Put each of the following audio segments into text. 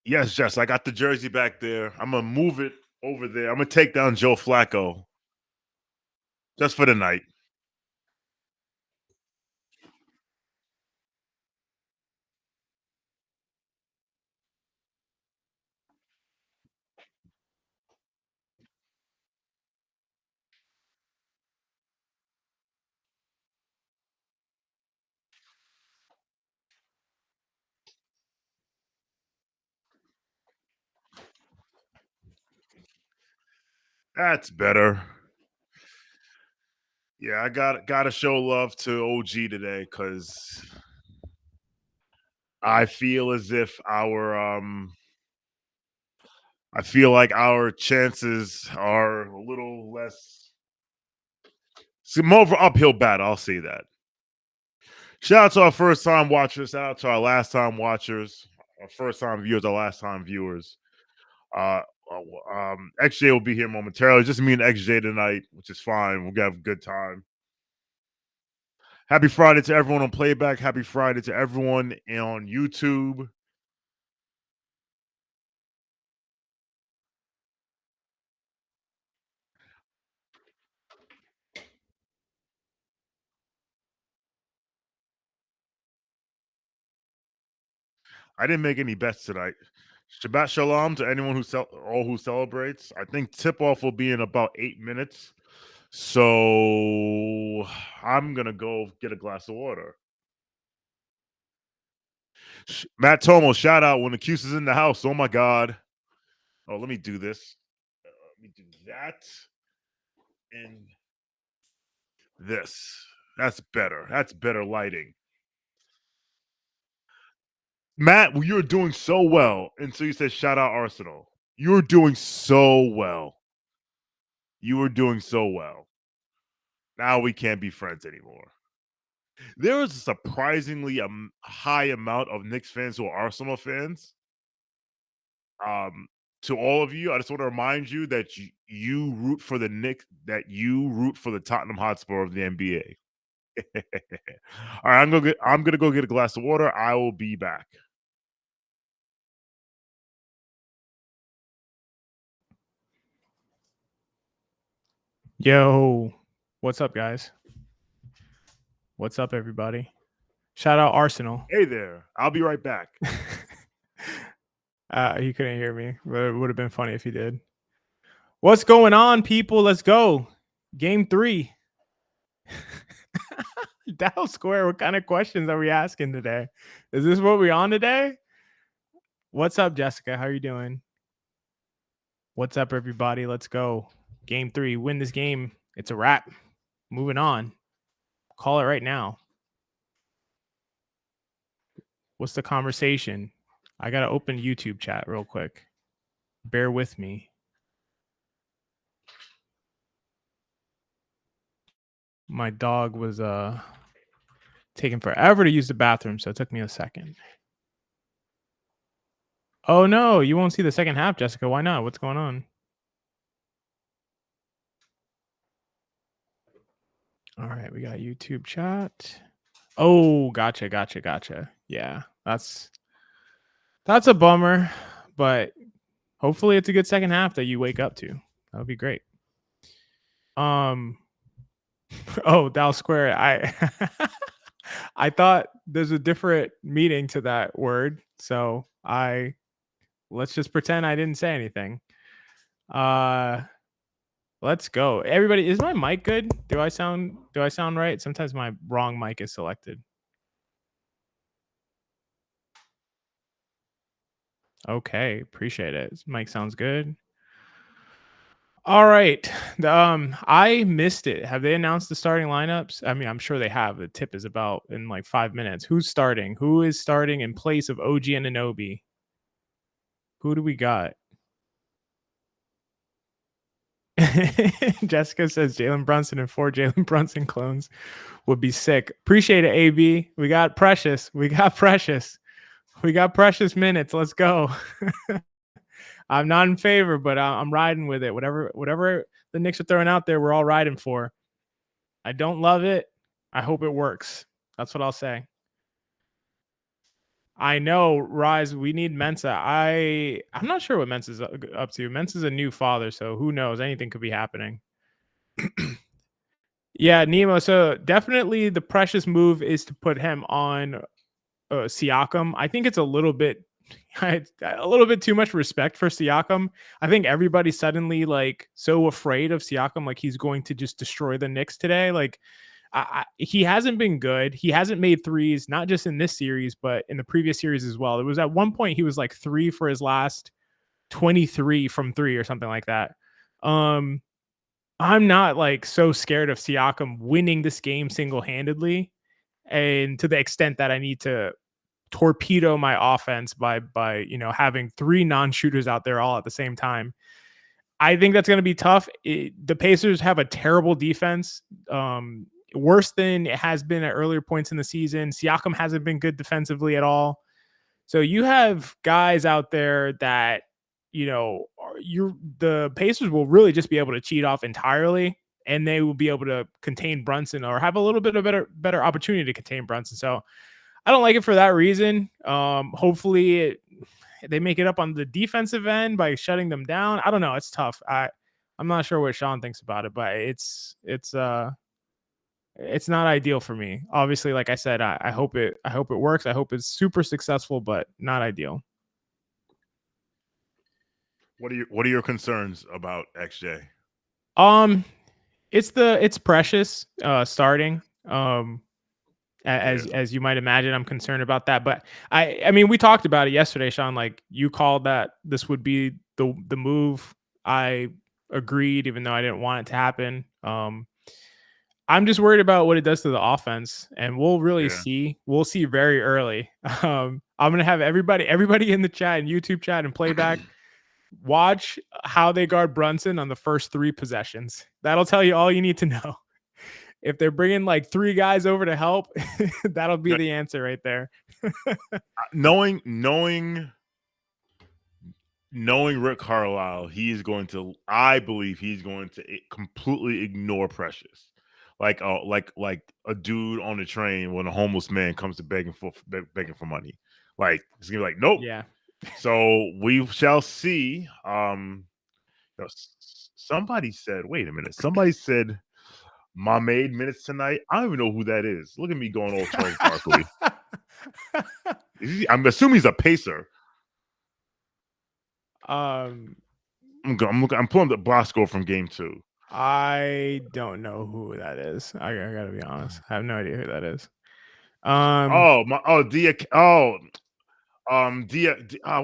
Yes, Jess, I got the jersey back there. I'm gonna move it over there. I'm gonna take down Joe Flacco just for the night. That's better. Yeah, I gotta show love to OG today because I feel as if I feel like our chances are a little less. It's more of an uphill battle. I'll say that. Shout out to our first time watchers. Shout out to our last time watchers. Our first time viewers. Our last time viewers. XJ will be here momentarily. Just me and XJ tonight, which is fine. We'll have a good time. Happy Friday to everyone on playback. Happy Friday to everyone on YouTube. I didn't make any bets tonight. Shabbat Shalom to anyone who celebrates. I think tip off will be in about 8 minutes. So I'm gonna go get a glass of water. Matt Tomo, shout out when the Cuse is in the house. Oh my god. Oh, let me do this. Let me do that. And this. That's better. That's better lighting. Matt, you're doing so well. And so you said shout out Arsenal. You're doing so well. You were doing so well. Now we can't be friends anymore. There is a surprisingly high amount of Knicks fans who are Arsenal fans. Um, to all of you, I just want to remind you that you root for the Knicks, that you root for the Tottenham Hotspur of the NBA. All right, I'm gonna go get a glass of water. I will be back. Yo, what's up, guys? What's up, everybody? Shout out Arsenal. Hey there. I'll be right back. He couldn't hear me, but it would have been funny if he did. What's going on, people? Let's go. Game 3. Dallas Square, what kind of questions are we asking today? Is this what we on today? What's up, Jessica? How are you doing? What's up, everybody? Let's go. Game 3. Win this game. It's a wrap. Moving on. Call it right now. What's the conversation? I got to open YouTube chat real quick. Bear with me. My dog was taking forever to use the bathroom, so it took me a second. Oh no, you won't see the second half, Jessica. Why not? What's going on? All right, we got YouTube chat. Oh, gotcha. Yeah, that's a bummer, but hopefully it's a good second half that you wake up to. That would be great. Oh, Dallas Square. I thought there's a different meaning to that word, so let's just pretend I didn't say anything. Let's go. Everybody, is my mic good? Do I sound right? Sometimes my wrong mic is selected. Okay, appreciate it. Mic sounds good. All right. I missed it. Have they announced the starting lineups? I mean, I'm sure they have. The tip is about in like 5 minutes. Who's starting? Who is starting in place of OG and Anunoby? Who do we got? Jessica says Jalen Brunson and 4 Jalen Brunson clones would be sick. Appreciate it, AB. We got Precious. We got Precious minutes. Let's go. I'm not in favor, but I'm riding with it. Whatever the Knicks are throwing out there, we're all riding for. I don't love it. I hope it works. That's what I'll say. I know, Rise, we need Mensa. I'm not sure what Mensa's up to. Mensa's a new father, so who knows? Anything could be happening. Yeah, Nemo. So definitely the Precious move is to put him on Siakam. I think it's a little bit too much respect for Siakam. I think everybody's suddenly like so afraid of Siakam, like he's going to just destroy the Knicks today. Like he hasn't been good. He hasn't made threes, not just in this series, but in the previous series as well. It was at one point he was like 3 for his last 23 from 3 or something like that. I'm not like so scared of Siakam winning this game single-handedly, and to the extent that I need to torpedo my offense by having 3 non-shooters out there all at the same time. I think that's going to be tough. The Pacers have a terrible defense, worse than it has been at earlier points in the season. Siakam hasn't been good defensively at all. So you have guys out there that the Pacers will really just be able to cheat off entirely, and they will be able to contain Brunson or have a little bit of better opportunity to contain Brunson. So I don't like it for that reason. Hopefully they make it up on the defensive end by shutting them down. I don't know. It's tough. I'm not sure what Shawn thinks about it, but it's not ideal for me. Obviously, like I said, I hope it works. I hope it's super successful, but not ideal. What are your concerns about XJ? It's Precious starting. As you might imagine, I'm concerned about that. But I mean, we talked about it yesterday, Shawn. Like you called that this would be the move. I agreed, even though I didn't want it to happen. I'm just worried about what it does to the offense, and we'll really see. We'll see very early. I'm gonna have everybody in the chat and YouTube chat and playback watch how they guard Brunson on the first 3 possessions. That'll tell you all you need to know. If they're bringing like 3 guys over to help, that'll be the answer right there. Knowing Rick Carlisle, I believe he's going to completely ignore Precious. Like a dude on the train when a homeless man comes to begging for money. Like he's gonna be like, nope. Yeah. So we shall see. Somebody said, wait a minute. Somebody said my maid minutes tonight. I don't even know who that is. Look at me going all Charles Barkley. I'm assuming he's a Pacer. I'm pulling the box score from game 2. I don't know who that is. I gotta be honest. I have no idea who that is.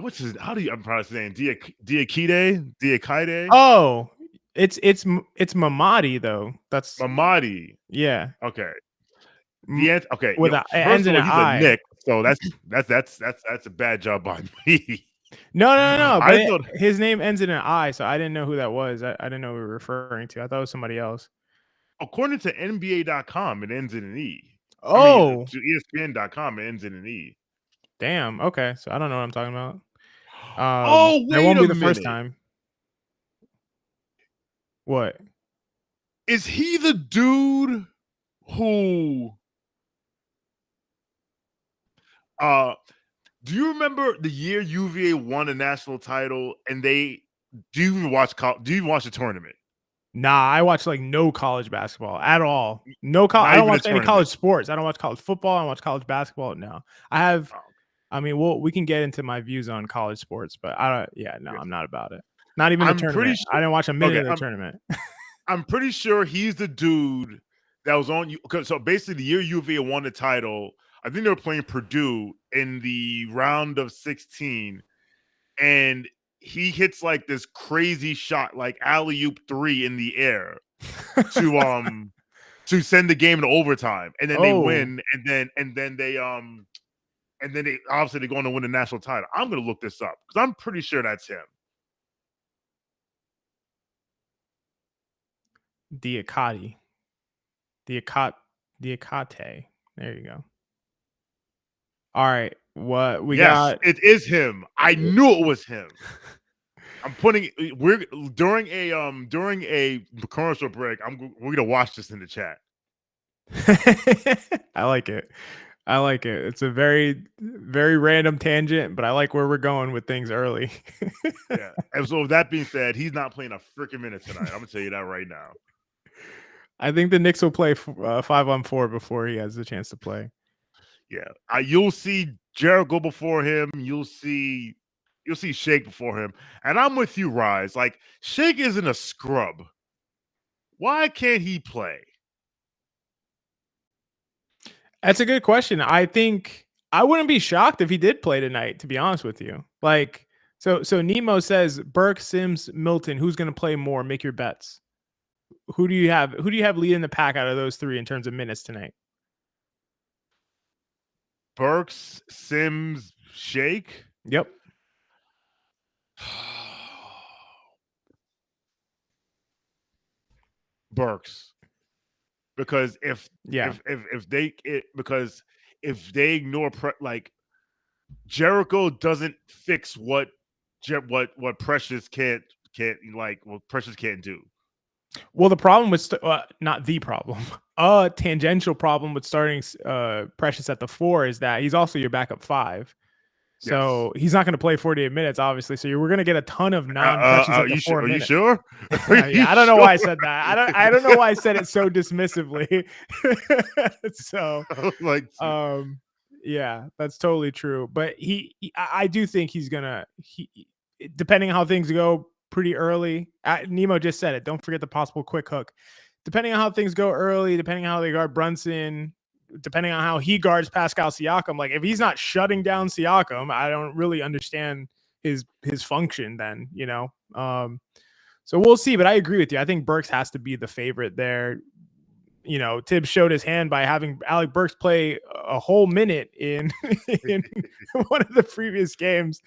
What's his? How do you? I'm probably saying Diakite. Oh, it's Mamadi though. That's Mamadi. Yeah. Okay. Okay. With it ends in an I. A Knick, so that's a bad job by me. No. But his name ends in an I, so I didn't know who that was. I didn't know we were referring to. I thought it was somebody else. According to NBA.com, it ends in an E. Oh. To ESPN.com, it ends in an E. Damn. Okay, so I don't know what I'm talking about. Wait, it won't be the first time. What? Is he the dude who? Do you remember the year UVA won a national title? And do you even watch the tournament? Nah, I watch like no college basketball at all. I don't watch any college sports. I don't watch college football. I don't watch college basketball. No, I have. I mean, we can get into my views on college sports, but I don't. Yeah, no, I'm not about it. Not even the tournament. I didn't watch a minute of the tournament. I'm pretty sure he's the dude that was on you. So basically, the year UVA won the title, I think they were playing Purdue in the round of 16, and he hits like this crazy shot, like alley-oop 3 in the air to send the game to overtime, and then they win, and then they obviously they're going to win the national title. I'm going to look this up because I'm pretty sure that's him. Diakate. There you go. All right, what we got? It is him. I knew it was him. We're during a commercial break. We're gonna watch this in the chat. I like it. It's a very, very random tangent, but I like where we're going with things early. Yeah. And so with that being said, he's not playing a freaking minute tonight. I'm gonna tell you that right now. I think the Knicks will play 5-on-4 before he has the chance to play. Yeah. You'll see Jericho before him. You'll see Shake before him. And I'm with you, Rise. Like, Shake isn't a scrub. Why can't he play? That's a good question. I think I wouldn't be shocked if he did play tonight, to be honest with you. Like, so Nemo says Burke, Sims, Milton, who's going to play more? Make your bets. Who do you have leading the pack out of those three in terms of minutes tonight? Burks, Sims, Shake? Yep. Burks. Because if they ignore like Jericho doesn't fix what Precious can't do. Well, the problem with not the problem, a tangential problem with starting Precious at the 4 is that he's also your backup 5. So he's not going to play 48 minutes, obviously. So we're going to get a ton of non-Precious at the 4 minutes. Are you sure? I don't know why I said that. I don't know why I said it so dismissively. So, yeah, that's totally true. But I do think he's gonna. Depending on how things go, pretty early. Nemo just said it. Don't forget the possible quick hook. Depending on how things go early, depending on how they guard Brunson, depending on how he guards Pascal Siakam, like if he's not shutting down Siakam, I don't really understand his function then, you know? So we'll see, but I agree with you. I think Burks has to be the favorite there. You know, Tibbs showed his hand by having Alec Burks play a whole minute in one of the previous games,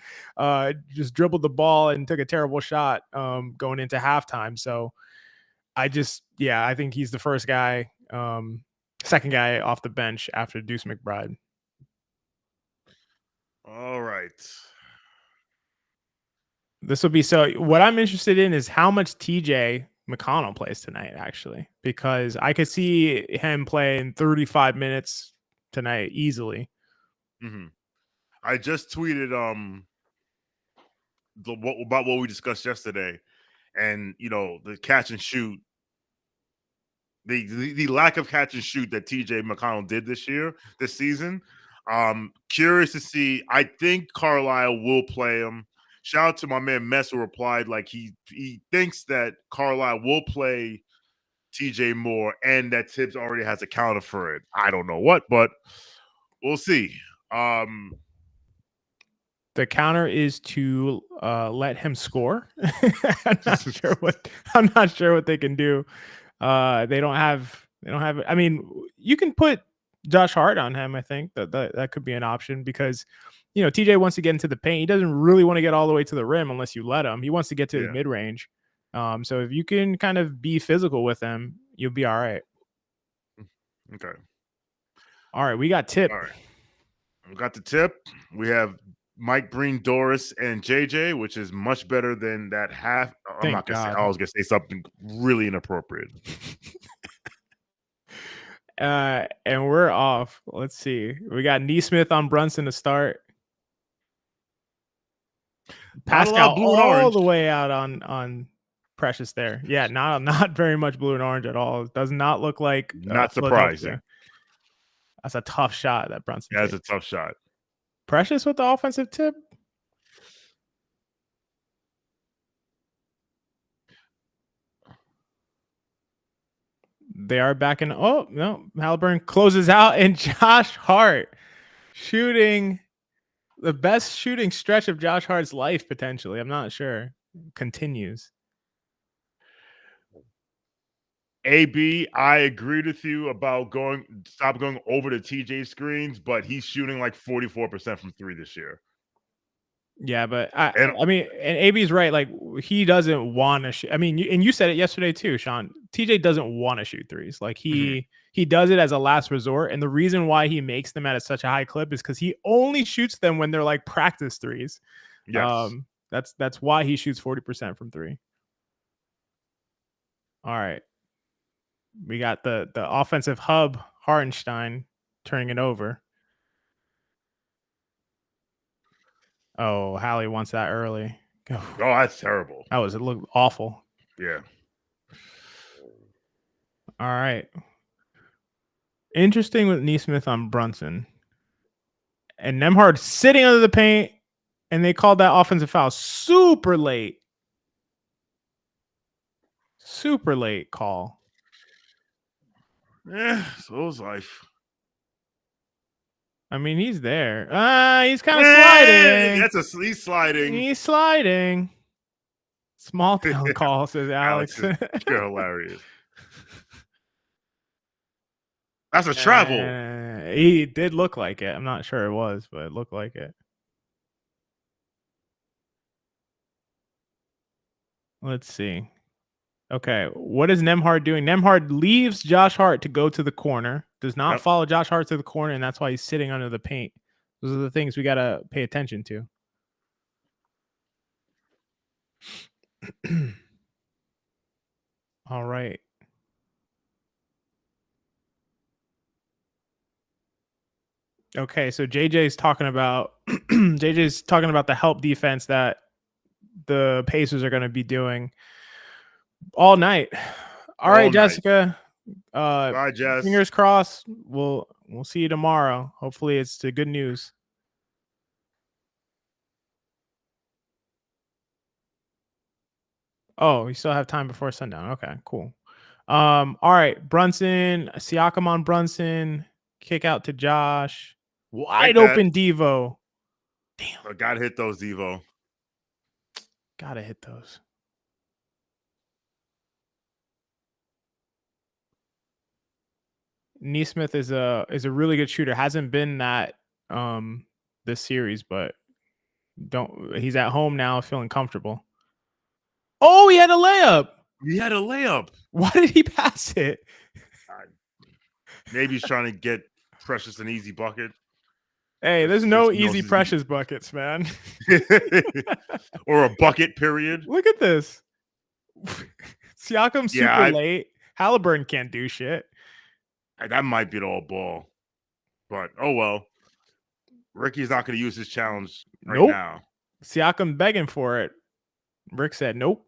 just dribbled the ball and took a terrible shot going into halftime. So I think he's the first guy, second guy off the bench after Deuce McBride. All right. This will be what I'm interested in is how much TJ McConnell plays tonight, actually, because I could see him playing 35 minutes tonight easily. Mm-hmm. I just tweeted about what we discussed yesterday, and you know the catch and shoot, the lack of catch and shoot that TJ McConnell did this season. Curious to see. I think Carlisle will play him. Shout out to my man Mess who replied like he thinks that Carlisle will play TJ more and that Tibbs already has a counter for it. I don't know what, but we'll see. The counter is to let him score. I'm not sure what they can do. They don't have. I mean, you can put Josh Hart on him. I think that could be an option because, you know, TJ wants to get into the paint. He doesn't really want to get all the way to the rim unless you let him. He wants to get to the mid range. So if you can kind of be physical with him, you'll be all right. Okay. All right, we got Tip. All right, we got the Tip. We have Mike Breen, Doris, and JJ, which is much better than that half. I'm not gonna say. I was gonna say something really inappropriate. And we're off. Let's see. We got Neesmith on Brunson to start. Pascal all the way out on Precious there. Yeah, not very much blue and orange at all. It does not look like not surprising. That's a tough shot that Brunson. Yeah, that's a tough shot. Precious with the offensive tip. They are back in. Oh no, Halliburton closes out, and Josh Hart shooting The best shooting stretch of Josh Hart's life, potentially. I'm not sure. Continues. AB, I agreed with you about stop going over the TJ screens, but he's shooting like 44% from 3 this year. Yeah, but And I mean, and AB's right. Like, he doesn't want to shoot. I mean, and you said it yesterday too, Shawn. TJ doesn't want to shoot threes. Like, he does it as a last resort, and the reason why he makes them at such a high clip is because he only shoots them when they're like practice threes. yes. That's why he shoots 40% from 3. All right, we got the offensive hub Hartenstein turning it over. Oh, Hallie wants that early. Oh, that's terrible. It looked awful. Yeah. All right. Interesting with Neesmith on Brunson. And Nembhard sitting under the paint, and they called that offensive foul super late. Super late call. Yeah, so's life. I mean, he's there. He's kind of sliding. He's sliding. He's sliding. Small town call, says Alex. You're hilarious. That's a travel. He did look like it. I'm not sure it was, but it looked like it. Let's see. Okay, what is Nembhard doing? Nembhard leaves Josh Hart to go to the corner, does not follow Josh Hart to the corner, and that's why he's sitting under the paint. Those are the things we got to pay attention to. All right. Okay, so JJ's talking about the help defense that the Pacers are going to be doing all night. All right, Jessica. Bye, Jess. Fingers crossed. We'll see you tomorrow. Hopefully, it's the good news. Oh, we still have time before sundown. Okay, cool. All right, Brunson, Siakam on Brunson, kick out to Josh. Wide open Devo. Damn. I gotta hit those, Devo. Gotta hit those. Neesmith is a really good shooter. Hasn't been that this series, but he's at home now, feeling comfortable. Oh, he had a layup. Why did he pass it? Maybe he's trying to get Precious an easy bucket. Hey, there's no easy Precious buckets, man. Or a bucket, period. Look at this. Siakam super late. Halliburton can't do shit. That might be the all ball. But, oh well. Ricky's not going to use his challenge right now. Siakam begging for it. Rick said nope.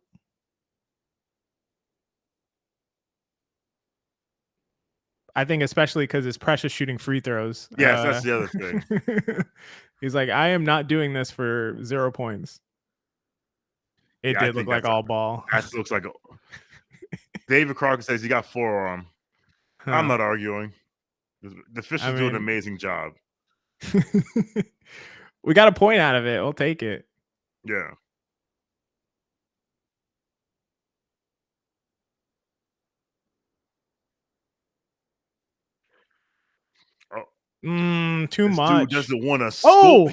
I think especially because it's Precious shooting free throws. Yes, that's the other thing. He's like, I am not doing this for 0 points. It did look like all ball. That looks like David Crocker says he got forearm. I'm not arguing. The officials do an amazing job. We got a point out of it. We'll take it. Yeah. Too much. Dude doesn't want to score.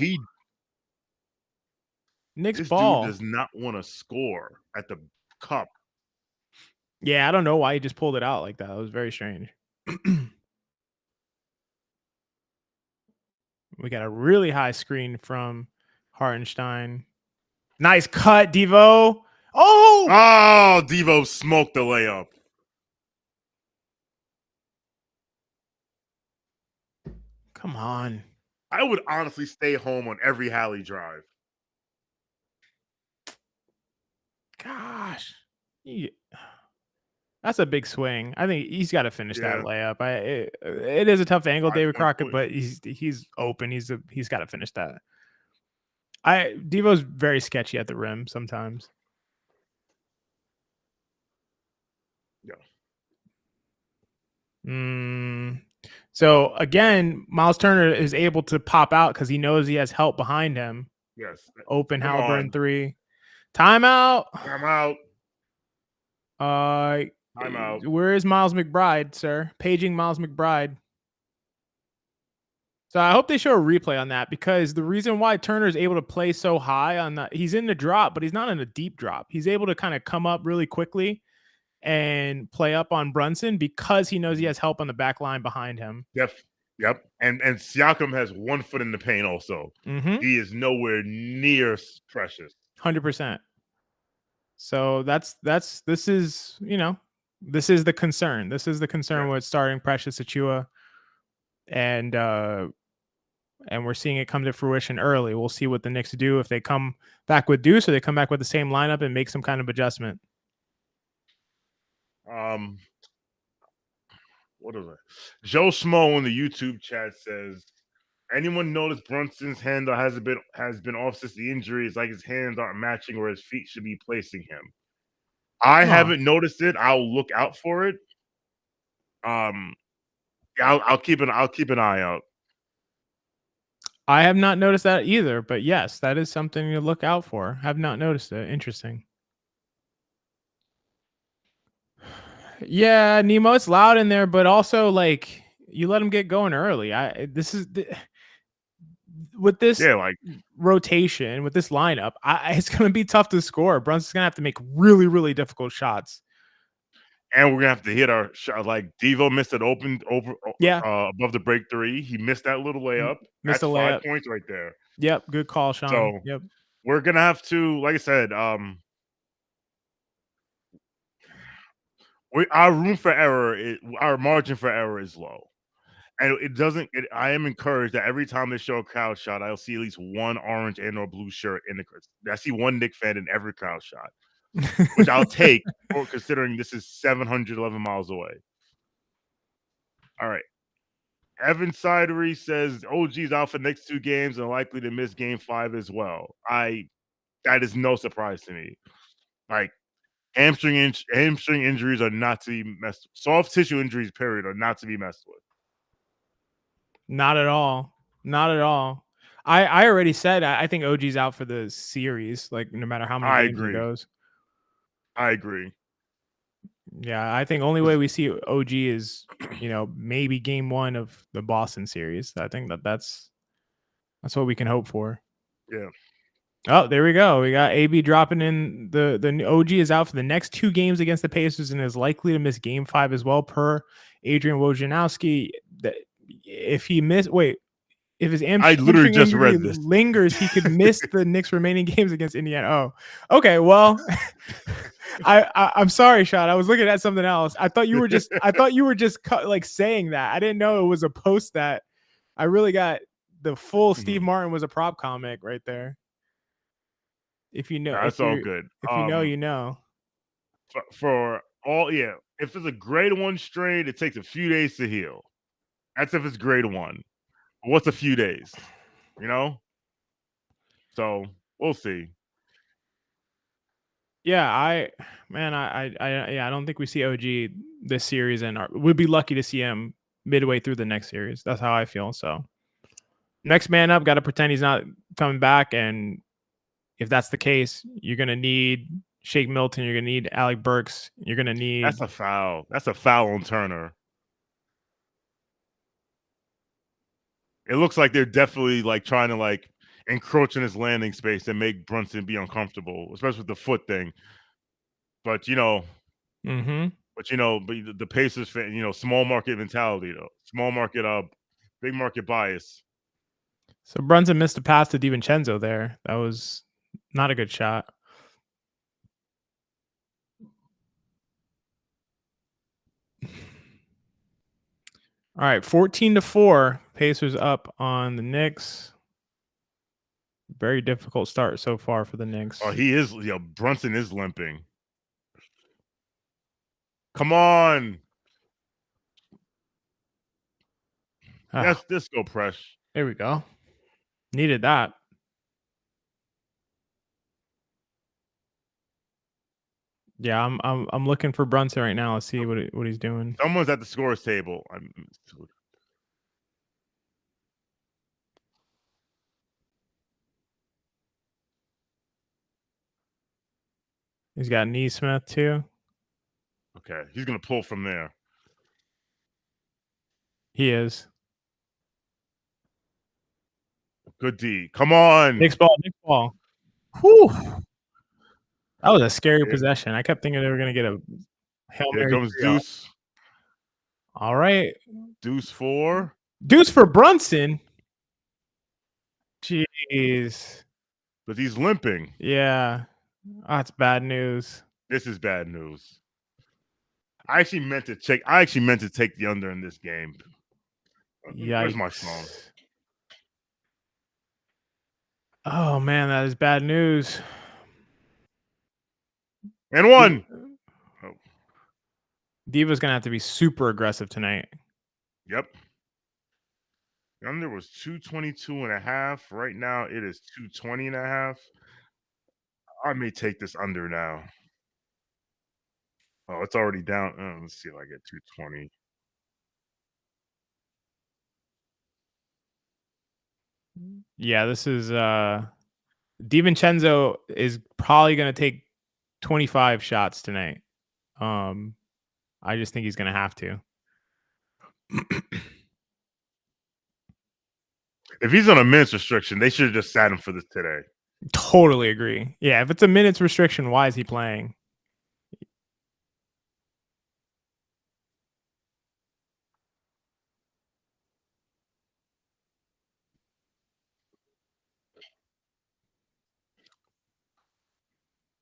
Knicks ball. Dude does not want to score at the cup. Yeah, I don't know why he just pulled it out like that. It was very strange. We got a really high screen from Hartenstein. Nice cut, Devo. Oh, Devo smoked the layup. Come on. I would honestly stay home on every Hallie drive. Gosh. That's a big swing. I think he's got to finish that layup. It is a tough angle, David Crockett, but he's open. He's got to finish that. Devo's very sketchy at the rim sometimes. Yeah. So again, Miles Turner is able to pop out because he knows he has help behind him. Yes. Open Come Halliburton on. 3. Timeout. I'm out. I'm out. Where is Miles McBride, sir? Paging Miles McBride. So I hope they show a replay on that, because the reason why Turner is able to play so high on that, he's in the drop, but he's not in a deep drop. He's able to kind of come up really quickly and play up on Brunson because he knows he has help on the back line behind him. Yep. And Siakam has 1 foot in the paint also. Mm-hmm. He is nowhere near Precious. 100%. So this is the concern. This is the concern with starting Precious Achiuwa. And we're seeing it come to fruition early. We'll see what the Knicks do if they come back with Deuce, or they come back with the same lineup and make some kind of adjustment. What is it? Joe Schmo in the YouTube chat says, anyone notice Brunson's handle has been off since the injury? It's like his hands aren't matching where his feet should be placing him. I haven't noticed it. I'll look out for it. I'll keep an eye out. I have not noticed that either, but yes, that is something to look out for. Have not noticed it. Interesting. Yeah, Nemo, it's loud in there, but also like you let him get going early. With this rotation, with this lineup, it's going to be tough to score. Brunson's going to have to make really, really difficult shots. And we're gonna have to hit our shot. Like Devo missed it open above the break 3. He missed that little layup. That's a 5 points right there. Yep, good call, Shawn. So yep, we're gonna have to, like I said, our room for error, our margin for error is low, and I am encouraged that every time they show a crowd shot, I'll see at least one orange and or blue shirt in the. I see one Knicks fan in every crowd shot. Which I'll take, considering this is 711 miles away. All right. Evan Sidery says OG's out for the next 2 games and likely to miss game 5 as well. That is no surprise to me. Like hamstring injuries are not to be messed with. Soft tissue injuries, period, are not to be messed with. Not at all. Not at all. I already said I think OG's out for the series, like no matter how many games it goes. I agree. Yeah, I think only way we see OG is, maybe game 1 of the Boston series. I think that's what we can hope for. Yeah. Oh, there we go. We got AB dropping in. The OG is out for the next 2 games against the Pacers and is likely to miss game 5 as well, per Adrian Wojnarowski. If his hamstring injury lingers, he could miss the Knicks' remaining games against Indiana. Oh, okay. Well, I'm sorry, Shawn. I was looking at something else. I thought you were just like saying that. I didn't know it was a post that I really got the full Steve Martin was a prop comic right there. If you know, that's all good. If you know, you know. For all, yeah. If it's a grade 1 strain, it takes a few days to heal. That's if it's grade 1. What's a few days? So we'll see. Yeah, I don't think we see OG this series, and we'd be lucky to see him midway through the next series. That's how I feel. So next man up, got to pretend he's not coming back, and if that's the case, you're gonna need Shake Milton, you're gonna need Alec Burks, you're gonna need. That's a foul. That's a foul on Turner. It looks like they're definitely like trying to like encroach in his landing space and make Brunson be uncomfortable, especially with the foot thing. But the Pacers fan, small market mentality though. Small market, big market bias. So Brunson missed a pass to DiVincenzo there. That was not a good shot. All right, 14-4. Pacers up on the Knicks. Very difficult start so far for the Knicks. Oh, he is. Brunson is limping. Come on. Let's go, Presh. There we go. Needed that. Yeah, I'm looking for Brunson right now. Let's see what he's doing. Someone's at the scores table. He's got Neesmith too. Okay, he's gonna pull from there. He is. Good D. Come on. Nick's ball. Whew. That was a scary Here- possession. I kept thinking they were going to get a Hail Here Mary comes three off. Deuce. All right. Deuce 4. Deuce for Brunson. Jeez. But he's limping. Yeah. That's bad news. This is bad news. I actually meant to take the under in this game. Where's my phone? Oh man, that is bad news. And one. Oh. Diva's gonna have to be super aggressive tonight. Yep. The under was 222.5. Right now it is 220.5. I may take this under now. Oh, it's already down. Oh, let's see if I get 220. Yeah, this is DiVincenzo is probably gonna take 25 shots tonight. I just think he's gonna have to. If he's on a minutes restriction, they should have just sat him for this today. Totally agree. Yeah, if it's a minutes restriction, why is he playing?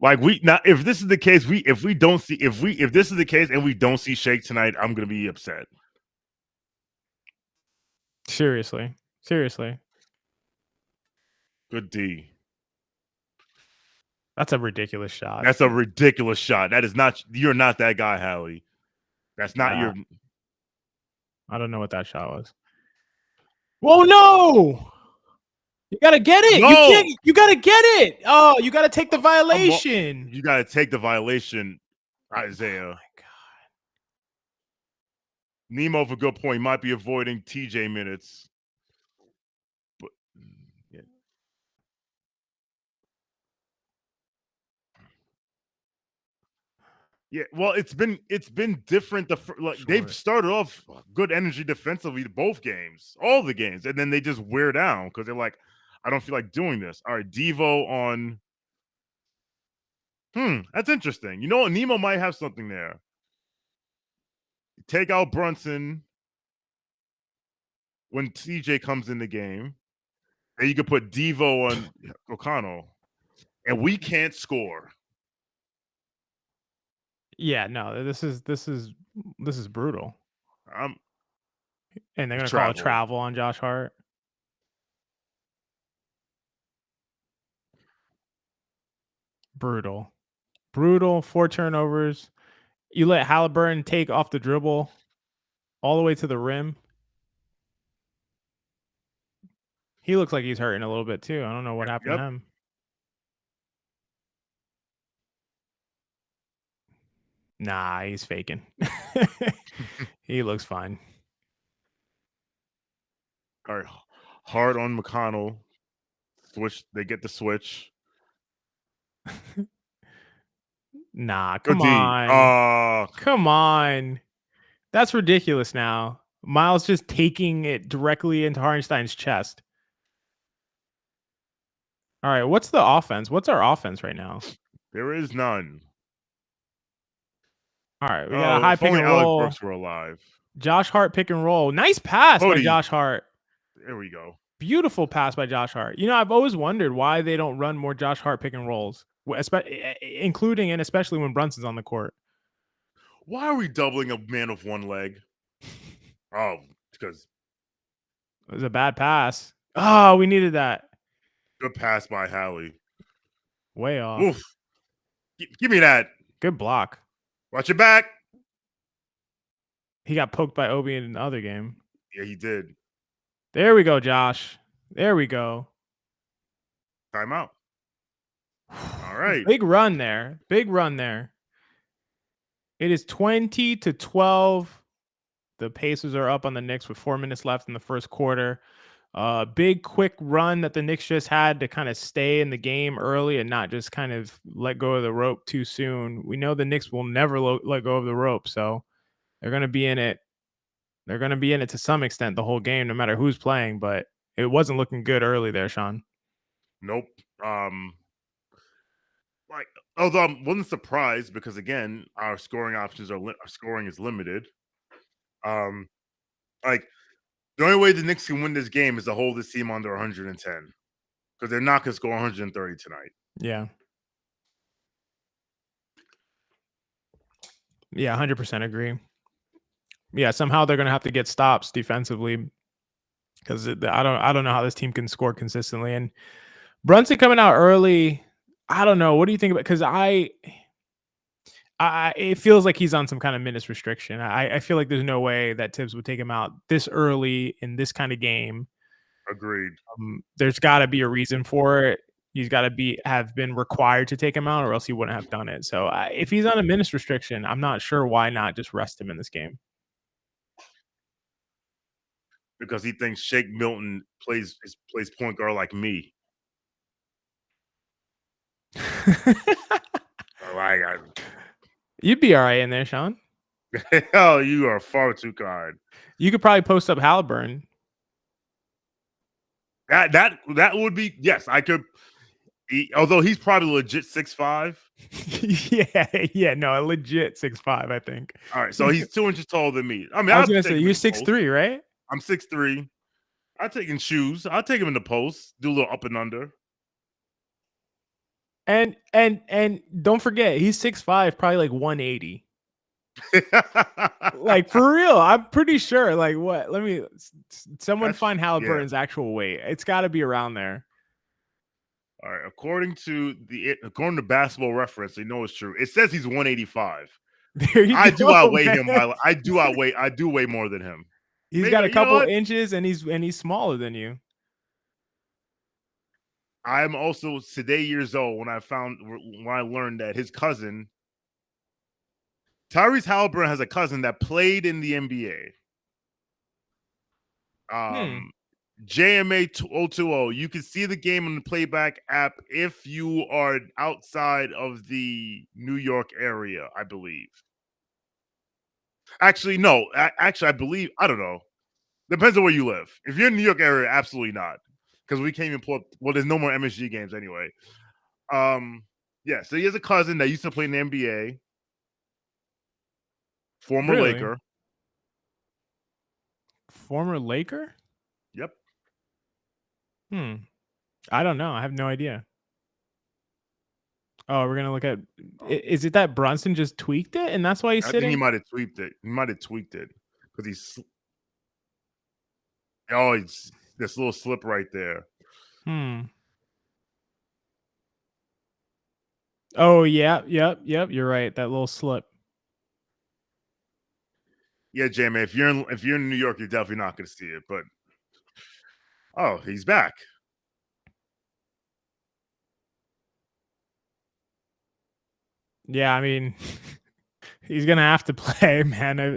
Like if this is the case, if this is the case and we don't see Shake tonight, I'm gonna be upset. Seriously. Good D. That's a ridiculous shot. That's a ridiculous shot. That is not. You're not that guy, Hallie. That's not your. I don't know what that shot was. Whoa, no! You gotta get it. No! You gotta get it. Oh, you gotta take the violation. You gotta take the violation, Isaiah. Oh my God. Nemo, for a good point, might be avoiding TJ minutes. But yeah, well, it's been different. They've started off good energy defensively both games, all the games, and then they just wear down because they're like, I don't feel like doing this. All right, Devo on. That's interesting. You know what? Nemo might have something there. Take out Brunson when TJ comes in the game, and you could put Devo on O'Connell, and we can't score. Yeah, no, this is brutal. And they're gonna call a travel on Josh Hart. Brutal. 4 turnovers. You let Halliburton take off the dribble all the way to the rim. He looks like he's hurting a little bit too. I don't know what happened to him. Nah, he's faking. He looks fine. All right, hard on McConnell. Switch. They get the switch. Nah, come on. Come on. That's ridiculous now. Miles just taking it directly into Hartenstein's chest. All right, what's the offense? What's our offense right now? There is none. All right, we got a high pick and roll. Brooks were alive. Josh Hart pick and roll. Nice pass by Josh Hart. There we go. Beautiful pass by Josh Hart. You know, I've always wondered why they don't run more Josh Hart pick and rolls, including and especially when Brunson's on the court. Why are we doubling a man with one leg? Oh, because it was a bad pass. Oh, we needed that. Good pass by Hallie. Way off. Oof. Give me that. Good block. Watch your back. He got poked by Obi in the other game. Yeah, he did. There we go, Josh. There we go. Timeout. All right. Big run there. It is 20-12. The Pacers are up on the Knicks with 4 minutes left in the first quarter. Big quick run that the Knicks just had to kind of stay in the game early and not just kind of let go of the rope too soon. We know the Knicks will never let go of the rope, so they're going to be in it. They're going to be in it to some extent the whole game, no matter who's playing. But it wasn't looking good early there, Shawn. Nope. Like, although I wasn't surprised because again, our scoring options our scoring is limited. Like the only way the Knicks can win this game is to hold this team under 110 because they're not going to score 130 tonight. Yeah. Yeah, 100% agree. Yeah, somehow they're going to have to get stops defensively because I don't know how this team can score consistently. And Brunson coming out early, I don't know. What do you think about? Because it feels like he's on some kind of minutes restriction. I feel like there's no way that Tibbs would take him out this early in this kind of game. Agreed. There's got to be a reason for it. He's got to have been required to take him out, or else he wouldn't have done it. So if he's on a minutes restriction, I'm not sure why not just rest him in this game. Because he thinks Shake Milton plays point guard like me. You'd be all right in there, Shawn. Hell, you are far too kind. You could probably post up Halliburton. That would be, yes, I could. Although he's probably legit 6'5". Yeah, no, a legit 6'5", I think. All right, so he's 2 inches taller than me. I mean, I was gonna say you're 6'3", right? I'm 6'3". I take in shoes. I'll take him in the post. Do a little up and under. And don't forget, he's 6'5", probably like 180. Like for real, I'm pretty sure. Like what? Someone find Halliburton's actual weight. It's got to be around there. All right, according to Basketball Reference, you know it's true. It says he's 185. There you I go, do outweigh man. him. I do weigh more than him. He's got a couple inches, and he's smaller than you. I'm also today years old when I learned that his cousin, Tyrese Halliburton, has a cousin that played in the NBA. JMA 020. You can see the game on the playback app if you are outside of the New York area, I believe. Actually, no. Actually, I believe, I don't know. Depends on where you live. If you're in the New York area, absolutely not. Because we can't even pull up. Well, there's no more MSG games anyway. Yeah, so he has a cousin that used to play in the NBA. Former Laker. Former Laker? Yep. I don't know. I have no idea. Oh, we're gonna look at. Is it that Brunson just tweaked it, and that's why he's sitting? I think he might have tweaked it. He might have tweaked it because he's. Oh, it's this little slip right there. Oh yeah, yep. You're right. That little slip. Yeah, Jamie. If you're in New York, you're definitely not going to see it. But oh, he's back. Yeah, I mean, he's gonna have to play, man.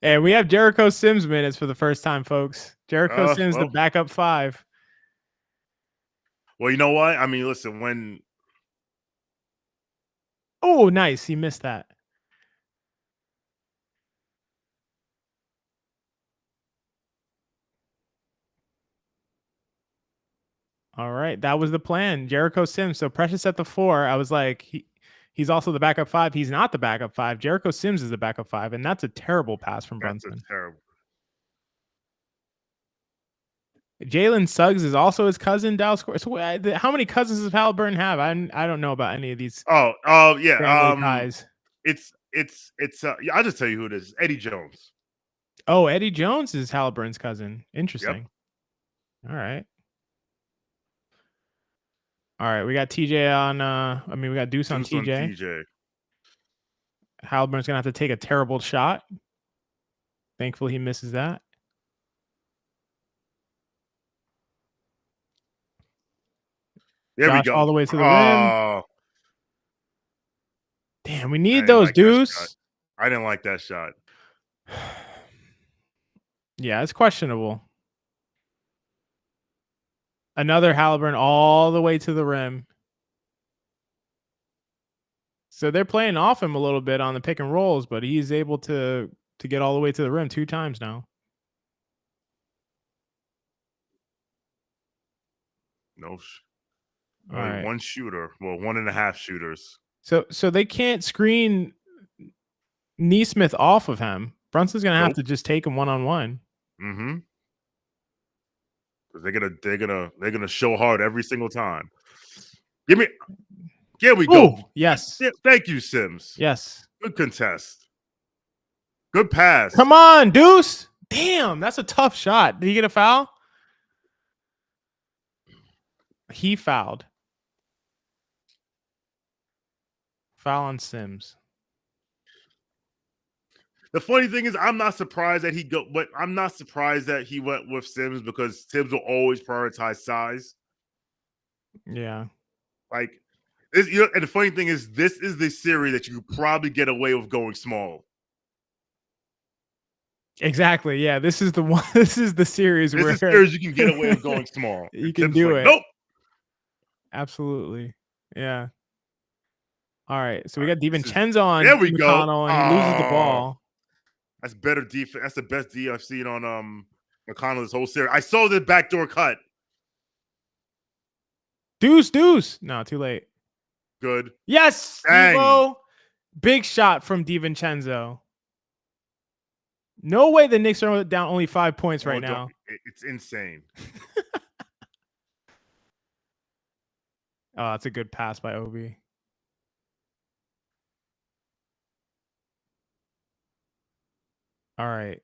And we have Jericho Sims minutes for the first time, folks. Jericho Sims, the backup 5. Well, you know what? I mean, listen, when. Oh, nice. He missed that. All right. That was the plan. Jericho Sims. So Precious at the 4. I was like, he's also the backup 5. He's not the backup 5. Jericho Sims is the backup 5. And that's a terrible pass from Brunson. That's terrible. Jalen Suggs is also his cousin, Dallas. So how many cousins does Halliburton have? I don't know about any of these. Oh yeah. Ties. It's I'll just tell you who it is. Eddie Jones. Oh, Eddie Jones is Halliburton's cousin. Interesting. Yep. All right. We got TJ on. We got Deuce on TJ. Halliburton's gonna have to take a terrible shot. Thankfully, he misses that. There we go. All the way to the rim. Damn, we need those, Deuce. I didn't like that shot. Yeah, it's questionable. Another Halliburton all the way to the rim. So they're playing off him a little bit on the pick and rolls, but he's able to get all the way to the rim 2 times now. No. All right. One shooter. Well, 1.5 shooters. So they can't screen Nesmith off of him. Brunson's gonna have to just take him 1-on-1. Mm-hmm. They're gonna show hard every single time. Here we go. Yes. Thank you, Sims. Yes. Good contest. Good pass. Come on, Deuce. Damn, that's a tough shot. Did he get a foul? He fouled. Foul on Sims. The funny thing is, I'm not surprised that he went with Sims because Sims will always prioritize size. Yeah. Like this, and the funny thing is, this is the series that you could probably get away with going small. Exactly. Yeah. This is the one. This is the series where you can get away with going small. You can do it. Nope. Absolutely. Yeah. All right. So we got DiVincenzo on there we McConnell, go. And he loses the ball. That's better defense. That's the best D I've seen on McConnell this whole series. I saw the backdoor cut. Deuce. No, too late. Good. Yes. Devo. Big shot from DiVincenzo. No way the Knicks are down only 5 points right now. It's insane. Oh, that's a good pass by Obi. All right.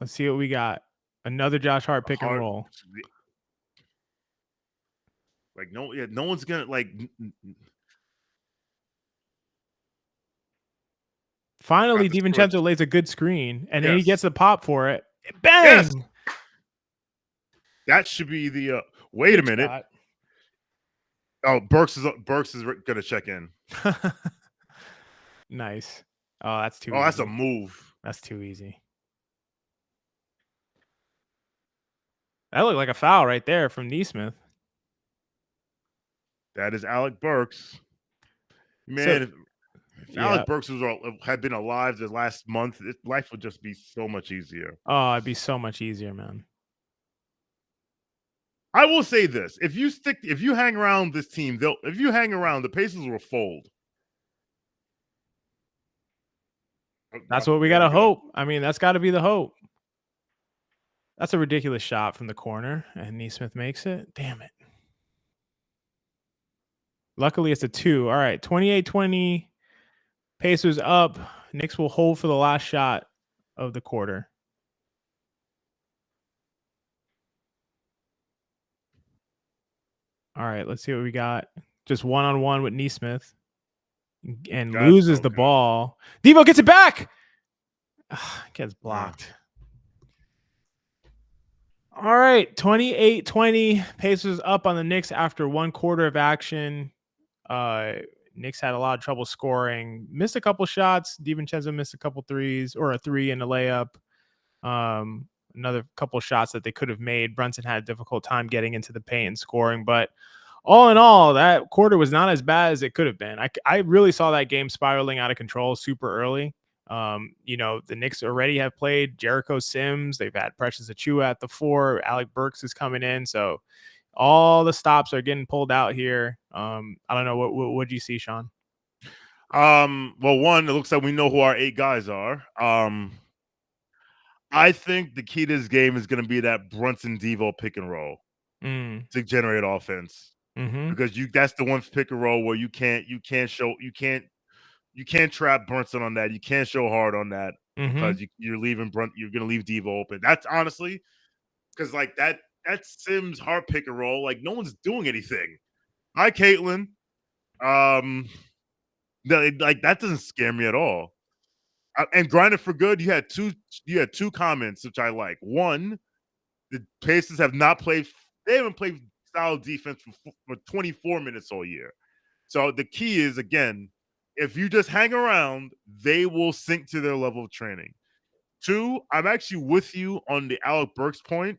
Let's see what we got. Another Josh Hart pick and roll. Like no one's gonna like. Finally, DiVincenzo lays a good screen, and then he gets a pop for it. Bang! Yes. That should be the. Wait a minute. Shot. Oh, Burks is gonna check in. Nice. Oh, that's too. Oh, easy. That's a move. That's too easy. That looked like a foul right there from Nesmith. That is Alec Burks. Man, if Alec Burks had been alive the last month, life would just be so much easier. Oh, it'd be so much easier, man. I will say this: if you hang around this team, the Pacers will fold. That's what we gotta hope. I mean, that's got to be the hope. That's a ridiculous shot from the corner, and Nesmith makes it. Damn it. Luckily, it's a 2. All right, 28-20. Pacers up. Knicks will hold for the last shot of the quarter. All right, let's see what we got. Just 1-on-1 with Nesmith. And loses the ball. Devo gets it back. Gets blocked. All right, 28-20. Pacers up on the Knicks after 1 quarter of action. Knicks had a lot of trouble scoring. Missed a couple shots. DiVincenzo missed a couple threes, or a 3 and a layup. Another couple shots that they could have made. Brunson had a difficult time getting into the paint and scoring, but all in all, that quarter was not as bad as it could have been. I really saw that game spiraling out of control super early. The Knicks already have played Jericho Sims. They've had Precious Achiuwa at the 4. Alec Burks is coming in. So all the stops are getting pulled out here. I don't know. What do you see, Shawn? Well, one, it looks like we know who our 8 guys are. I think the key to this game is going to be that Brunson Devo pick and roll to generate offense. Because that's the one pick and roll where you can't trap Brunson on that. You can't show hard on that because you're going to leave Devo open. That's honestly because like that Sims Hart pick and roll, like no one's doing anything. Hi, Caitlin. Like that doesn't scare me at all. And grinding for good, you had two comments which I like. One, the Pacers have not played. They haven't played style defense for 24 minutes all year. So the key is, again, if you just hang around, they will sink to their level of training. 2, I'm actually with you on the Alec Burks point.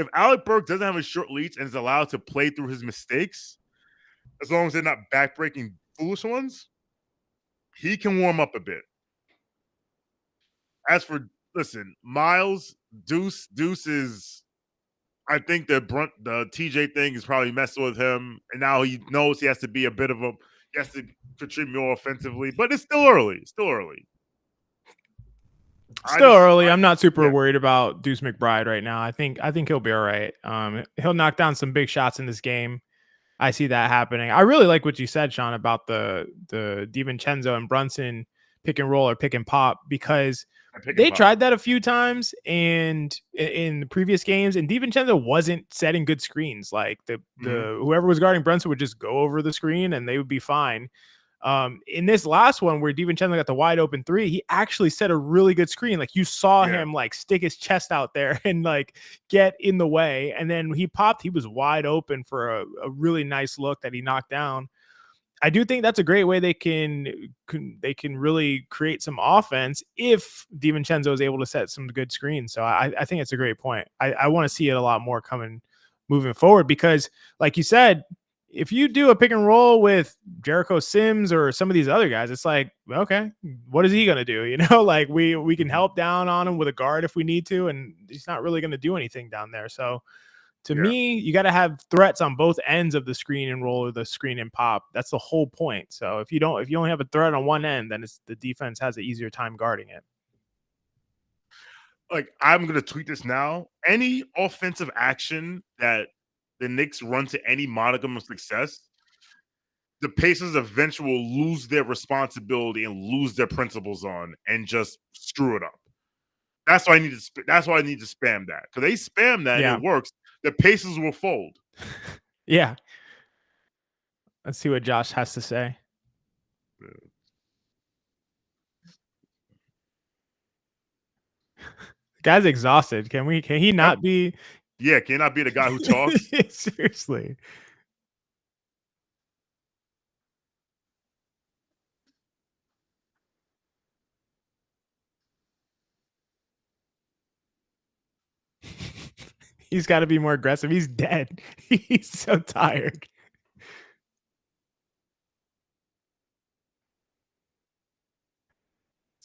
if Alec Burks doesn't have a short leash and is allowed to play through his mistakes, as long as they're not backbreaking foolish ones, he can warm up a bit. As for Miles, Deuce is. I think the TJ thing is probably messing with him, and now he knows he has to be a bit of a. He has to contribute more offensively, but it's still early. Still early. I'm not super worried about Deuce McBride right now. I think he'll be all right. He'll knock down some big shots in this game. I see that happening. I really like what you said, Shawn, about the DiVincenzo and Brunson pick and roll or pick and pop, because they tried that a few times and in the previous games, and DiVincenzo wasn't setting good screens. Like the whoever was guarding Brunson would just go over the screen and they would be fine. In this last one where DiVincenzo got the wide open three, he actually set a really good screen. Like you saw him like stick his chest out there and like get in the way. And then he popped, he was wide open for a really nice look that he knocked down. I do think that's a great way they can really create some offense if DiVincenzo is able to set some good screens. So I think it's a great point. I want to see it a lot more moving forward, because like you said, if you do a pick and roll with Jericho Sims or some of these other guys, it's like, okay, what is he going to do? You know, like we can help down on him with a guard if we need to, and he's not really going to do anything down there. So to me, you got to have threats on both ends of the screen and roll or the screen and pop. That's the whole point. So if you only have a threat on one end, then the defense has an easier time guarding it. Like, I'm going to tweet this now. Any offensive action that the Knicks run to any modicum of success, the Pacers eventually will lose their responsibility and lose their principles on and just screw it up. That's why I need to spam that, because they spam that and it works. The Pacers will fold. Yeah. Let's see what Josh has to say. The guy's exhausted. Can he not be? Yeah, can he not be the guy who talks? Seriously. He's got to be more aggressive. He's dead. He's so tired.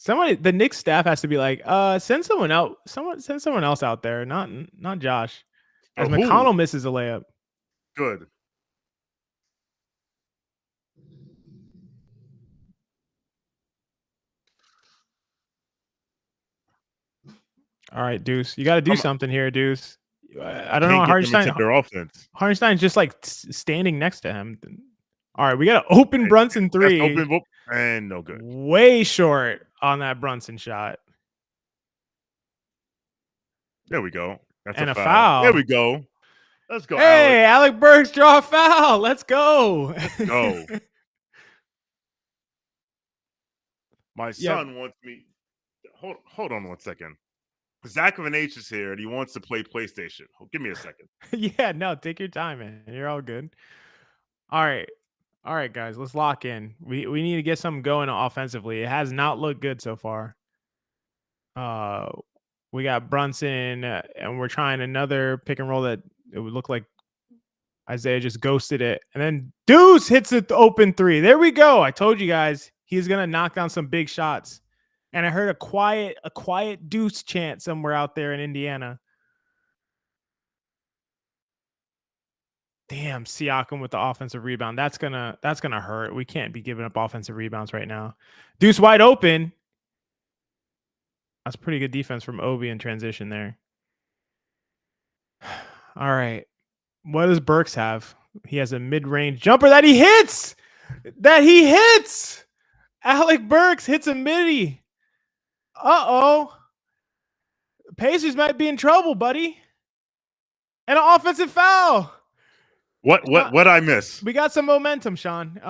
The Knicks staff has to be like, send someone else. Send someone else out there, not Josh. As McConnell misses a layup. Good. All right, Deuce. You got to do something here, Deuce. I don't know. Hartenstein's just like standing next to him. All right, we got an open Brunson three. Open, and no good. Way short on that Brunson shot. There we go. That's a foul. There we go. Let's go. Hey, Alec Burks, draw a foul. Let's go. Let's go. My son wants me. Hold on 1 second. Zach of an H is here and he wants to play PlayStation. Give me a second. Yeah, no, take your time, man. You're all good. All right, guys, let's lock in. We need to get something going offensively. It has not looked good so far. We got Brunson, and we're trying another pick and roll that it would look like Isaiah just ghosted it. And then Deuce hits the open three. There we go. I told you guys he's going to knock down some big shots. And I heard a quiet Deuce chant somewhere out there in Indiana. Damn, Siakam with the offensive rebound. That's gonna hurt. We can't be giving up offensive rebounds right now. Deuce wide open. That's pretty good defense from Obi in transition there. All right. What does Burks have? He has a mid-range jumper that he hits. Alec Burks hits a midi. Uh-oh. Pacers might be in trouble, buddy. And an offensive foul. What I miss? We got some momentum, Shawn.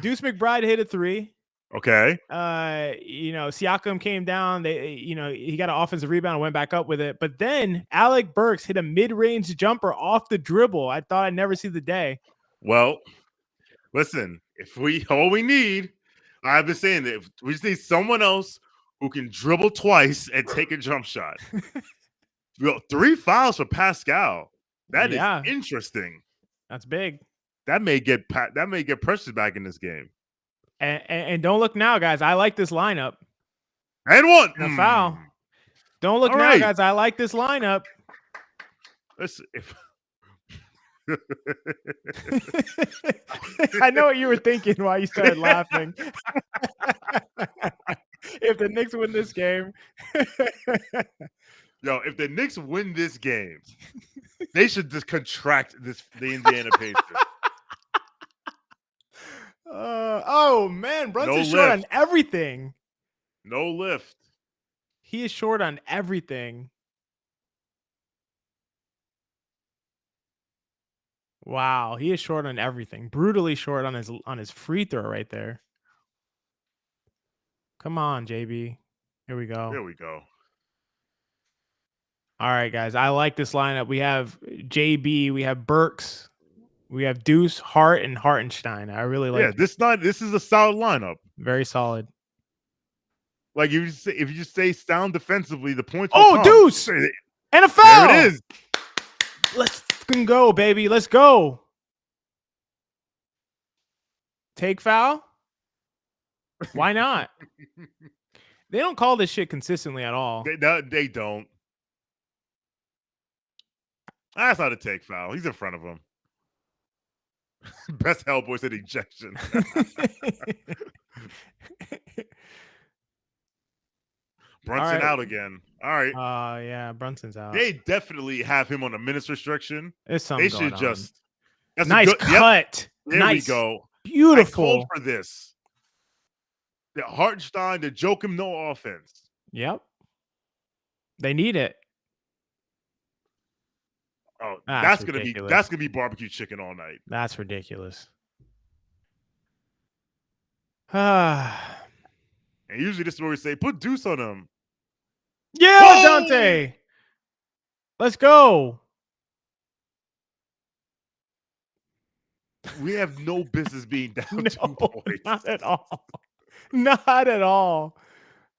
Deuce McBride hit a three. Okay. Siakam came down. He got an offensive rebound and went back up with it. But then Alec Burks hit a mid-range jumper off the dribble. I thought I'd never see the day. Well, listen, all we need, I've been saying that we just need someone else who can dribble twice and take a jump shot. Yo, 3 fouls for Pascal. That is Yeah. interesting. That's big. That may get Precious back in this game. And don't look now, guys. I like this lineup. And one. A foul. Don't look All now, right. guys. I like this lineup. I know what you were thinking while you started laughing. If the Knicks win this game. Yo, if the Knicks win this game, they should just contract the Indiana Pacers. Oh, man. Brunson's short on everything. No lift. He is short on everything. Wow, he is short on everything. Brutally short on his free throw right there. Come on, JB. Here we go. There we go. All right, guys. I like this lineup. We have JB, we have Burks, we have Deuce, Hart, and Hartenstein. I really like it. This is a solid lineup. Very solid. Like if you just stay sound defensively, the points will come. Deuce! And a foul! There it is. Let's fucking go, baby. Let's go. Take foul? Why not? They don't call this shit consistently at all. They don't. That's not a take foul. He's in front of him. Best Hellboy said ejection. Brunson out again. All right. Yeah, Brunson's out. They definitely have him on a minutes restriction. There's something they should going just. That's nice cut. There nice. we go. Beautiful. I called for this. The Hartenstein to joke him no offense. Yep. They need it. Oh, that's gonna be barbecue chicken all night. That's ridiculous. And usually this is where we say, put Deuce on him. Yeah, whoa! Dante. Let's go. We have no business being down 2 points. Not at all. Not at all.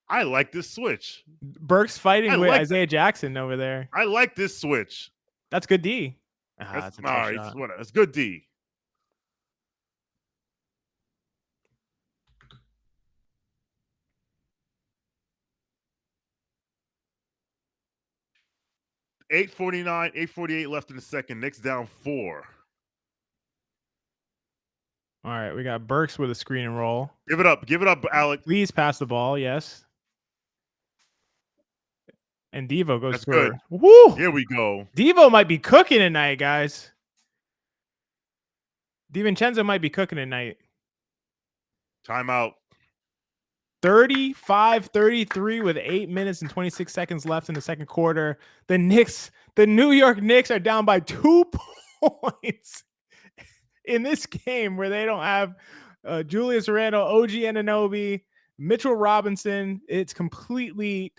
I like this switch. Burke's fighting with Isaiah Jackson over there. I like this switch. That's good D. That's all right. Whatever. It's good D. $8:48 left in the second. Knicks down 4. All right, we got Burks with a screen and roll. Give it up, Alec. Please pass the ball, yes. And Devo goes That's for good. Woo! Here we go. Devo might be cooking tonight, guys. DiVincenzo might be cooking tonight. Timeout. 35-33 with 8 minutes and 26 seconds left in the second quarter. The New York Knicks are down by 2 points in this game where they don't have Julius Randle, OG Anunoby, Mitchell Robinson. It's completely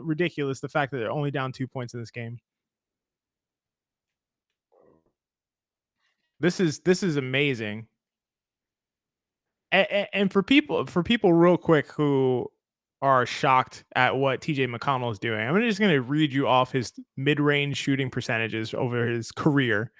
ridiculous, the fact that they're only down 2 points in this game. This is amazing. And for people real quick who are shocked at what TJ McConnell is doing, I'm just going to read you off his mid-range shooting percentages over his career.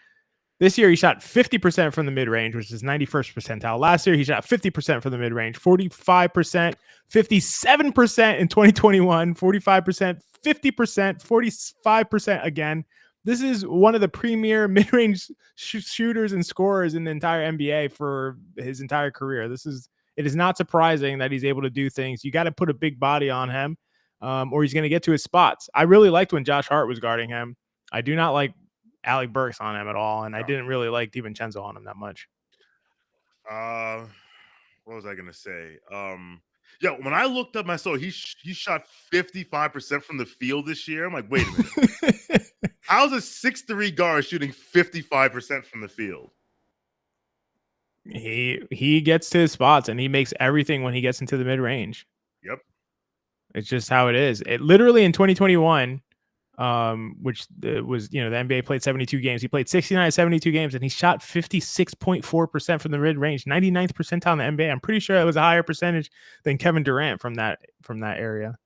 This year, he shot 50% from the mid-range, which is 91st percentile. Last year, he shot 50% from the mid-range, 45%, 57% in 2021, 45%, 50%, 45% again. This is one of the premier mid-range shooters and scorers in the entire NBA for his entire career. It is not surprising that he's able to do things. You got to put a big body on him, or he's going to get to his spots. I really liked when Josh Hart was guarding him. I do not like Alec Burks on him at all, and I didn't really like DiVincenzo on him that much. What was I gonna say? When I looked up myself, he shot 55% from the field this year. I'm like, wait a minute. How's a 6'3" guard shooting 55% from the field? He gets to his spots and he makes everything when he gets into the mid range. Yep, it's just how it is. It literally in 2021. Which was, the NBA played 72 games. He played 69 of 72 games, and he shot 56.4% from the mid-range, 99th percentile in the NBA. I'm pretty sure it was a higher percentage than Kevin Durant from that area.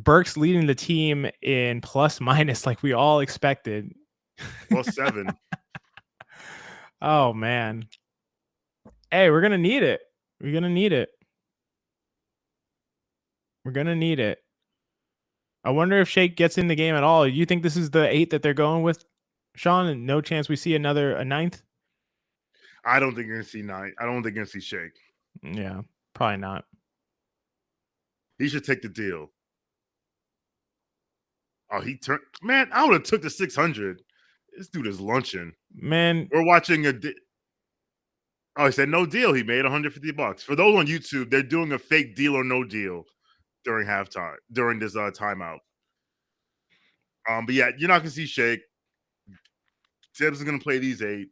Burks leading the team in plus minus like we all expected. +7. Oh, man. Hey, we're going to need it. We're going to need it. We're going to need it. I wonder if Shake gets in the game at all. You think this is the 8 that they're going with, Shawn? And no chance we see a 9th? I don't think you're going to see 9. I don't think you're going to see Shake. Yeah, probably not. He should take the deal. Oh, he turned. Man, I would have took the 600. This dude is lunching. Man. We're watching Oh, he said no deal. He made $150. For those on YouTube, they're doing a fake deal or no deal during halftime, during this timeout. But yeah, you're not gonna see Shake. Tibbs is gonna play these 8.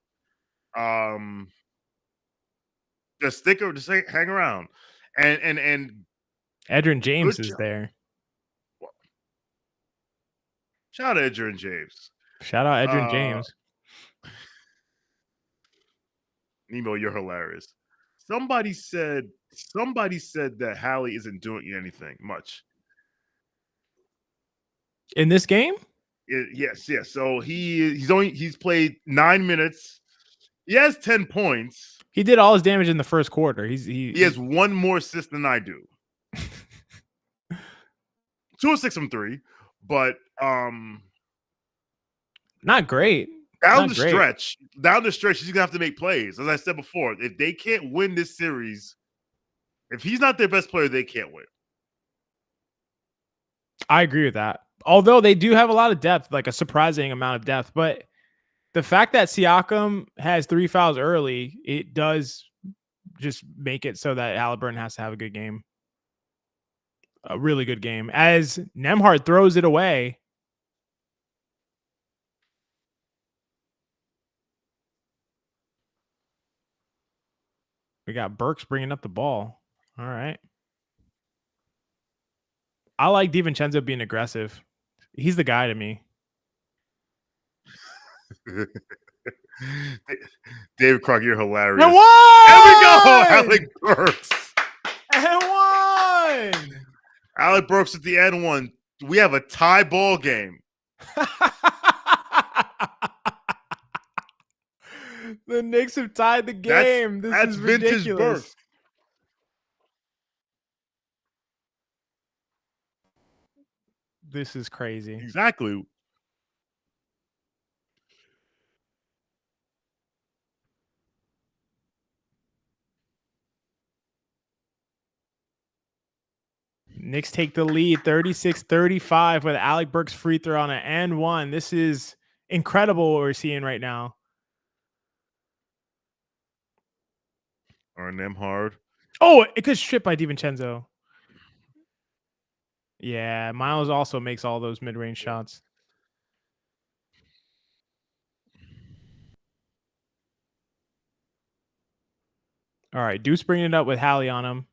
Just hang around. And Edgerrin James is there. Shout out Edgerrin James. Shout out Edgerrin James. Nemo, you're hilarious. Somebody said that Hallie isn't doing anything much in this game. Yes. So he's played 9 minutes. He has 10 points. He did all his damage in the first quarter. He has 1 more assist than I do. 2 of 6 from 3, but not great. Down the stretch, he's gonna have to make plays. As I said before, if they can't win this series, if he's not their best player, they can't win. I agree with that. Although they do have a lot of depth, like a surprising amount of depth. But the fact that Siakam has 3 fouls early, it does just make it so that Haliburton has to have a good game. A really good game. As Nembhard throws it away. We got Burks bringing up the ball. All right. I like DiVincenzo being aggressive. He's the guy to me. David Crock, you're hilarious. And one! There we go! Alec Burks. And one! Alec Burks at the end one. We have a tie ball game. The Knicks have tied the game. This is ridiculous. Vintage Burks. This is crazy. Exactly. Knicks take the lead 36-35 with Alec Burks free throw on an and one. This is incredible what we're seeing right now. Or Nembhard. Oh, it could strip by DiVincenzo. Yeah, Miles also makes all those mid-range shots. All right, Deuce bringing it up with Hallie on him.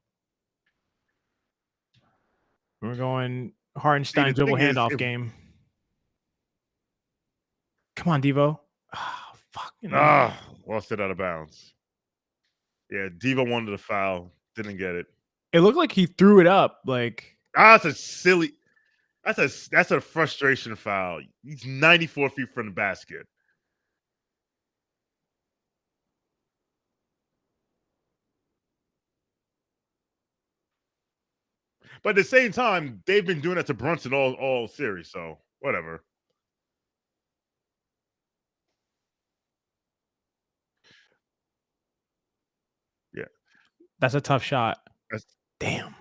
We're going Hartenstein dribble handoff game. Come on, Devo. Oh, fucking. Lost it out of bounds. Yeah, Devo wanted a foul. Didn't get it. It looked like he threw it up. Like that's a silly. That's a frustration foul. He's 94 feet from the basket. But at the same time, they've been doing that to Brunson all series, so whatever. Yeah. That's a tough shot. Damn.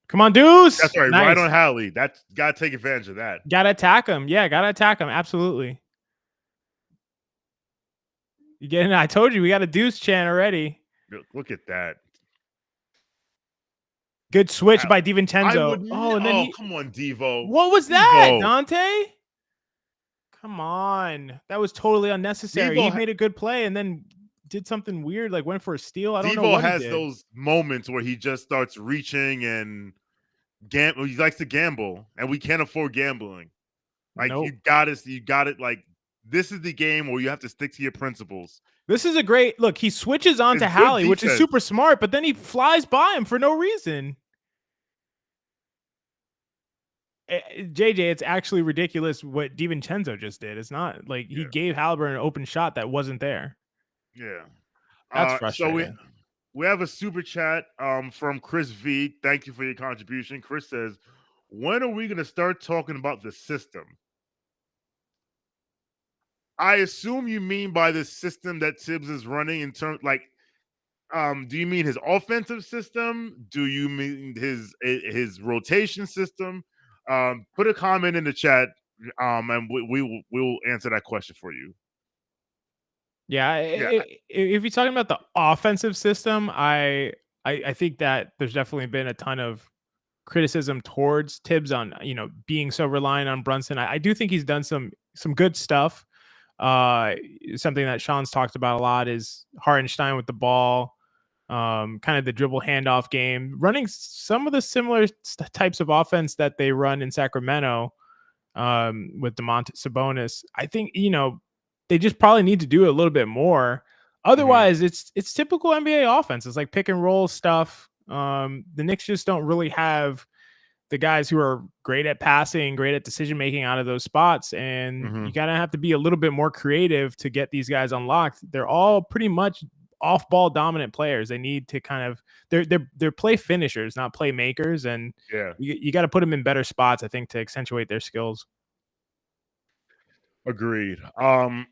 Come on, Deuce. That's right. Nice. Right on Hallie. That's got to take advantage of that. Got to attack him. Yeah, got to attack him. Absolutely. You getting? I told you we got a Deuce chant already. Look at that. Good switch by DiVincenzo. And then come on, Devo. What was that, Dante? Come on. That was totally unnecessary. He made a good play and then did something weird, like went for a steal. I don't know what has those moments where he just starts reaching and he likes to gamble, and we can't afford gambling. Like you got it like This is the game where you have to stick to your principles. This is a great look. He switches on It's to good Hallie, which is defense. super smart, but then he flies by him for no reason. JJ, it's actually ridiculous what DiVincenzo just did. It's not like he gave Halliburton an open shot that wasn't there. Yeah. That's frustrating. So we have a super chat from Chris V. Thank you for your contribution. Chris says, when are we going to start talking about the system? I assume you mean by the system that Tibbs is running in terms like do you mean his offensive system? Do you mean his rotation system? Put a comment in the chat and we will answer that question for you. Yeah, if you're talking about the offensive system, I think that there's definitely been a ton of criticism towards Tibbs on being so reliant on Brunson. I do think he's done some good stuff. Something that Shawn's talked about a lot is Hartenstein with the ball, kind of the dribble handoff game, running some of the similar types of offense that they run in Sacramento with Domantas Sabonis. I think they just probably need to do a little bit more. Otherwise, it's typical NBA offense. It's like pick and roll stuff. The Knicks just don't really have the guys who are great at passing, great at decision making out of those spots, and you gotta have to be a little bit more creative to get these guys unlocked. They're all pretty much off-ball dominant players. They need to kind of they're play finishers, not playmakers, and you got to put them in better spots, I think, to accentuate their skills. Agreed. What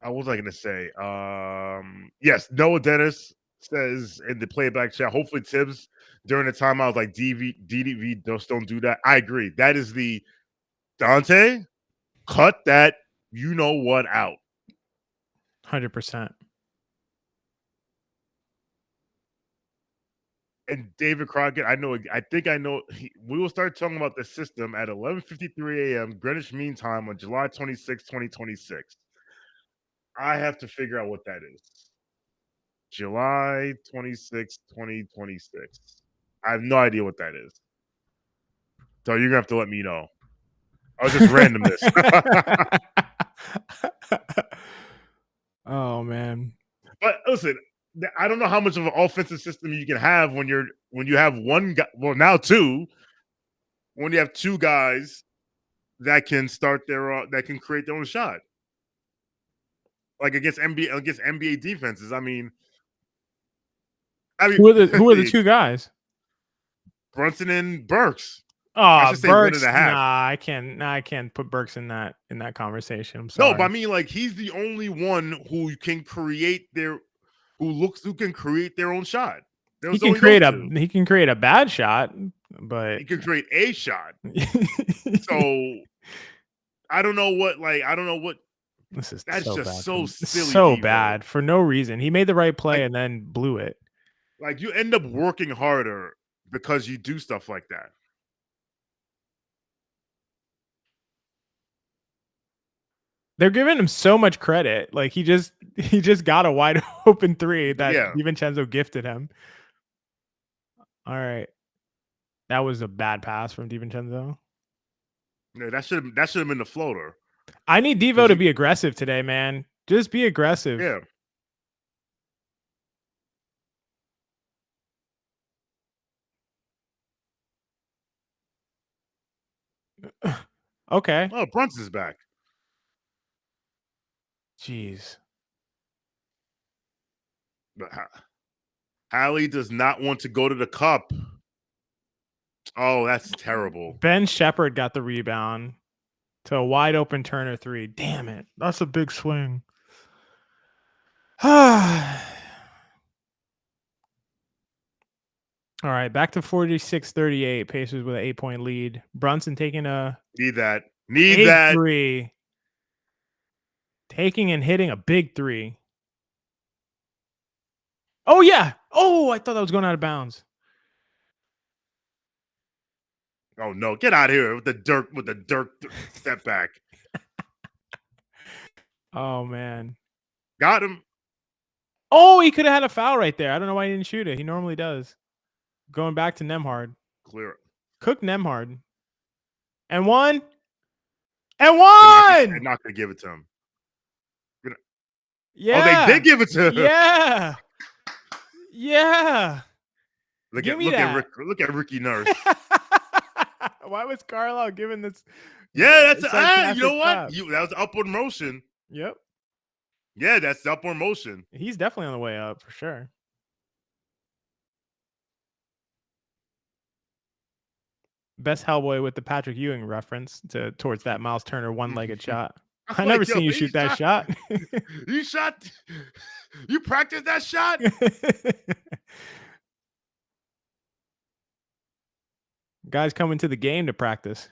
was I going to say? Yes, Noah Dennis says in the playback chat, hopefully Tibbs during the timeout was like DDV, don't do that. I agree. That is the Dante, cut that you know what out. 100%. And David Crockett, I think I know. We will start talking about the system at 11:53 a.m. Greenwich Mean Time on July 26, 2026. I have to figure out what that is. July 26, 2026. I have no idea what that is. So you're going to have to let me know. I'll just randomness. Oh, man. But listen, I don't know how much of an offensive system you can have when you have one guy, well, now two, when you have two guys that can that can create their own shot. Like against NBA defenses. I mean, who are the two guys? Brunson and Burks. Oh, Burks. I can't put Burks in that conversation. I'm sorry. No, but I mean, like, he's the only one who can create who can create their own shot. He can create a bad shot, but he can create a shot. So I don't know what. That's just so silly. So bad for no reason. He made the right play and then blew it. Like, you end up working harder because you do stuff like that. They're giving him so much credit. Like he just got a wide open three that DiVincenzo gifted him. All right. That was a bad pass from DiVincenzo. Yeah, that should have been the floater. I need Devo to be aggressive today, man. Just be aggressive. Yeah. Okay. Oh, Brunson's back. Jeez. But Hallie does not want to go to the cup. Oh, that's terrible. Ben Shepherd got the rebound to a wide open Turner three. Damn it. That's a big swing. All right, back to 46-38. Pacers with an 8-point lead. Brunson taking a need that three. Taking and hitting a big three. Oh yeah. Oh, I thought that was going out of bounds. Oh no, get out of here with the dirt step back. Oh man. Got him. Oh, he could have had a foul right there. I don't know why he didn't shoot it. He normally does. Going back to Nembhard. Clear it. Cook Nembhard. And one. And They're won. not gonna give it to him. Yeah. Oh, they did give it to him. Yeah. Yeah. Look Give me that. Look at Ricky Nurse. Why was Carlisle giving this? Yeah, that's sarcastic you know what? clap? That was upward motion. Yep. Yeah, that's upward motion. He's definitely on the way up for sure. Best Hellboy with the Patrick Ewing reference towards that Miles Turner one-legged shot. I never seen you shoot that shot. You shot. You practiced that shot. Guys coming to the game to practice.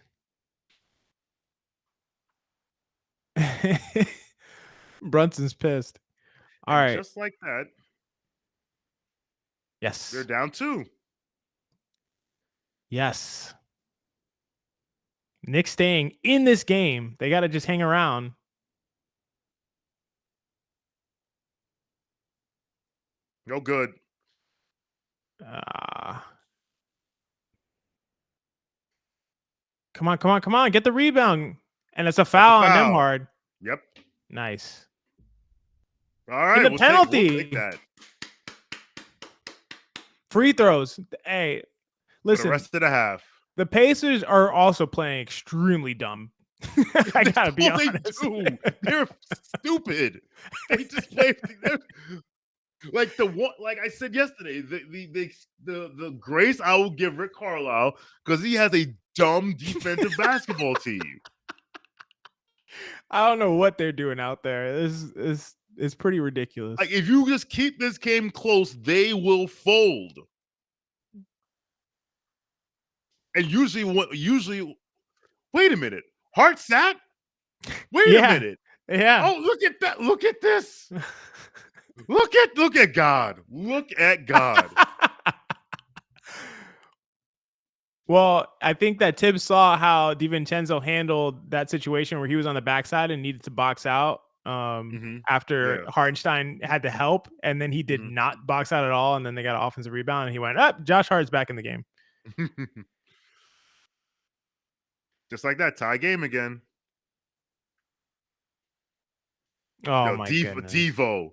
Brunson's pissed. All right. Just like that. Yes. They're down 2. Yes. Knicks staying in this game. They got to just hang around. No good. Come on. Get the rebound. And it's a foul on Nembhard. Yep. Nice. All right. And the penalty. We'll take that. Free throws. Hey, listen. For the rest of the half. The Pacers are also playing extremely dumb. I gotta be honest. They're stupid. They just play. Like like I said yesterday, the grace I will give Rick Carlisle because he has a dumb defensive basketball team. I don't know what they're doing out there. This is pretty ridiculous. Like if you just keep this game close, they will fold. And usually, wait a minute. Hart sat? Wait a minute. Yeah. Oh, look at that. Look at this. Look at God. Look at God. Well, I think that Tibbs saw how DiVincenzo handled that situation where he was on the backside and needed to box out after Hartenstein had to help, and then he did not box out at all, and then they got an offensive rebound, and he went up. Josh Hart's back in the game. Just like that, tie game again. Oh, my goodness. Devo.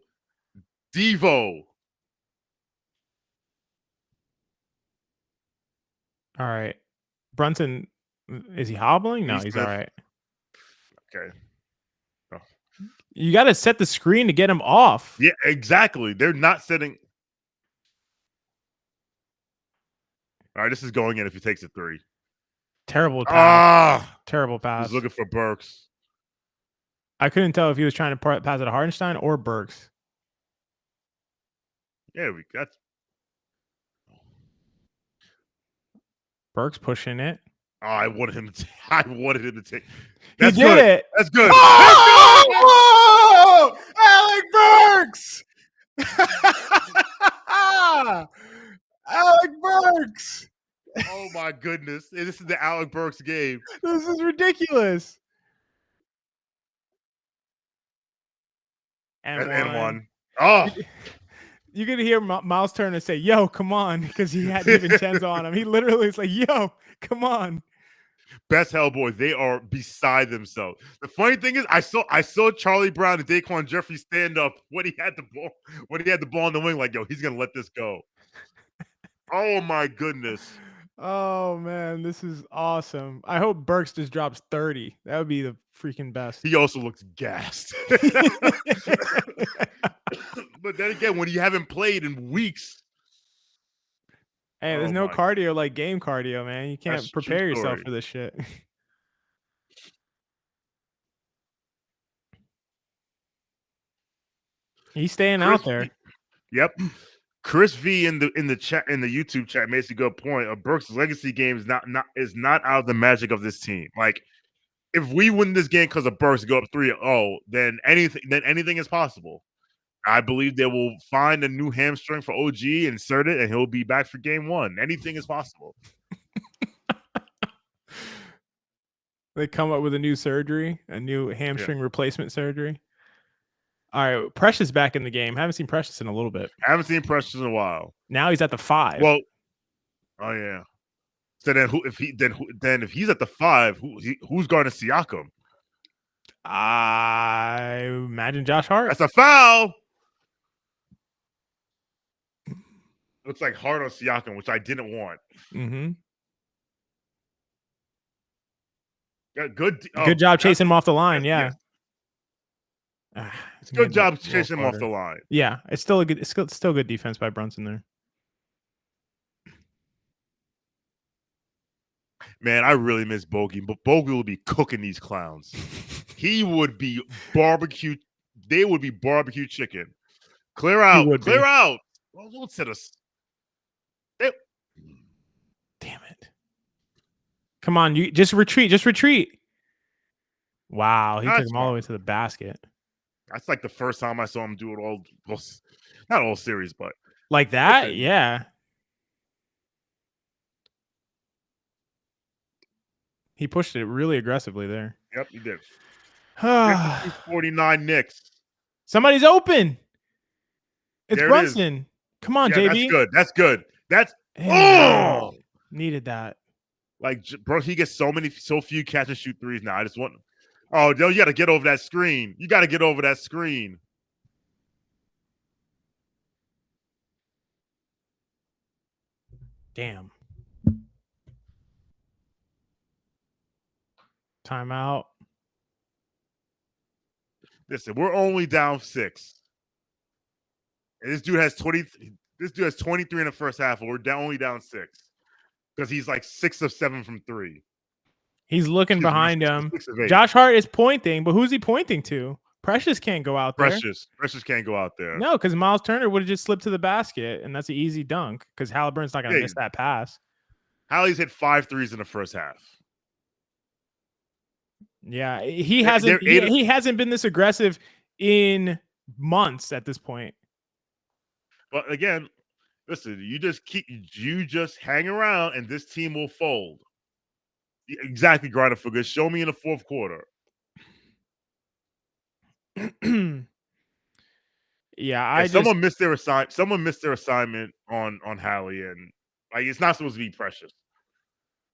All right. Brunson, is he hobbling? No, he's all right. Okay. Oh. You got to set the screen to get him off. Yeah, exactly. They're not setting. All right, this is going in if he takes a 3. Terrible pass. Terrible pass. He's looking for Burks. I couldn't tell if he was trying to pass it to Hartenstein or Burks. Yeah, we got Burks pushing it. Oh, I wanted him to take. That's good. It. That's good. Oh! Alec Burks! Alec Burks! Oh my goodness. This is the Alec Burks game. This is ridiculous. And one. Oh. You could hear Miles Turner say, yo, come on, because he had DiVincenzo on him. He literally is like, yo, come on. Best Hellboy. They are beside themselves. The funny thing is, I saw Charlie Brown and Daquan Jeffrey stand up when he had the ball in the wing, like, yo, he's gonna let this go. Oh my goodness. Oh man, this is awesome. I hope Burks just drops 30. That would be the freaking best. He also looks gassed. But then again, when you haven't played in weeks. Hey, there's no cardio like game cardio, man. You can't prepare yourself for this shit. He's staying out there. Yep. Chris V in the chat, in the YouTube chat, makes a good point. Burks' legacy game is not out of the magic of this team. Like, if we win this game because of Burks, go up 3-0, then anything is possible. I believe they will find a new hamstring for OG, insert it, and he'll be back for game 1. Anything is possible. They come up with a new surgery, a new hamstring replacement surgery. All right, Precious back in the game. Haven't seen Precious in a little bit. I haven't seen Precious in a while. Now he's at the 5. Well, oh yeah. So then, if he's at the 5, who's guarding Siakam? I imagine Josh Hart. That's a foul. Looks like Hart on Siakam, which I didn't want. Mm-hmm. Good job chasing him off the line. Yeah. Yes. It's good job chasing him off the line. Yeah, it's still good defense by Brunson there. Man, I really miss Bogey, but Bogey will be cooking these clowns. He would be barbecue. They would be barbecue chicken. Clear out. Clear out. Well, don't set us. Damn it. Come on, you just retreat. Just retreat. Wow, he took him all the way to the basket. That's like the first time I saw him do it all not all series, but like that. Yeah. He pushed it really aggressively there. Yep, he did. 49 Knicks. Somebody's open. It's Brunson. Come on, JB. That's good. Needed that. Like, bro, he gets so few catch and shoot threes now. I just want. Oh, no, you got to get over that screen. You got to get over that screen. Damn. Timeout. Listen, we're only down 6. And this dude has 20. This dude has 23 in the first half, and we're only down 6 because he's like 6 of 7 from 3. He's looking behind him. Josh Hart is pointing, but who's he pointing to? Precious can't go out there. Precious can't go out there. No, because Miles Turner would have just slipped to the basket, and that's an easy dunk because Halliburton's not going to miss that pass. Hallie's hit 5 threes in the first half. Yeah, he hasn't been this aggressive in months at this point. But again, listen, you just hang around, and this team will fold. Exactly, Grinder for good. Show me in the fourth quarter. Yeah, someone missed their assignment. Someone missed their assignment on Hallie, and like it's not supposed to be Precious.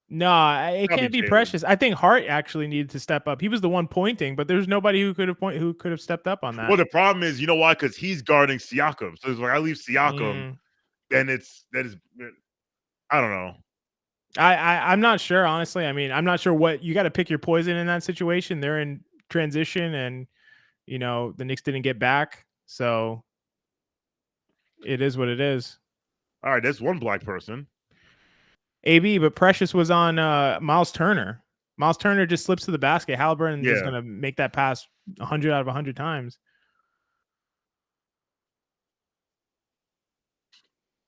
No, it can't be Precious. I think Hart actually needed to step up. He was the one pointing, but there's nobody who could have stepped up on that. Well, the problem is, you know why? Because he's guarding Siakam. So it's like I leave Siakam, then I don't know. I'm not sure, honestly. I mean, I'm not sure what you got to pick your poison in that situation. They're in transition, and the Knicks didn't get back, so it is what it is. All right, there's one black person. AB, but Precious was on Miles Turner. Miles Turner just slips to the basket. Halliburton is going to make that pass 100 out of 100 times.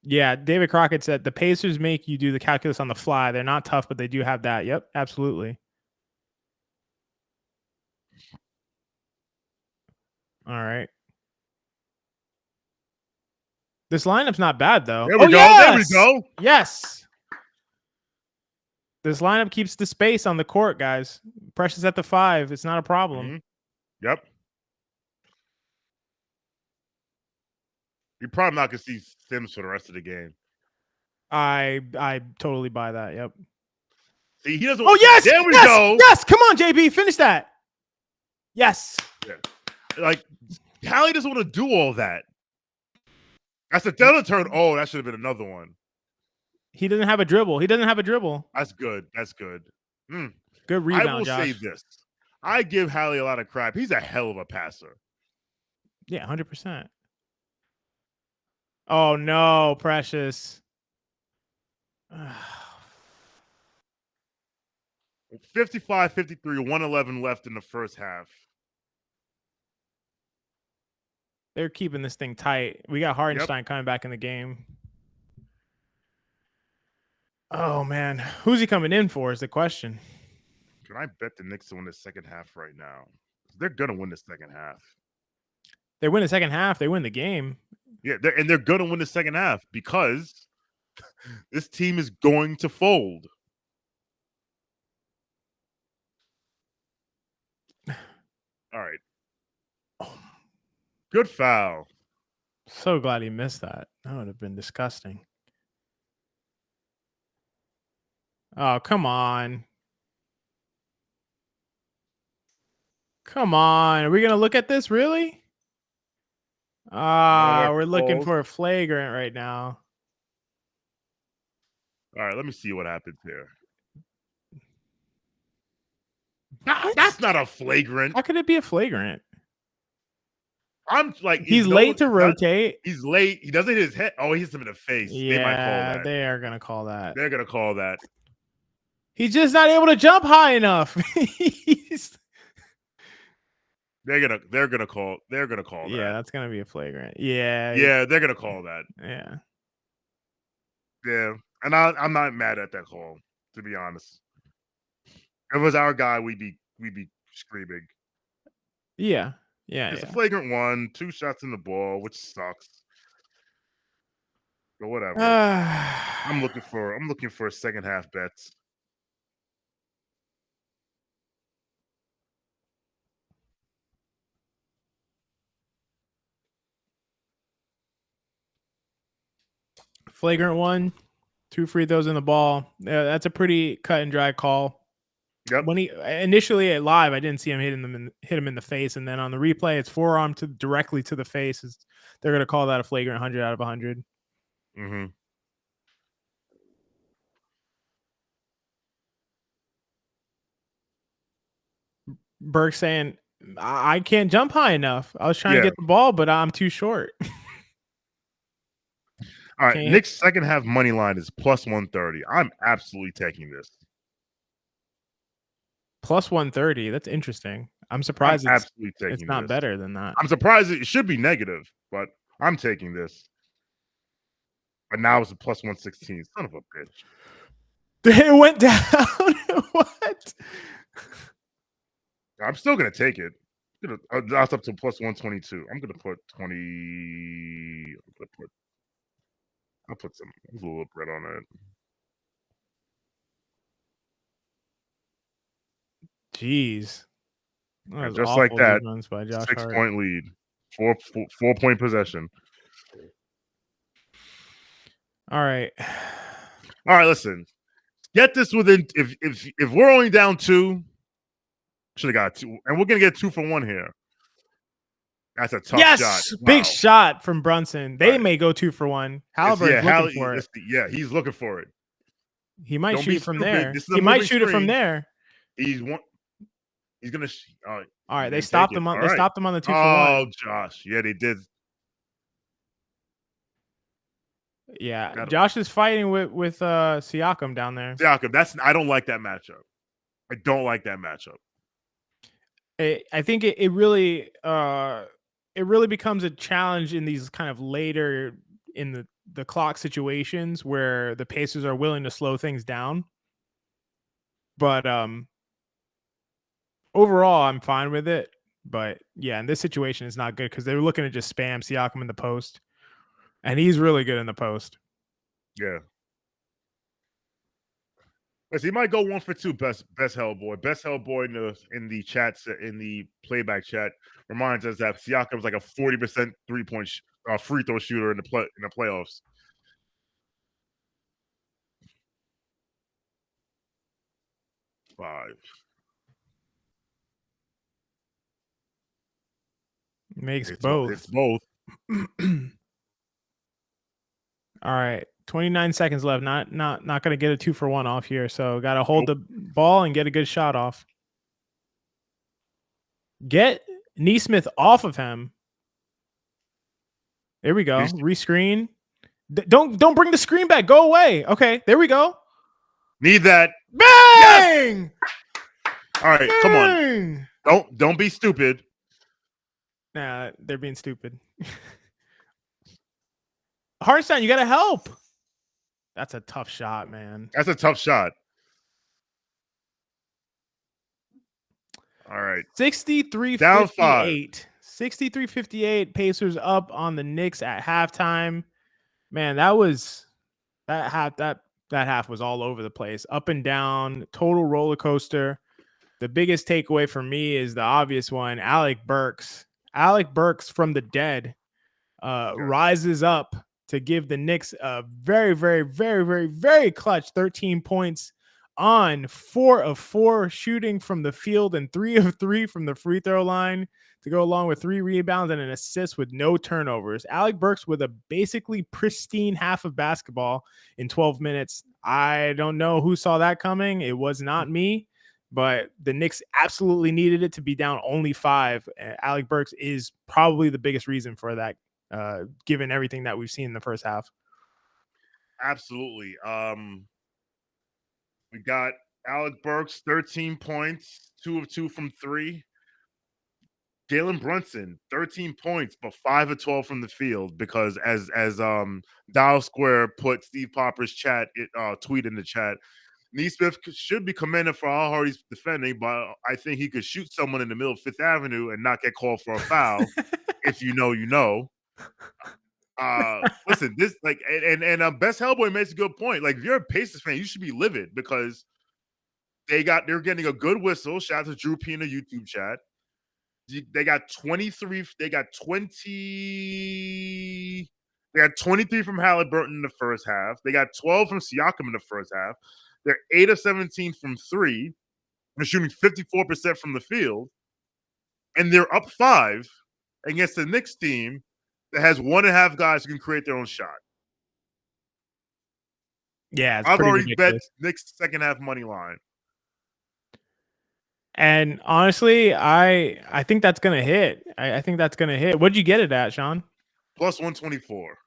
Yeah, David Crockett said the Pacers make you do the calculus on the fly. They're not tough, but they do have that. Yep, absolutely. All right. This lineup's not bad, though. There we go. Yes! There we go. Yes. This lineup keeps the space on the court, guys. Precious at the 5. It's not a problem. Mm-hmm. Yep. You're probably not going to see Sims for the rest of the game. I totally buy that. Yep. See, he doesn't. Oh, yes. There we go. Yes. Come on, JB. Finish that. Yes. Yeah. Like, Hallie doesn't want to do all that. That's a Delta turn. Oh, that should have been another one. He doesn't have a dribble. That's good. Good rebound, I will Josh. say this. I give Hallie a lot of crap. He's a hell of a passer. Yeah, 100%. Oh, no, Precious. 55-53, 111 left in the first half. They're keeping this thing tight. We got Hartenstein coming back in the game. Oh, man. Who's he coming in for is the question. Can I bet the Knicks to win the second half right now? They're going to win the second half. They win the second half. They win the game. Yeah, they're going to win the second half because this team is going to fold. All right. Good foul. So glad he missed that. That would have been disgusting. Oh, come on. Come on. Are we going to look at this? Really? We're looking for a flagrant right now. All right, let me see what happens here. What? That's not a flagrant. How could it be a flagrant? I'm like, he's late to rotate. He's late. He doesn't hit his head. Oh, he hits him in the face. Yeah, they might call that. They are going to call that. They're going to call that. He's just not able to jump high enough. They're gonna call that. Yeah, that's gonna be a flagrant. Yeah. Yeah, they're gonna call that. Yeah. Yeah. And I'm not mad at that call, to be honest. If it was our guy, we'd be screaming. Yeah. Yeah. It's a flagrant 1, 2 shots in the ball, which sucks. But whatever. I'm looking for a second half bets. Flagrant 1, 2 free throws in the ball. Yeah, that's a pretty cut and dry call. Yep. When he initially at live, I didn't see him hit him in the face, and then on the replay, it's forearm directly to the face. They're gonna call that a flagrant 100 out of 100. Mm-hmm. Burke saying, I can't jump high enough. I was trying to get the ball, but I'm too short. All right, Knicks second half money line is plus 130. I'm absolutely taking this. Plus 130. That's interesting. I'm surprised it's not better than that. I'm surprised it should be negative, but I'm taking this. But now it's a plus 116. Son of a bitch. It went down. What? I'm still gonna take it. That's up to plus 122. I'm gonna put 20. I'll put some a little bread on it. Jeez. Just like that. By Josh 6-point lead. 4-point possession. All right. All right, listen. Get this within if we're only down 2, should have got 2. And we're gonna get 2 for 1 here. That's a tough shot. Yes, big shot from Brunson. They may go 2 for 1. Halliburton's looking for it. He's looking for it. He might shoot from there. He might shoot it from there. He's gonna. All right, they stopped him on. They stopped him on the 2 for 1. Oh, Josh, yeah, they did. Yeah, Josh is fighting with Siakam down there. Siakam, I don't like that matchup. I don't like that matchup. I think it really becomes a challenge in these kind of later in the clock situations where the Pacers are willing to slow things down. But overall, I'm fine with it. But yeah, in this situation, it's not good because they're looking to just spam Siakam in the post, and he's really good in the post. Yeah. He might go 1 for 2. Best Hellboy. Best Hellboy in the chat in the playback chat reminds us that Siakam's like a 40% 3-point free throw shooter in the playoffs. Five. Makes both. It's both. All right. 29 seconds left. Not going to get a 2 for 1 off here. So got to hold the ball and get a good shot off. Get Neesmith off of him. There we go. Rescreen. Don't bring the screen back. Go away. Okay. There we go. Need that. Bang! Yes! All right. Bang! Come on. Don't be stupid. Nah, they're being stupid. Hartenstein, you got to help. That's a tough shot, man. That's a tough shot. All right. 63-58. Down 5. 63-58. Pacers up on the Knicks at halftime. Man, that half was all over the place. Up and down, total roller coaster. The biggest takeaway for me is the obvious one. Alec Burks from the dead rises up to give the Knicks a very, very, very, very, very clutch 13 points on 4 of 4 shooting from the field and 3 of 3 from the free throw line to go along with 3 rebounds and an assist with no turnovers. Alec Burks with a basically pristine half of basketball in 12 minutes. I don't know who saw that coming. It was not me, but the Knicks absolutely needed it to be down only 5. Alec Burks is probably the biggest reason for that, given everything that we've seen in the first half. Absolutely. We got Alec Burks, 13 points, 2 of 2 from 3. Jalen Brunson, 13 points, but 5 of 12 from the field, because as Dial Square put Steve Popper's tweet in the chat, Neesmith should be commended for how hard he's defending, but I think he could shoot someone in the middle of Fifth Avenue and not get called for a foul. If you know, you know. Listen, this and Best Hellboy makes a good point. Like, if you're a Pacers fan, you should be livid because they're getting a good whistle. Shout out to Drew P in the YouTube chat. They got 23. They got 20. They got 23 from Halliburton in the first half. They got 12 from Siakam in the first half. They're 8 of 17 from 3. They're shooting 54% from the field, and they're up 5 against the Knicks team that has 1.5 guys who can create their own shot. Yeah, I've already bet Knicks second half money line. And honestly, I think that's gonna hit. I think that's gonna hit. What'd you get it at, Shawn? Plus 124.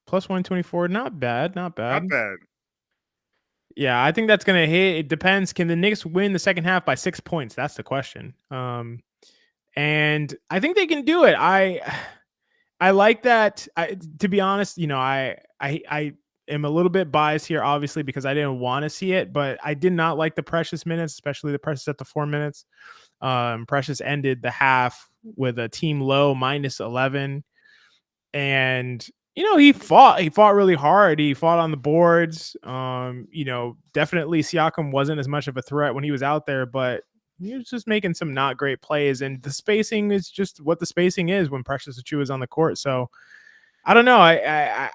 Plus 124. Not bad. Not bad. Not bad. Yeah, I think that's gonna hit. It depends. Can the Knicks win the second half by 6 points? That's the question. And I think they can do it. I like that. To be honest, I am a little bit biased here, obviously, because I didn't want to see it, but I did not like the Precious minutes, especially the Precious at the 4 minutes. Precious ended the half with a team low -11, and he fought really hard. He fought on the boards. Definitely Siakam wasn't as much of a threat when he was out there, but he was just making some not great plays, and the spacing is just what the spacing is when Precious Achiuwa is on the court. So I don't know. I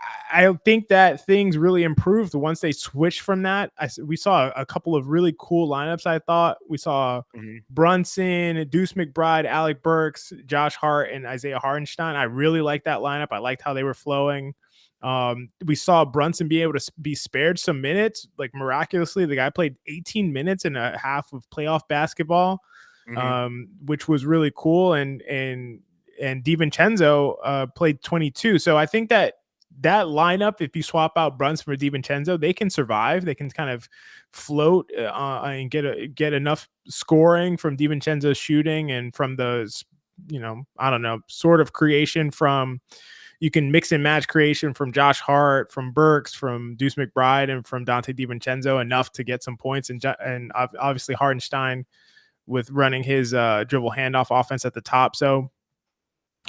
think that things really improved once they switched from that. We saw a couple of really cool lineups. I thought we saw Brunson, Deuce McBride, Alec Burks, Josh Hart, and Isaiah Hartenstein. I really liked that lineup. I liked how they were flowing. We saw Brunson be able to be spared some minutes. Like, miraculously, the guy played 18 minutes in a half of playoff basketball, which was really cool. And DiVincenzo played 22. So I think that lineup, if you swap out Brunson for DiVincenzo, they can survive. They can kind of float and get enough scoring from DiVincenzo's shooting and from the, I don't know, sort of creation from. You can mix and match creation from Josh Hart, from Burks, from Deuce McBride, and from Dante DiVincenzo enough to get some points. And obviously Hartenstein with running his dribble handoff offense at the top. So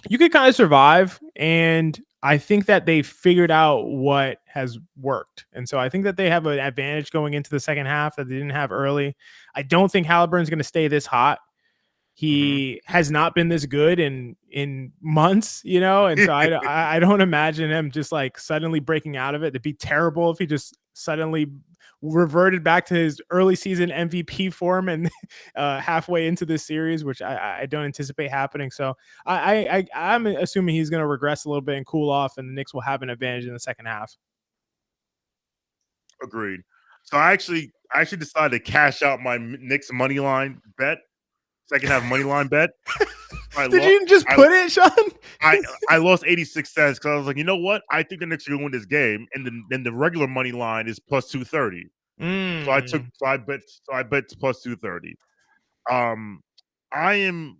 you could kind of survive. And I think that they figured out what has worked. And so I think that they have an advantage going into the second half that they didn't have early. I don't think Halliburton's going to stay this hot. He has not been this good in months, and so I don't imagine him just like suddenly breaking out of it. It'd be terrible if he just suddenly reverted back to his early season MVP form and halfway into this series, which I don't anticipate happening. So I'm assuming he's going to regress a little bit and cool off, and the Knicks will have an advantage in the second half. Agreed. So I actually decided to cash out my Knicks money line bet. Second half money line bet. Did you just put it, Shawn? I lost 86 cents because I was like, you know what? I think the Knicks are going to win this game, and then the regular money line is plus 230. So I bet plus 230. I am,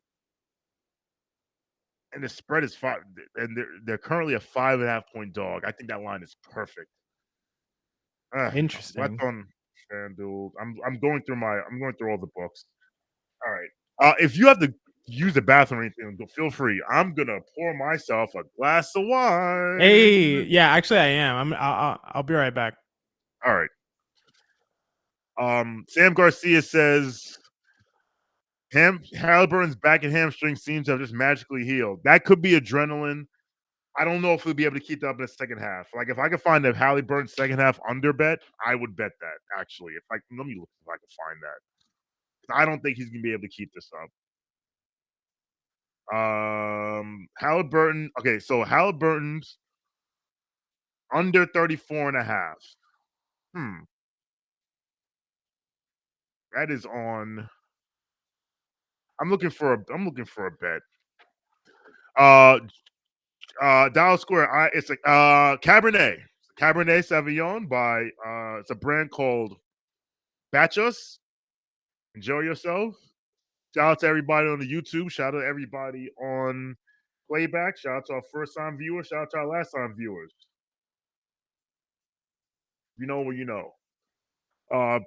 and the spread is 5, and they're currently a 5.5 point dog. I think that line is perfect. Interesting. What's on FanDuel? I'm going through all the books. All right. If you have to use the bathroom or anything, feel free. I'm gonna pour myself a glass of wine. Hey, yeah, actually, I am. I'll be right back. All right. Sam Garcia says Halliburton's back and hamstring seems to have just magically healed. That could be adrenaline. I don't know if we'll be able to keep that up in the second half. Like, if I could find a Halliburton second half under bet, I would bet that, actually. Let me look if I can find that. I don't think he's going to be able to keep this up. Halliburton. Okay, so Halliburton's under 34.5. That is on. I'm looking for a bet. Dallas Square. It's a Cabernet Sauvignon by it's a brand called Batchus. Enjoy yourself. Shout out to everybody on the YouTube. Shout out to everybody on playback. Shout out to our first time viewers. Shout out to our last time viewers. You know what you know. All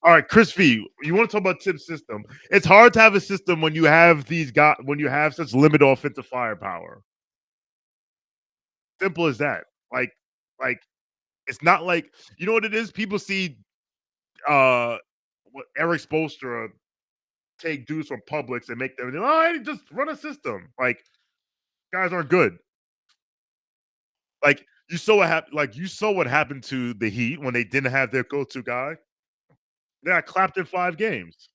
right, Chris V. You want to talk about tip system? It's hard to have a system when you have such limited offensive firepower. Simple as that. Like it's not like, you know what it is. People see what Eric Spoelstra take dudes from Publix and make them just run a system. Like, guys aren't good. Like, you saw what happened to the Heat when they didn't have their go-to guy. They got clapped in 5 games.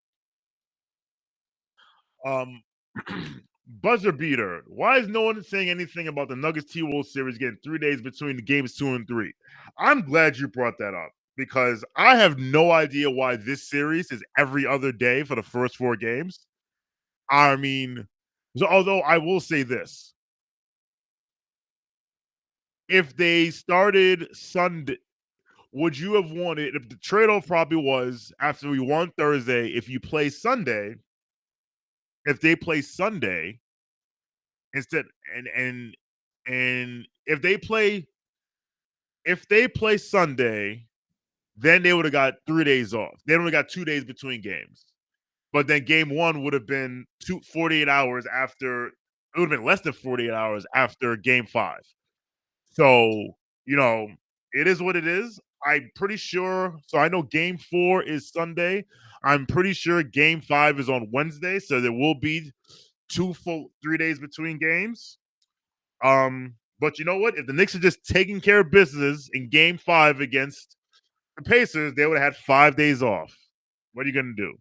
Buzzer beater. Why is no one saying anything about the Nuggets T-Wolves series getting 3 days between the games 2 and 3? I'm glad you brought that up because I have no idea why this series is every other day for the first 4 games. I mean, although I will say this. If they started Sunday, would you have wanted, if the trade-off probably was after we won Thursday, if you play Sunday, if they play Sunday instead, and if they play Sunday, then they would have got 3 days off. They only got 2 days between games. But then game 1 would have been 48 hours after. It would have been less than 48 hours after game 5. So, it is what it is. I'm pretty sure. So I know game 4 is Sunday. I'm pretty sure game 5 is on Wednesday. So there will be 2 full 3 days between games. But you know what? If the Knicks are just taking care of business in game 5 against the Pacers, they would have had 5 days off. What are you going to do?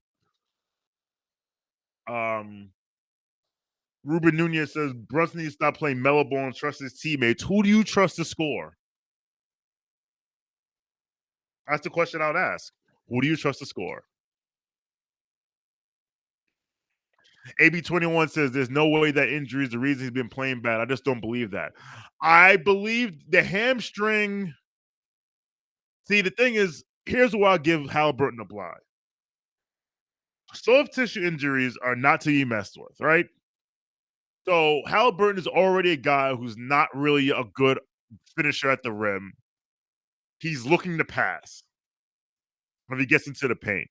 Ruben Nunez says Brunson needs to stop playing mellow ball and trust his teammates. Who do you trust to score? That's the question I would ask. Who do you trust to score? AB21 says there's no way that injury is the reason he's been playing bad. I just don't believe that. I believe the hamstring. See, the thing is, here's where I'll give Halliburton a blind. Soft tissue injuries are not to be messed with, right? So Halliburton is already a guy who's not really a good finisher at the rim. He's looking to pass when he gets into the paint.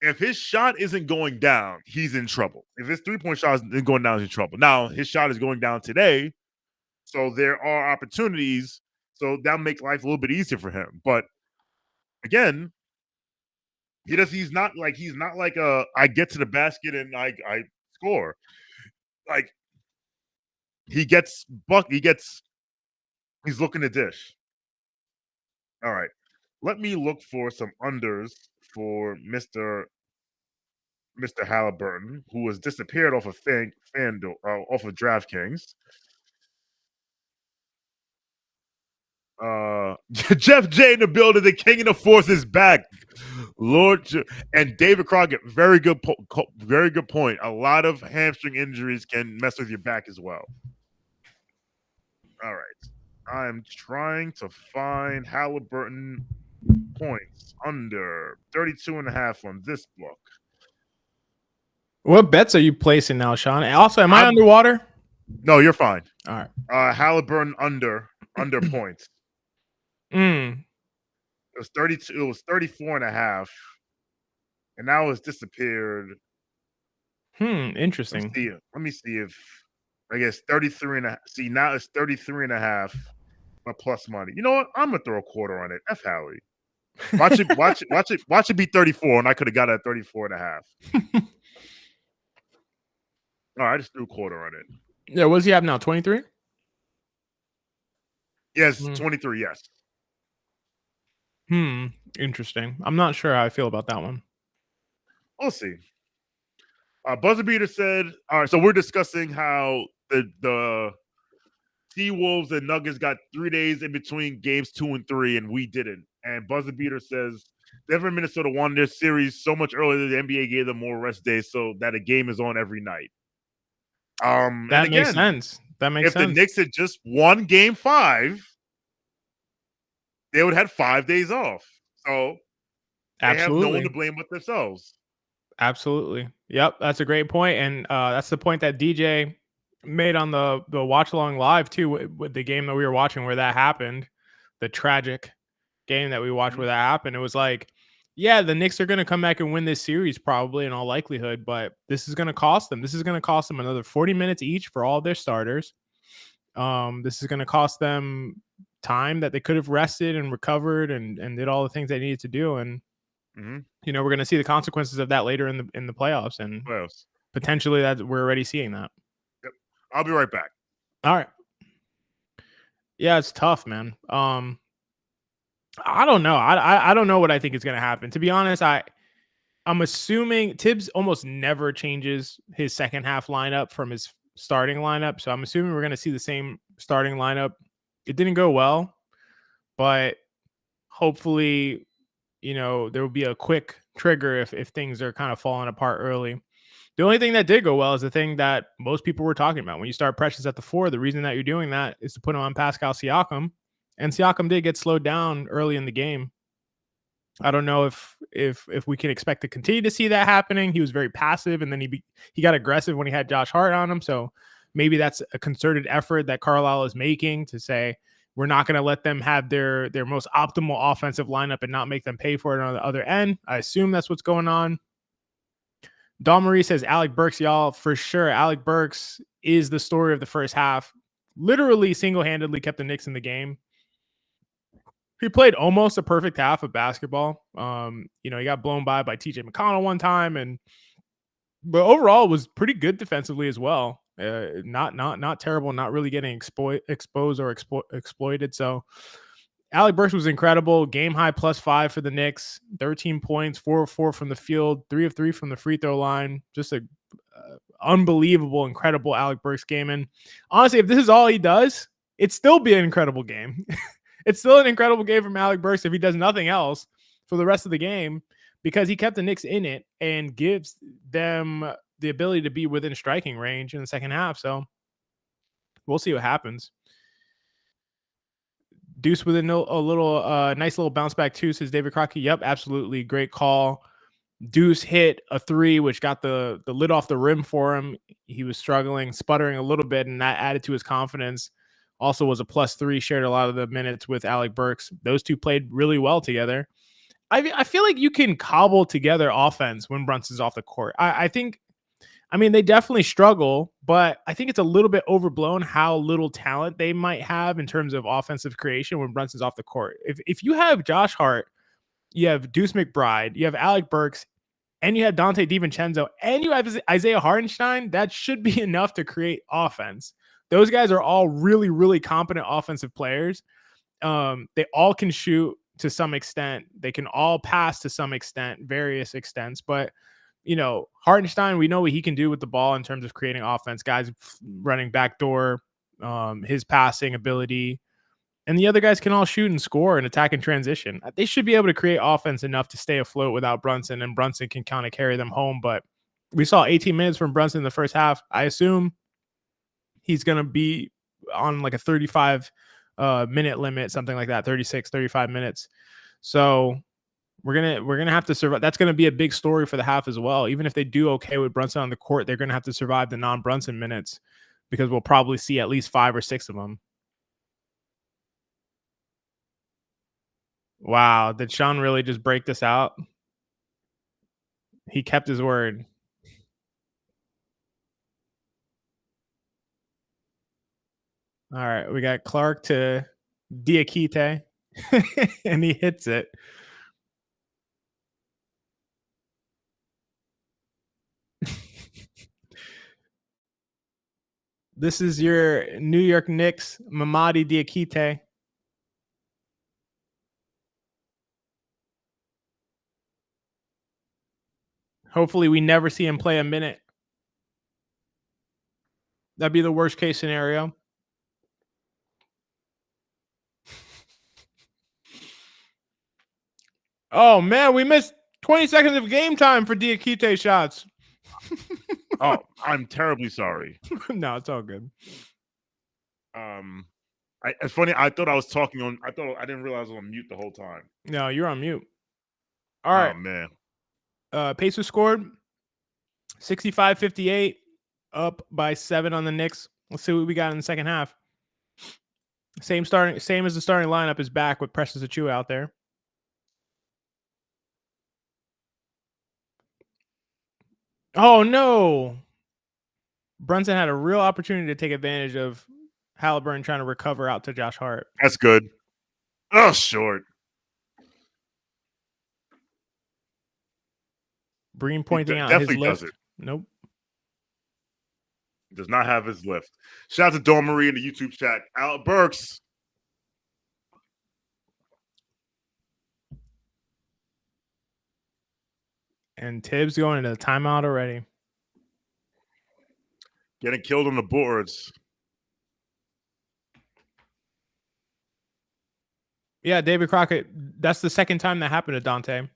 If his shot isn't going down, he's in trouble. If his 3-point shot isn't going down, he's in trouble. Now, his shot is going down today, so there are opportunities. So that'll make life a little bit easier for him. But again, he's not like I get to the basket and I score. Like he's looking to dish. All right. Let me look for some unders for Mr. Halliburton, who has disappeared off of FanDuel, off of DraftKings. Jeff J in the building. The king of the force is back. Lord and David Crockett. Very good point. A lot of hamstring injuries can mess with your back as well. All right. I'm trying to find Halliburton points under 32.5 on this book. What bets are you placing now, Shawn? Also, am I underwater? No, you're fine. All right. Halliburton under points. It was 32. It was 34.5, and now it's disappeared. Interesting. Let me see if I guess 33.5. See, now it's 33.5, but plus money. You know what? I'm gonna throw a quarter on it. F Howie. Watch it be 34, and I could have got it at 34.5. All right, I just threw a quarter on it. Yeah, what does he have now? 23? Yes, 23. Yes. Interesting. I'm not sure how I feel about that one. We'll see. Buzzer Beater said, all right, so we're discussing how the T-Wolves and Nuggets got 3 days in between games 2 and 3, and we didn't. And Buzzer Beater says, Denver and Minnesota won their series so much earlier that the NBA gave them more rest days so that a game is on every night. And That makes again, sense. That makes if the sense. Knicks had just won game 5, they would have had 5 days off. So they have no one to Absolutely. blame but themselves. Absolutely. Yep, that's a great point, and that's the point that DJ made on the watch along live too with the game that we were watching where that happened, the tragic game that we watched where that happened. It was like, yeah, the Knicks are going to come back and win this series probably in all likelihood, but this is going to cost them. This is going to cost them another 40 minutes each for all their starters. This is going to cost them time that they could have rested and recovered and did all the things they needed to do. And you know, we're going to see the consequences of that later in the playoffs, and potentially that we're already seeing that. Yep. I'll be right back. All right. Yeah, it's tough, man. I don't know. I don't know what I think is going to happen. To be honest, I'm assuming Tibbs almost never changes his second half lineup from his starting lineup. So I'm assuming we're going to see the same starting lineup. It didn't go well, but hopefully, you know, there will be a quick trigger if things are kind of falling apart early. The only thing that did go well is the thing that most people were talking about. When you start Precious at the 4, the reason that you're doing that is to put him on Pascal Siakam. And Siakam did get slowed down early in the game. I don't know if we can expect to continue to see that happening. He was very passive, and then he got aggressive when he had Josh Hart on him. So maybe that's a concerted effort that Carlisle is making to say we're not going to let them have their most optimal offensive lineup and not make them pay for it on the other end. I assume that's what's going on. Don Marie says Alec Burks, y'all, for sure. Alec Burks is the story of the first half. Literally single-handedly kept the Knicks in the game. He played almost a perfect half of basketball. You know, he got blown by TJ McConnell one time, but overall was pretty good defensively as well. Not terrible, not really getting exposed or exploited. So Alec Burks was incredible. Game high +5 for the Knicks. 13 points, 4 of 4 from the field, 3 of 3 from the free throw line. Just a unbelievable, incredible Alec Burks game. And honestly, if this is all he does, it'd still be an incredible game. It's still an incredible game from Alec Burks if he does nothing else for the rest of the game, because he kept the Knicks in it and gives them the ability to be within striking range in the second half. So we'll see what happens. Deuce with a little nice little bounce back too, says David Crockett. Yep, absolutely. Great call. Deuce hit a 3, which got the lid off the rim for him. He was struggling, sputtering a little bit, and that added to his confidence. Also was a +3, shared a lot of the minutes with Alec Burks. Those two played really well together. I feel like you can cobble together offense when Brunson's off the court. I think, I mean, they definitely struggle, but I think it's a little bit overblown how little talent they might have in terms of offensive creation when Brunson's off the court. If you have Josh Hart, you have Deuce McBride, you have Alec Burks, and you have Dante DiVincenzo, and you have Isaiah Hartenstein, that should be enough to create offense. Those guys are all really, really competent offensive players. They all can shoot to some extent. They can all pass to some extent, various extents. But, you know, Hartenstein, we know what he can do with the ball in terms of creating offense. Guys running backdoor, his passing ability. And the other guys can all shoot and score and attack in transition. They should be able to create offense enough to stay afloat without Brunson, and Brunson can kind of carry them home. But we saw 18 minutes from Brunson in the first half. I assume he's going to be on like a 35 minute limit, something like that, 36, 35 minutes. So we're going to have to survive. That's going to be a big story for the half as well. Even if they do okay with Brunson on the court, they're going to have to survive the non-Brunson minutes, because we'll probably see at least 5 or 6 of them. Wow. Did Shawn really just break this out? He kept his word. All right. We got Clark to Diakite, and he hits it. This is your New York Knicks, Mamadi Diakite. Hopefully we never see him play a minute. That'd be the worst case scenario. Oh, man, we missed 20 seconds of game time for Diakite shots. Oh, I'm terribly sorry. No, it's all good. It's funny. I thought I was talking on. I didn't realize I was on mute the whole time. No, you're on mute. All right. Oh, man. Pacers scored 65-58, up by 7 on the Knicks. Let's see what we got in the second half. Same as the starting lineup is back with Precious Achiuwa out there. Oh, no. Brunson had a real opportunity to take advantage of Halliburton trying to recover out to Josh Hart. That's good. Oh, short. Breen pointing out his lift. Nope. Does not have his lift. Shout out to Dawn Marie in the YouTube chat. Al Burks. And Tibbs going into the timeout already. Getting killed on the boards. Yeah, David Crockett, that's the second time that happened to Dante.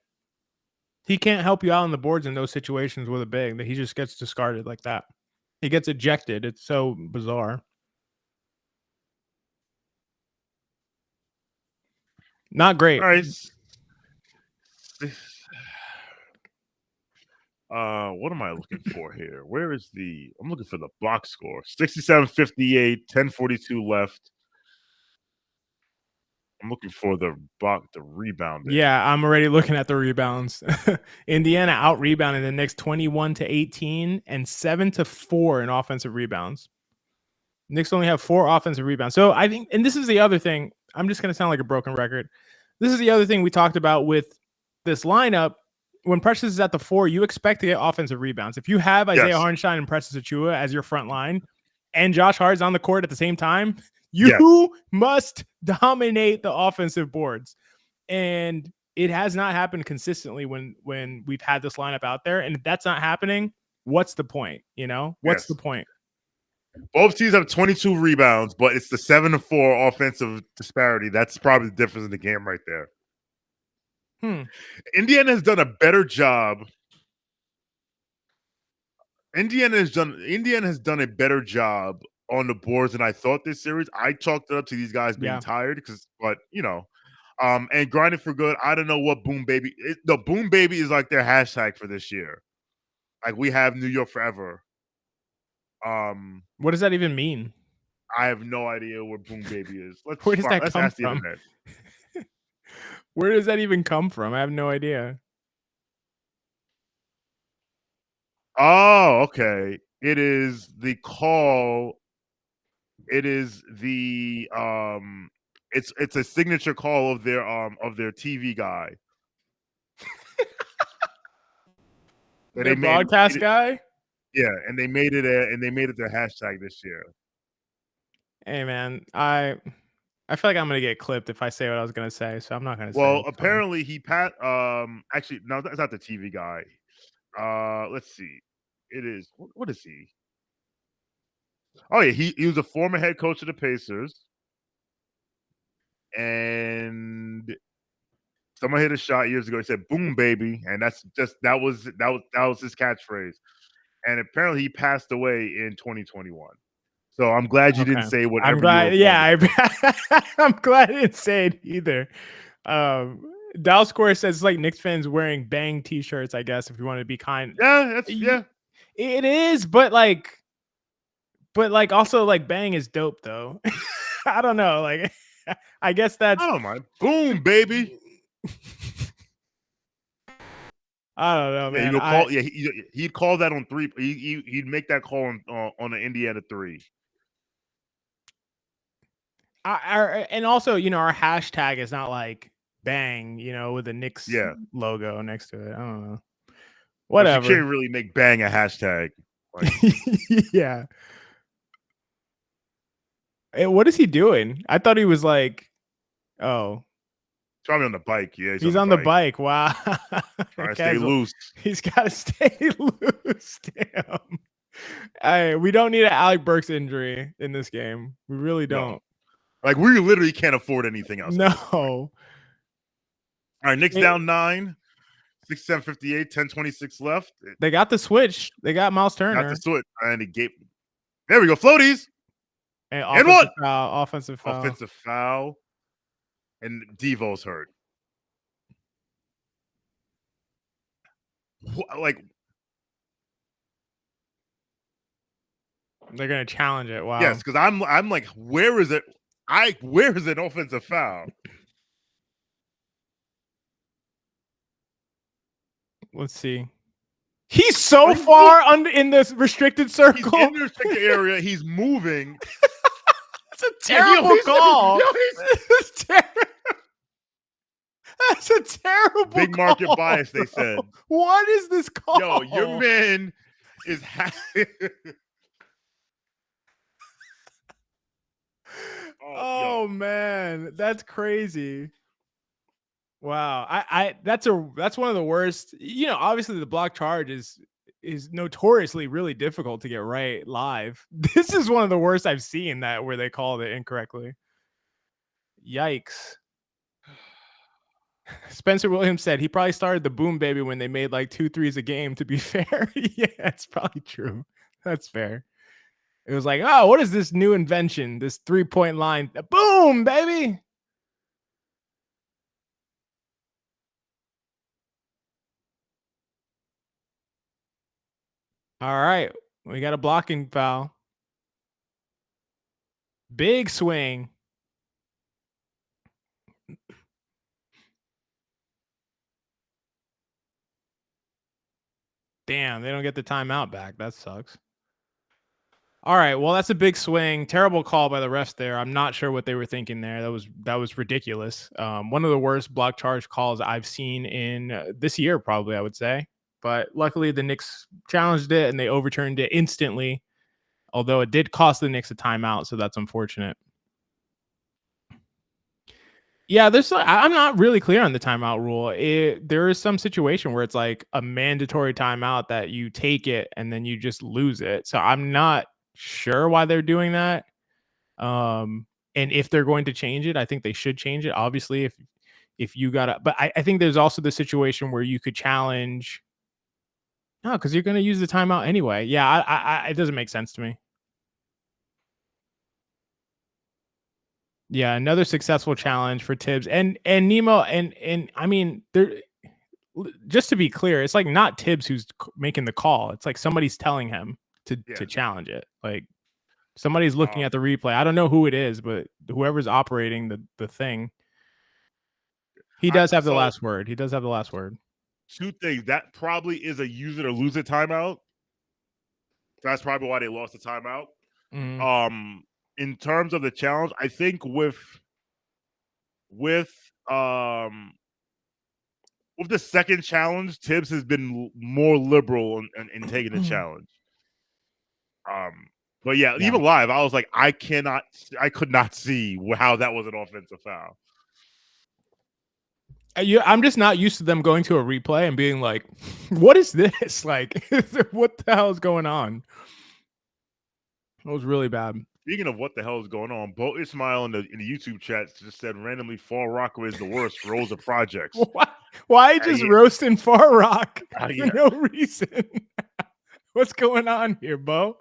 He can't help you out on the boards in those situations with a big. That he just gets discarded like that. He gets ejected. It's so bizarre. Not great. All right. What am I looking for here? Where is I'm looking for the box score. 67-58, 10:42 left. I'm looking for the rebound. Yeah, I'm already looking at the rebounds. Indiana out rebounding the Knicks 21-18 and 7-4 in offensive rebounds. Knicks only have 4 offensive rebounds. So I think, and this is the other thing, I'm just going to sound like a broken record. This is the other thing we talked about with this lineup. When Precious is at the 4, you expect to get offensive rebounds. If you have Isaiah Hartenstein and Precious Achiuwa as your front line and Josh Hart's on the court at the same time, you must dominate the offensive boards. And it has not happened consistently when we've had this lineup out there. And if that's not happening, what's the point? What's the point? Both teams have 22 rebounds, but it's the 7-4 offensive disparity. That's probably the difference in the game right there. Indiana has done a better job. Indiana has done a better job on the boards than I thought this series. I chalked it up to these guys being tired and grinding for good. I don't know what Boom Baby. The Boom Baby is like their hashtag for this year. Like we have New York forever. What does that even mean? I have no idea what Boom Baby is. Where does that come from? Where does that even come from? I have no idea. Oh, okay. It is the call. It is the it's a signature call of their TV guy. The broadcast guy? Yeah, and they made it their hashtag this year. Hey man, I feel like I'm gonna get clipped if I say what I was gonna say, so I'm not gonna say. Well, apparently he actually no, that's not the TV guy. Let's see. It is what is he? Oh yeah, he was a former head coach of the Pacers, and someone hit a shot years ago. He said "Boom, baby," and that was his catchphrase. And apparently, he passed away in 2021. So I'm glad you didn't say whatever. I'm glad. I'm glad I didn't say it either. Dallas Square says it's like Knicks fans wearing Bang T-shirts. I guess if you want to be kind. Yeah, it is, but also like Bang is dope though. I don't know. Like, I guess that's. I don't mind. Boom, baby. I don't know, man. He'd call that on 3. He'd make that call on an Indiana 3. And also, our hashtag is not like Bang, with the Knicks logo next to it. I don't know. Whatever. You can't really make Bang a hashtag. Yeah. What is he doing? I thought he was like, oh, Probably on the bike. Yeah, he's on the bike. Wow. Trying to stay loose. He's got to stay loose. Damn. We don't need an Alec Burks injury in this game. We really don't. No. Like, we literally can't afford anything else. No. All right, Knicks down 9. 67-58, 10:26 left. They got the switch. They got Miles Turner. Got the switch. And he gave. There we go. Floaties. And what? Offensive foul. Offensive foul. And Devo's hurt. Like, they're gonna challenge it. Wow. Yes, because I'm like, where is it? Where is an offensive foul? Let's see. He's so far in this restricted circle. He's in the restricted area. He's moving. That's a terrible call. That's a terrible big market call, bias, they said. What is this call? Yo, your man is oh man, that's crazy. Wow. That's one of the worst. Obviously the block charge is notoriously really difficult to get right live. This is one of the worst I've seen where they called it incorrectly. Yikes. Spencer Williams said he probably started the Boom Baby when they made like 2 threes a game, to be fair. Yeah, it's probably true. That's fair. It was like, oh, what is this new invention? This 3-point line. Boom, baby. All right. We got a blocking foul. Big swing. Damn, they don't get the timeout back. That sucks. All right, well, that's a big swing. Terrible call by the refs there. I'm not sure what they were thinking there. That was ridiculous. One of the worst block charge calls I've seen in this year, probably, I would say. But luckily, the Knicks challenged it, and they overturned it instantly, although it did cost the Knicks a timeout, so that's unfortunate. Yeah, I'm not really clear on the timeout rule. There is some situation where it's like a mandatory timeout that you take it and then you just lose it. So I'm not sure why they're doing that. And if they're going to change it, I think they should change it. Obviously, if you gotta, but I think there's also the situation where you could challenge. No, because you're going to use the timeout anyway. Yeah, it doesn't make sense to me. Yeah, another successful challenge for Tibbs and Nemo and I mean, just to be clear, it's like not Tibbs who's making the call. It's like somebody's telling him to challenge it. Like somebody's looking at the replay. I don't know who it is, but whoever's operating the thing, he does have the last word. He does have the last word. 2 things. That probably is a use it or lose it timeout. That's probably why they lost the timeout. Mm. In terms of the challenge, I think with the second challenge, Tibbs has been more liberal in taking the challenge. But yeah, even live, I was like, I could not see how that was an offensive foul. I'm just not used to them going to a replay and being like, what is this? Like, what the hell is going on? It was really bad. Speaking of what the hell is going on, Bo Ismail in the YouTube chat just said randomly Far Rockaway is the worst for Rosa Projects. Why just roasting Far Rock for no reason? What's going on here, Bo?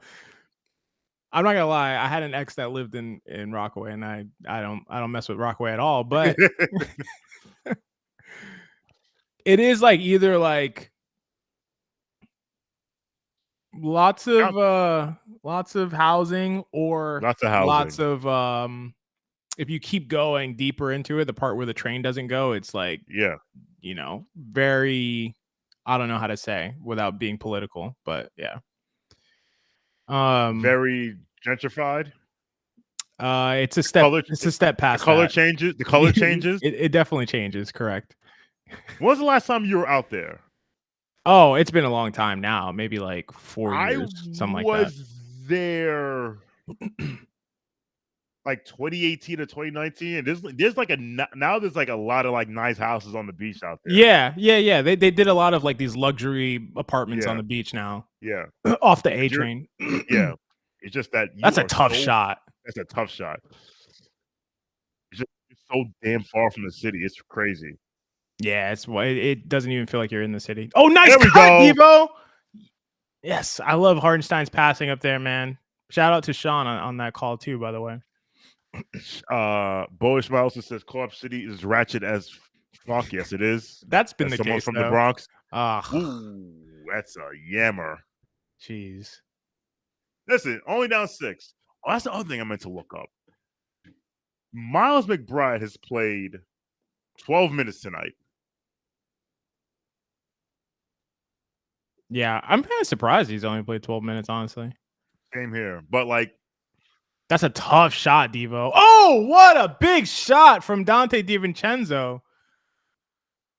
I'm not gonna lie, I had an ex that lived in Rockaway, and I don't mess with Rockaway at all, but it is like either like lots of housing or lots of if you keep going deeper into it, the part where the train doesn't go, it's like very, I don't know how to say without being political, but yeah. Very gentrified. It's a step past. The color changes. The color changes. It definitely changes. Correct. When was the last time you were out there? Oh, it's been a long time now. Maybe like 4 years, something like that. I was there like 2018 to 2019, and there's like now there's like a lot of like nice houses on the beach out there. Yeah. They did a lot of like these luxury apartments on the beach now. Yeah. Off the A train. Yeah. It's just that that's a tough shot. That's a tough shot. It's so damn far from the city. It's crazy. Yeah, it doesn't even feel like you're in the city. Oh, nice there we cut, go. Devo. Yes, I love Hartenstein's passing up there, man. Shout out to Shawn on that call too, by the way. Bullish also says Co-op City is ratchet as fuck. Yes, it is. That's been the case from though. the Bronx. Ooh, that's a yammer. Jeez. Listen, only down 6. Oh, that's the other thing I meant to look up. Miles McBride has played 12 minutes tonight. Yeah, I'm kind of surprised he's only played 12 minutes, honestly. Same here. But, like... That's a tough shot, Devo. Oh, what a big shot from Dante DiVincenzo.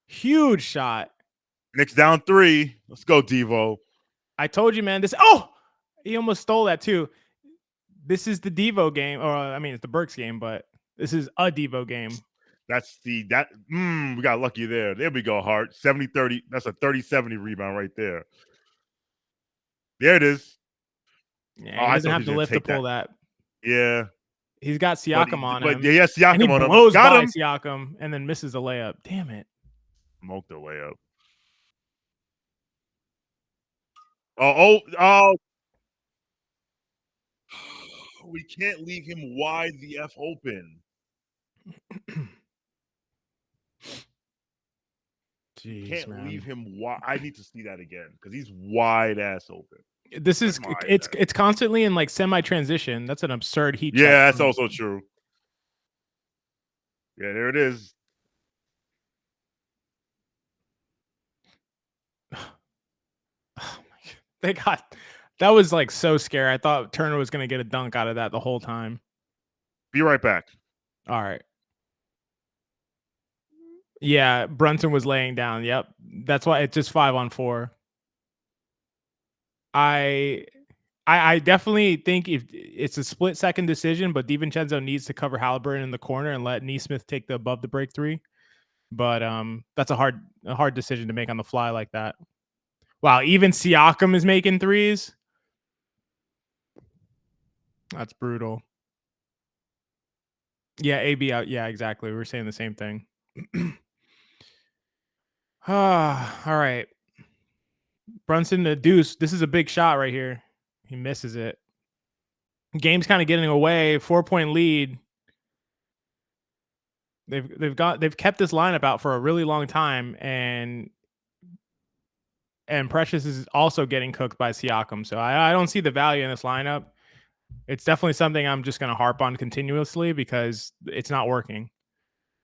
Huge shot. Knicks down 3. Let's go, Devo. I told you, man. Oh! He almost stole that, too. This is the Devo game. Or, I mean, it's the Burks game, but this is a Devo game. We got lucky there. There we go, Hart. 70-30. That's a 30-70 rebound right there. There it is. Yeah, he doesn't have to lift to pull that. Yeah. He's got Siakam on him. Yeah, Siakam on him. Blows by Siakam and then misses a layup. Damn it. Smoked the layup. Oh. We can't leave him wide the F open. Jeez, can't man. leave him wide. I need to see that again because he's wide ass open. This is it's constantly in like semi transition. That's an absurd heat. Yeah, that's also true. Yeah, there it is. Oh my God. That was like so scary. I thought Turner was going to get a dunk out of that the whole time. Be right back. All right. Yeah, Brunson was laying down. Yep. That's why it's just 5-on-4. I definitely think if it's a split second decision, but DiVincenzo needs to cover Halliburton in the corner and let Nesmith take the above the break 3. But that's a hard decision to make on the fly like that. Wow, even Siakam is making 3s. That's brutal. Yeah, AB out. Yeah, exactly. We were saying the same thing. All right. Brunson to deuce. This is a big shot right here. He misses it. Game's kind of getting away. 4-point lead. They've kept this lineup out for a really long time, and Precious is also getting cooked by Siakam. So I don't see the value in this lineup. It's definitely something I'm just going to harp on continuously because it's not working,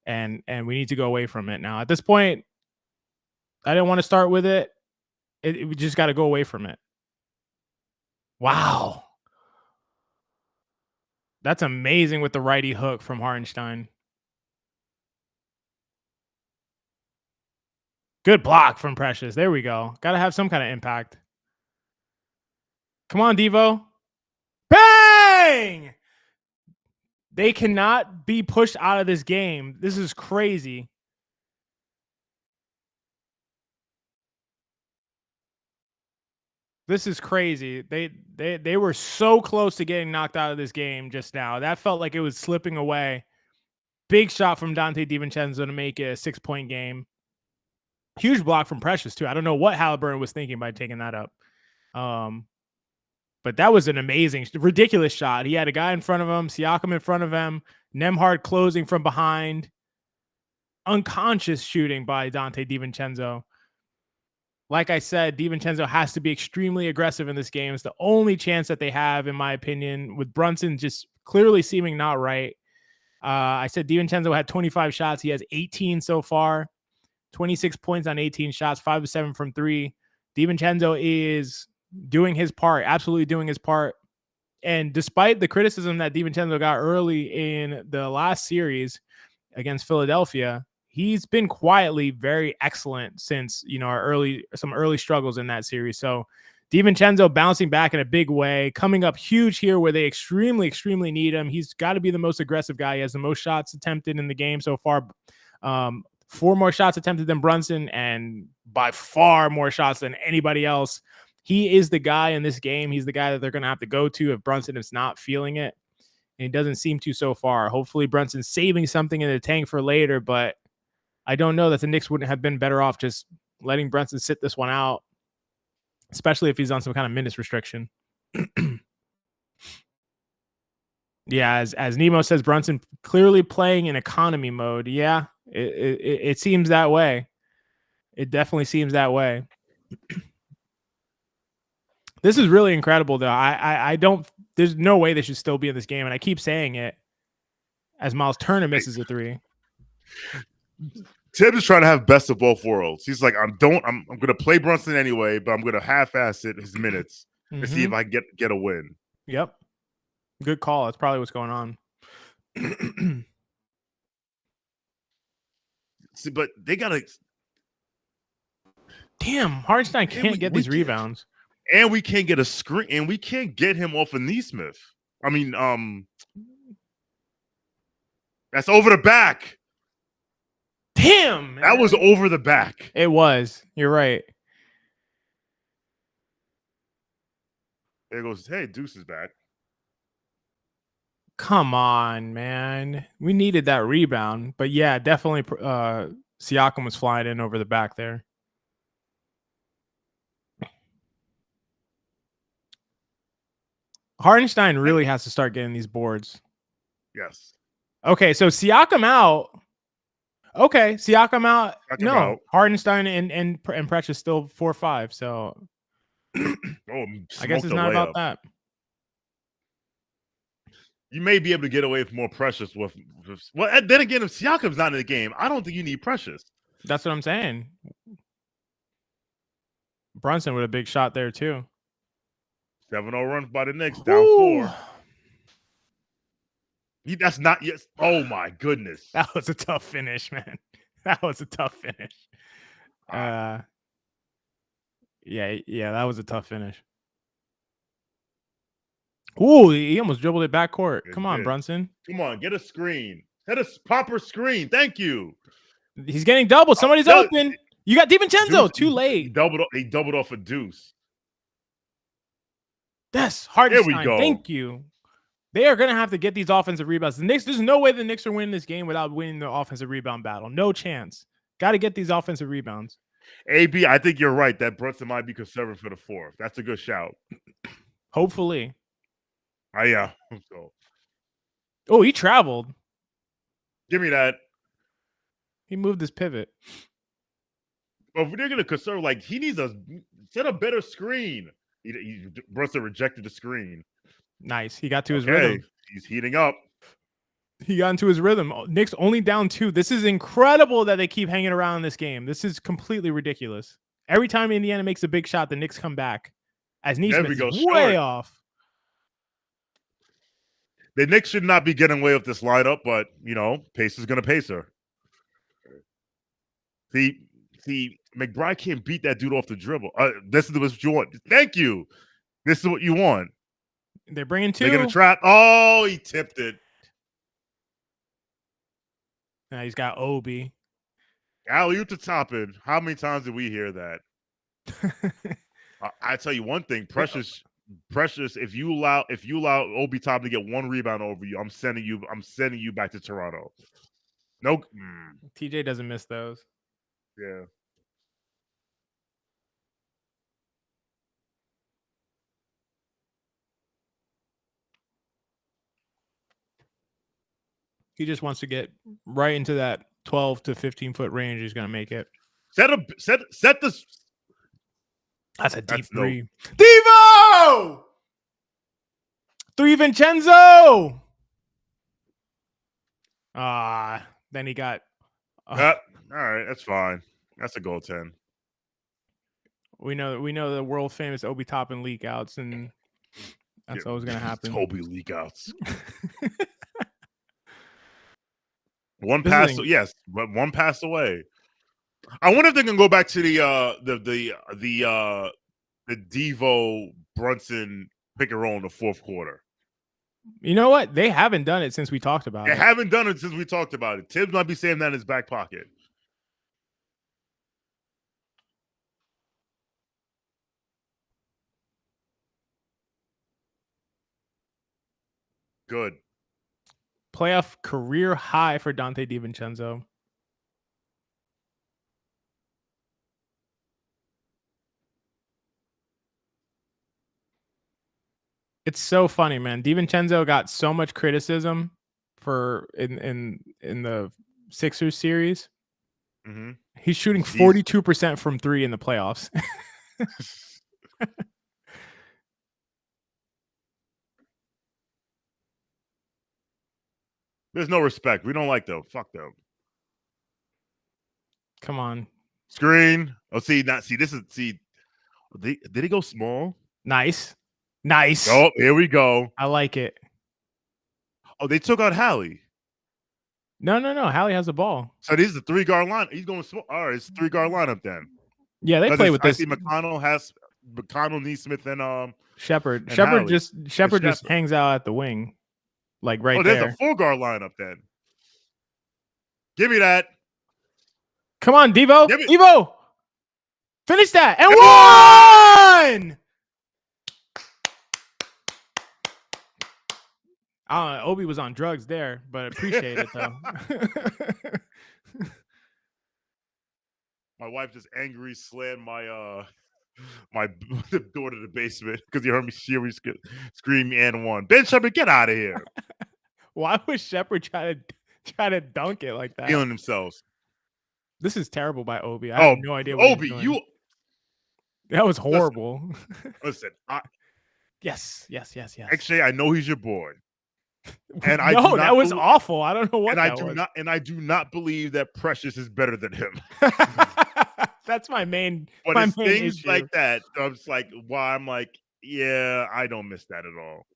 and we need to go away from it now. At this point, I didn't want to start with it. We just got to go away from it. Wow. That's amazing with the righty hook from Hartenstein. Good block from Precious. There we go. Got to have some kind of impact. Come on, Devo. Bang! They cannot be pushed out of this game. This is crazy. This is crazy. They were so close to getting knocked out of this game just now. That felt like it was slipping away. Big shot from Dante DiVincenzo to make it a 6-point game. Huge block from Precious too. I don't know what Halliburton was thinking by taking that up. But that was an amazing, ridiculous shot. He had a guy in front of him, Siakam in front of him, Nembhard closing from behind. Unconscious shooting by Dante DiVincenzo. Like I said, DiVincenzo has to be extremely aggressive in this game. It's the only chance that they have, in my opinion, with Brunson just clearly seeming not right. I said DiVincenzo had 25 shots. He has 18 so far. 26 points on 18 shots, 5 of 7 from 3. DiVincenzo is doing his part, absolutely doing his part. And despite the criticism that DiVincenzo got early in the last series against Philadelphia, he's been quietly very excellent since, some early struggles in that series. So DiVincenzo bouncing back in a big way, coming up huge here where they extremely, extremely need him. He's got to be the most aggressive guy. He has the most shots attempted in the game so far. 4 more shots attempted than Brunson, and by far more shots than anybody else. He is the guy in this game. He's the guy that they're going to have to go to if Brunson is not feeling it. And he doesn't seem to so far. Hopefully Brunson's saving something in the tank for later, but I don't know that the Knicks wouldn't have been better off just letting Brunson sit this one out, especially if he's on some kind of minutes restriction. Yeah, as Nemo says, Brunson clearly playing in economy mode. Yeah, it seems that way. It definitely seems that way. This is really incredible, though. I don't. There's no way they should still be in this game, and I keep saying it as Miles Turner misses a 3. Tim is trying to have best of both worlds. He's like, I'm going to play Brunson anyway, but I'm going to half-ass it his minutes to see if I get a win. Yep. Good call. That's probably what's going on. See, but they got to. Damn, Hartenstein can't get these rebounds. And we can't get a screen, and we can't get him off of Neesmith. I mean, that's over the back. Damn, man. That was over the back. It was. You're right. There goes, hey, Deuce is back. Come on, man. We needed that rebound. But yeah, definitely Siakam was flying in over the back there. Hartenstein really has to start getting these boards. Yes. Okay, so Siakam out. Okay, Siakam out. Siakam no, out. Hartenstein and Precious still 4-5. So I guess it's not about that. You may be able to get away with more Precious with well. Then again, if Siakam's not in the game, I don't think you need Precious. That's what I'm saying. Brunson with a big shot there too. 7-0 run by the Knicks, down 4. That's not yet. Oh my goodness, that was a tough finish, man. That was a tough finish. Yeah, that was a tough finish. Ooh, he almost dribbled it backcourt. Come on, Brunson. Come on, get a screen. Get a proper screen. Thank you. He's getting doubled. Somebody's open. You got DiVincenzo. Too late. He doubled off a Deuce. Yes, Hartenstein. There we go. Thank you. They are going to have to get these offensive rebounds. The Knicks, there's no way the Knicks are winning this game without winning the offensive rebound battle. No chance. Got to get these offensive rebounds. AB, I think you're right that Brunson might be conservative for the 4th. That's a good shout. Hopefully. Yeah. Oh, he traveled. Give me that. He moved his pivot. Well, if they're going to conserve, like, he needs to set a better screen. Brunson rejected the screen. Nice. He got to his rhythm. He's heating up. He got into his rhythm. Knicks only down 2. This is incredible that they keep hanging around in this game. This is completely ridiculous. Every time Indiana makes a big shot, the Knicks come back. As Neesmith is way off. The Knicks should not be getting away with this lineup, but, pace is going to pace her. See, McBride can't beat that dude off the dribble. This is what you want. Thank you. This is what you want. They're bringing 2. They're going to trap. Oh, he tipped it. Now he's got Obi. Alley-oop to Toppin. How many times did we hear that? I tell you one thing, Precious. If you allow Obi Toppin to get 1 rebound over you, I'm sending you back to Toronto. No, TJ doesn't miss those. Yeah. He just wants to get right into that 12 to 15 foot range. He's going to make it. Set the. That's a deep 3. Devo! 3 Vincenzo! Then he got. All right, that's fine. That's a goal 10. We know the world famous Obi Toppin leak outs, and that's always going to happen. Toby leak outs. One pass, yes, but 1 pass away. I wonder if they can go back to the the Devo Brunson pick and roll in the fourth quarter. You know what? They haven't done it since we talked about it. They haven't done it since we talked about it. Tibbs might be saying that in his back pocket. Good. Playoff career high for Dante DiVincenzo. It's so funny, man. DiVincenzo got so much criticism for in the Sixers series. Mm-hmm. He's shooting 42% from three in the playoffs. There's no respect. We don't like them. Fuck them. Come on. Screen. Oh, did he go small? Nice. Oh, here we go. I like it. Oh, they took out Hallie. No. Hallie has the ball. So this is the 3-guard line. He's going small. All right, it's a 3-guard lineup then. Yeah, they play with this. I see McConnell, Neesmith, and Shepard. and Shepard Hallie. just hangs out at the wing, like right there. there. There's a 4-guard lineup then. Give me that. Come on, Devo. Devo. Finish that and one. Obi was on drugs there, but I appreciate it though. My wife just angry slammed my my door to the basement because you heard me scream and one. Ben Shepard, get out of here. Why would Shepard try to dunk it like that? Feeling themselves. This is terrible by Obi. I have no idea what Obi, that was horrible. Listen, yes. Actually, I know he's your boy. And that was awful. I don't know what I do not believe that Precious is better than him. That's my main. But my it's main things issue. like that. I'm just like, I'm like, yeah, I don't miss that at all.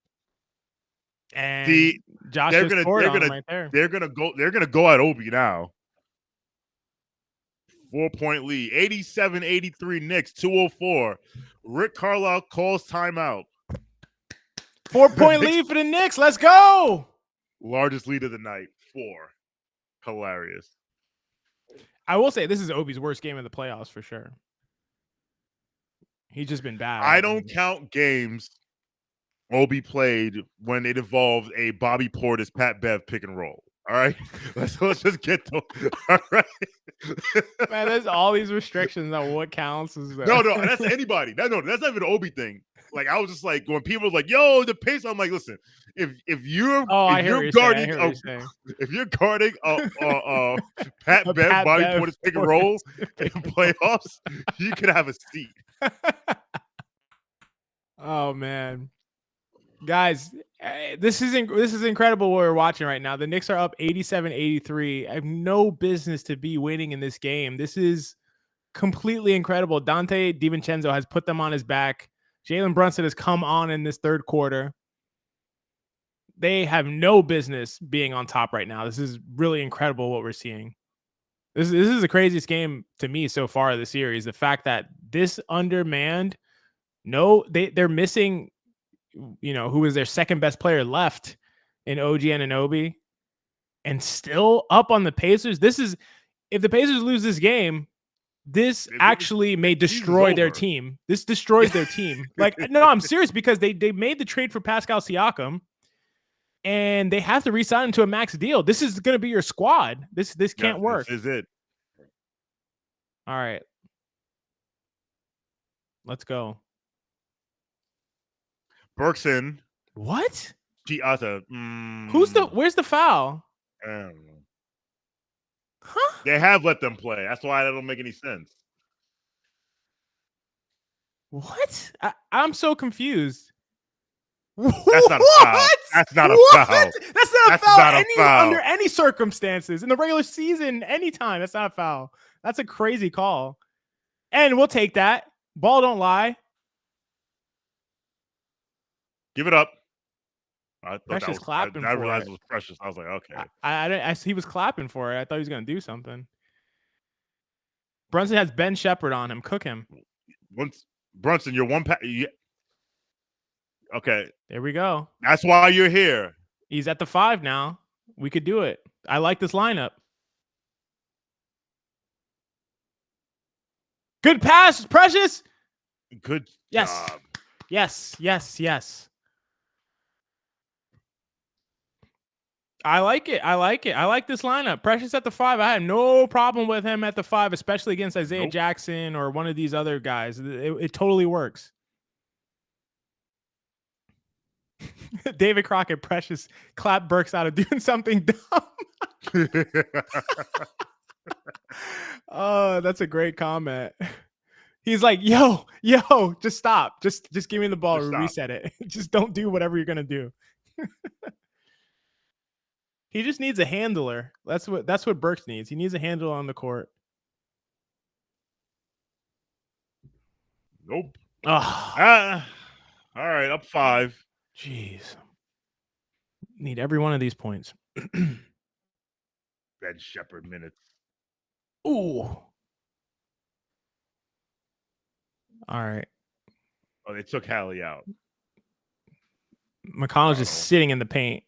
And Josh they're gonna right there. They're gonna go at Obi now. 4-point lead, 87-83 Knicks, 2:04. Rick Carlisle calls timeout. 4-point lead for the Knicks. Let's go. Largest lead of the night. 4. Hilarious. I will say this is Obi's worst game of the playoffs for sure. He's just been bad. I don't count games Obi played when it involved a Bobby Portis, Pat Bev pick and roll. All right, let's just get to. All right, man. There's all these restrictions on what counts as that. No, that's anybody. That's not even an Obi thing. Like I was just like when people were like, "Yo, the pace," I'm like, "Listen, if you're guarding Pat Bev, Bobby Portis pick and roll in playoffs, you could have a seat." Oh man. Guys, this is incredible what we're watching right now. The Knicks are up 87-83. I have no business to be winning in this game. This is completely incredible. Dante DiVincenzo has put them on his back. Jalen Brunson has come on in this third quarter. They have no business being on top right now. This is really incredible what we're seeing. This is the craziest game to me so far of the series. The fact that this undermanned, they're missing, who is their second best player left in OG Anunoby, and still up on the Pacers. If the Pacers lose this game, this actually may destroy their team. This destroys their team. Like, no, I'm serious, because they made the trade for Pascal Siakam, and they have to re-sign him to a max deal. This is going to be your squad. This can't work. This is it. All right. Let's go. Berkson. What? Where's the foul? I don't know. Huh? They have let them play. That's why that don't make any sense. What? I'm so confused. That's not a foul. That's not a foul. That's not a foul under any circumstances. In the regular season, anytime. That's not a foul. That's a crazy call. And we'll take that. Ball don't lie. Give it up. Precious clapping for it. I realized it was Precious. I was like, okay. He was clapping for it. I thought he was going to do something. Brunson has Ben Shepard on him. Cook him. Brunson, you're one okay. There we go. That's why you're here. He's at the 5 now. We could do it. I like this lineup. Good pass, Precious. Good Yes. job. Yes. I like it. I like this lineup. Precious at the 5. I had no problem with him at the 5, especially against Isaiah Jackson or one of these other guys. It totally works. David Crockett, Precious, clap Burks out of doing something dumb. Oh, that's a great comment. He's like, yo, just stop. Just give me the ball or reset it. Just don't do whatever you're gonna do. He just needs a handler. That's what Burks needs. He needs a handler on the court. Nope. Oh. All right, up 5. Jeez. Need every one of these points. Ben Shepherd minutes. Ooh. All right. Oh, they took Hallie out. McConnell's just sitting in the paint.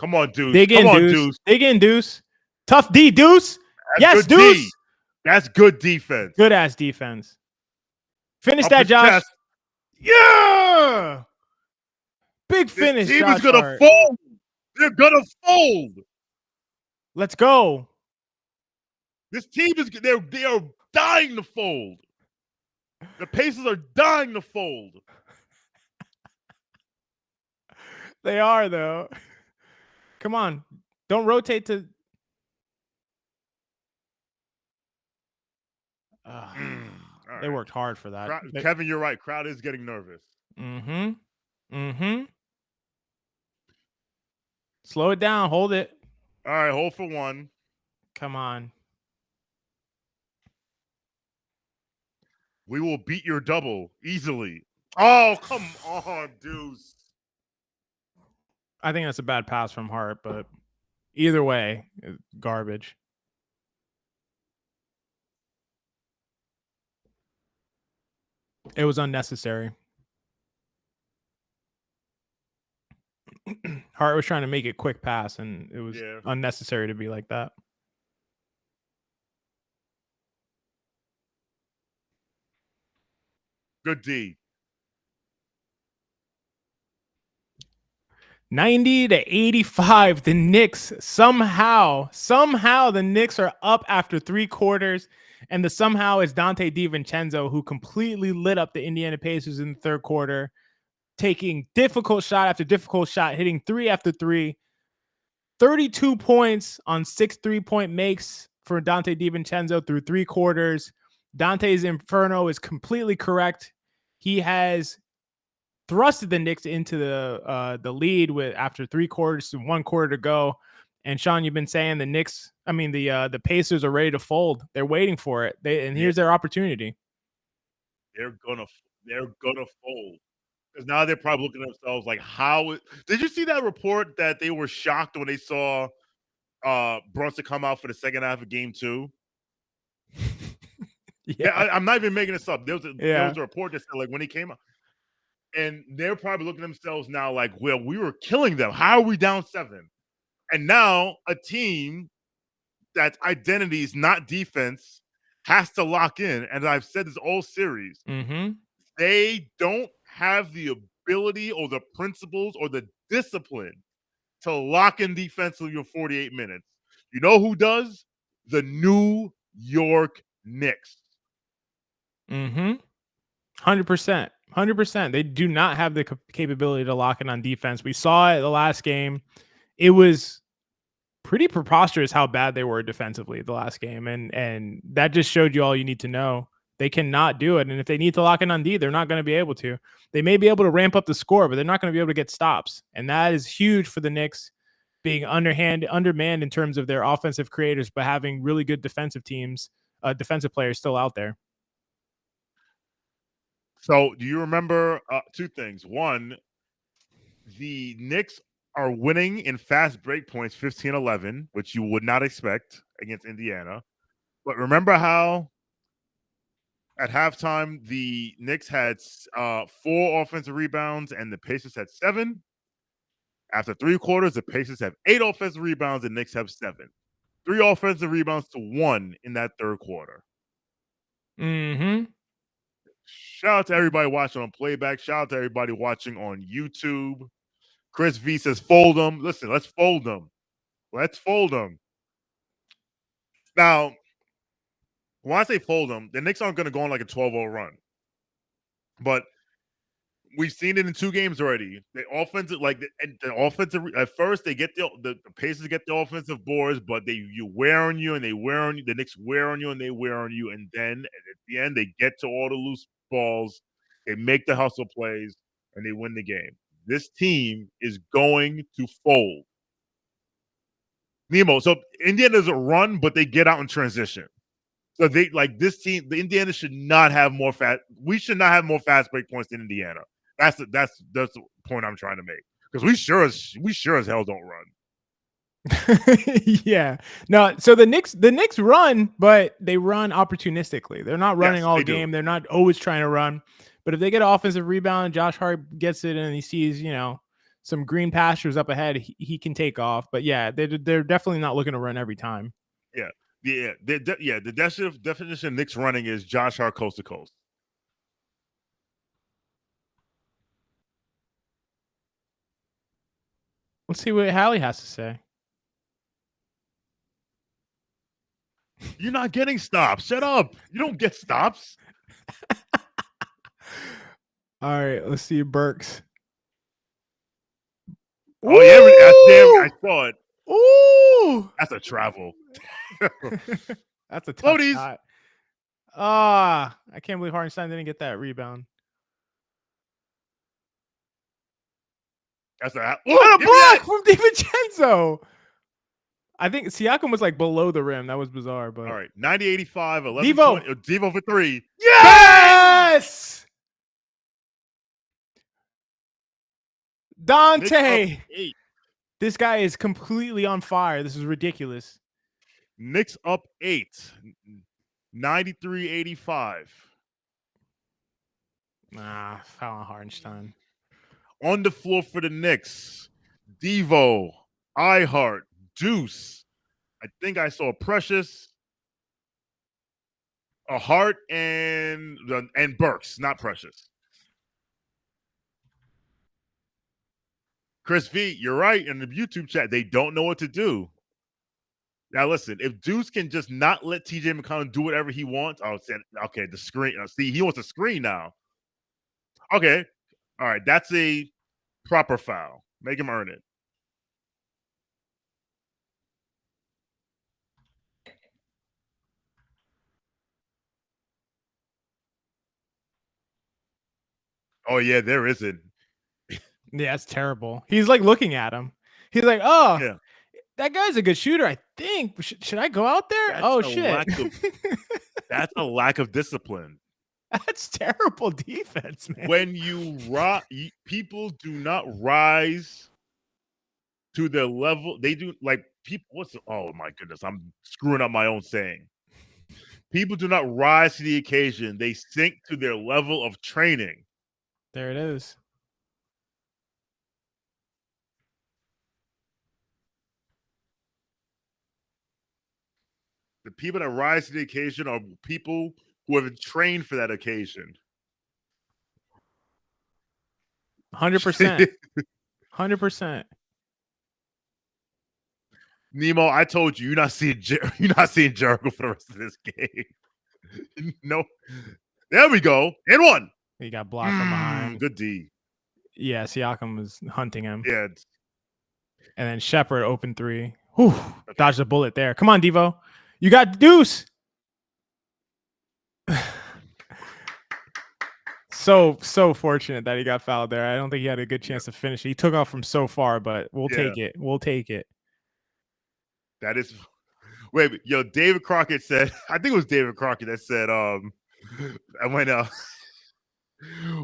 Come on, Deuce. Dig in, Deuce. Dig in, Deuce. Tough D, Deuce. Yes, Deuce. D. That's good defense. Good ass defense. Finish that, Josh. Chest. Yeah. Big finish. This team Josh is gonna Hart. fold. They're gonna fold. Let's go. This team is they are dying to fold. The Pacers are dying to fold. They are though. Come on. Don't rotate to They worked hard for that. Kevin, you're right. Crowd is getting nervous. Slow it down. Hold it. All right, hold for 1. Come on. We will beat your double easily. Oh, come on, Deuce. I think that's a bad pass from Hart, but either way, garbage. It was unnecessary. Hart was trying to make it quick pass, and it was unnecessary to be like that. Good D. 90-85. The Knicks somehow the Knicks are up after 3 quarters, and the somehow is Dante DiVincenzo, who completely lit up the Indiana Pacers in the 3rd quarter, taking difficult shot after difficult shot, hitting 3 after 3. 32 points on 6 3-point makes for Dante DiVincenzo through 3 quarters. Dante's Inferno is completely correct. He has thrusted the Knicks into the lead with after 3 quarters and 1 quarter to go. And Shawn, you've been saying the Pacers are ready to fold. They're waiting for it. Here's their opportunity. They're gonna fold. Because now they're probably looking at themselves like, did you see that report that they were shocked when they saw Brunson come out for the second half of game 2? I'm not even making this up. There was a report that said like when he came out, and they're probably looking at themselves now like, well, we were killing them. How are we down 7? And now a team that's identity is not defense has to lock in. And I've said this all series. They don't have the ability or the principles or the discipline to lock in defensively for 48 minutes. You know who does? The New York Knicks. 100%. They do not have the capability to lock in on defense. We saw it the last game. It was pretty preposterous how bad they were defensively the last game. And that just showed you all you need to know. They cannot do it. And if they need to lock in on D, they're not going to be able to. They may be able to ramp up the score, but they're not going to be able to get stops. And that is huge for the Knicks being undermanned in terms of their offensive creators, but having really good defensive teams, defensive players still out there. So do you remember 2 things? One, the Knicks are winning in fast break points 15-11, which you would not expect against Indiana. But remember how At halftime, the Knicks had 4 offensive rebounds and the Pacers had 7. After 3 quarters, the Pacers have 8 offensive rebounds and the Knicks have 7. 3 offensive rebounds to 1 in that third quarter. Mm-hmm. Shout out to everybody watching on playback. Shout out to everybody watching on YouTube. Chris V says, fold them. Listen, let's fold them. Let's fold them. Now, when I say fold them, the Knicks aren't going to go on like a 12-0 run. But we've seen it in 2 games already. The offensive, at first they get the Pacers get the offensive boards, but you wear on you and they wear on you. The Knicks wear on you and they wear on you, and then at the end they get to all the loose balls, they make the hustle plays, and they win the game. This team is going to fold. Nemo. So Indiana doesn't run, but they get out in transition. So they this team. The Indiana should not have more fast. We should not have more fast break points than Indiana. That's the point I'm trying to make, because we sure as hell don't run. Yeah. No, so the Knicks run, but they run opportunistically. They're not running all game. They're not always trying to run. But if they get an offensive rebound, Josh Hart gets it and he sees, some green pastures up ahead, he can take off. But yeah, they're definitely not looking to run every time. Yeah. The definition of Knicks running is Josh Hart coast to coast. Let's see what Hallie has to say. You're not getting stops. Shut up. You don't get stops. All right, let's see Burks. Oh, yeah, I saw it. Ooh, that's a travel. That's a tough shot. I can't believe Hartenstein didn't get that rebound. That's a block from DiVincenzo. I think Siakam was below the rim. That was bizarre. But all right, 90-85, 11 Devo. Devo for 3. Yes! Dante. This guy is completely on fire. This is ridiculous. Knicks up 8. 93-85. Foul on Hartenstein. On the floor for the Knicks, Devo, iHeart, Deuce. I think I saw Precious, a Hart, and Burks, not Precious. Chris V, you're right. In the YouTube chat, they don't know what to do. Now, listen, if Deuce can just not let TJ McConnell do whatever he wants, okay, the screen. See, he wants a screen now. Okay. All right. That's a proper foul. Make him earn it. Oh, yeah, there isn't. Yeah, it's terrible. He's looking at him. He's like, oh, yeah. That guy's a good shooter, I think. Should I go out there? Shit. That's a lack of discipline. That's terrible defense, man. When people do not rise to their level. They do people. Oh my goodness, I'm screwing up my own saying. People do not rise to the occasion. They sink to their level of training. There it is. The people that rise to the occasion are people who have been trained for that occasion. 100%. 100%. Nemo, I told you, you're not seeing Jericho for the rest of this game. No. There we go. And 1. He got blocked from behind. Good D. Yeah, Siakam was hunting him. Yeah. And then Shepard opened 3. Whew, dodged a bullet there. Come on, Devo. You got Deuce. So fortunate that he got fouled there. I don't think he had a good chance to finish it. He took off from so far, but we'll take it. We'll take it. That is. Wait, David Crockett said. I think it was David Crockett that said.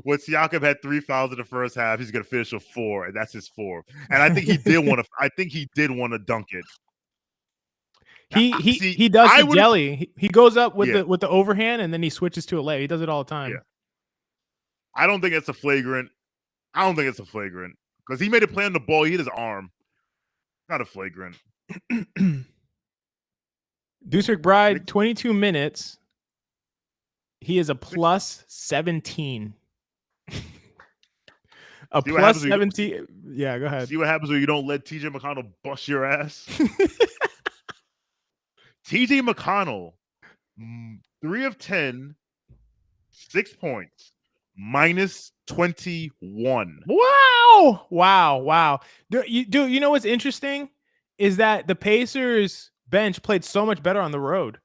When Siakam had 3 fouls in the first half, he's gonna finish with 4, and that's his 4. And I think he did want to. I think he did want to dunk it. He does the jelly. He goes up with Yeah. the overhand and then he switches to a layup. He does it all the time. Yeah. I don't think it's a flagrant. Because he made a play on the ball. He hit his arm. Not a flagrant. Deuce McBride, 22 minutes. He is a plus 17. A plus 17. Yeah, go ahead. See what happens when you don't let TJ McConnell bust your ass? TJ McConnell, 3 of 10, 6 points, minus 21. Wow. You know what's interesting is that the Pacers bench played so much better on the road.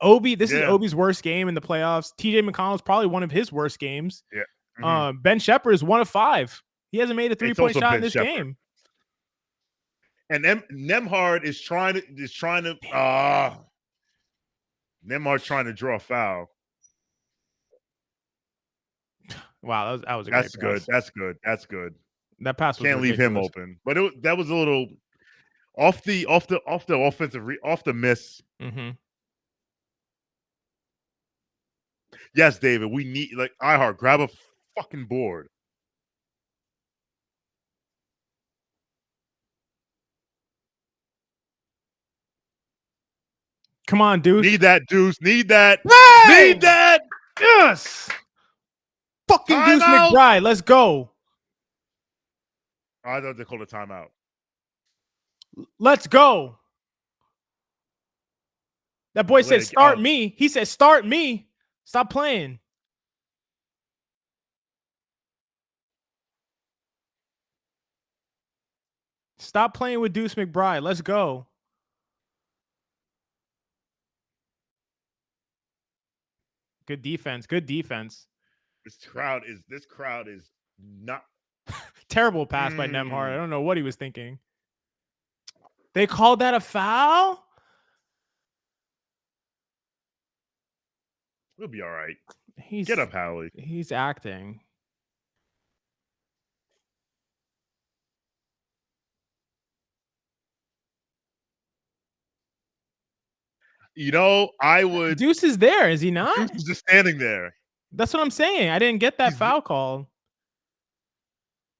This is Obi's worst game in the playoffs. TJ McConnell's probably one of his worst games. Yeah. Mm-hmm. Ben Shepherd is 1 of 5. He hasn't made a 3-point shot in this game. And Nembhard is trying to Nembhard's trying to draw a foul. Wow, that was a great pass. That's good. That pass was can't ridiculous. leave him open. But that was a little off the offensive off the miss. Mm-hmm. Yes, David, we need iHeart, grab a fucking board. Come on, Deuce. Need that, Deuce. Need that. Hey! Need that. Yes. Fucking Timeout. Deuce McBride. Let's go. I thought they called a timeout. Let's go. That boy said, start me. He said, start me. Stop playing. Stop playing with Deuce McBride. Let's go. Good defense. This crowd is not terrible pass by Nembhard. I don't know what he was thinking. They called that a foul? We'll be all right. Get up, Hallie. He's acting. I would. Deuce is there, is he not? Deuce is just standing there. That's what I'm saying. I didn't get that foul call.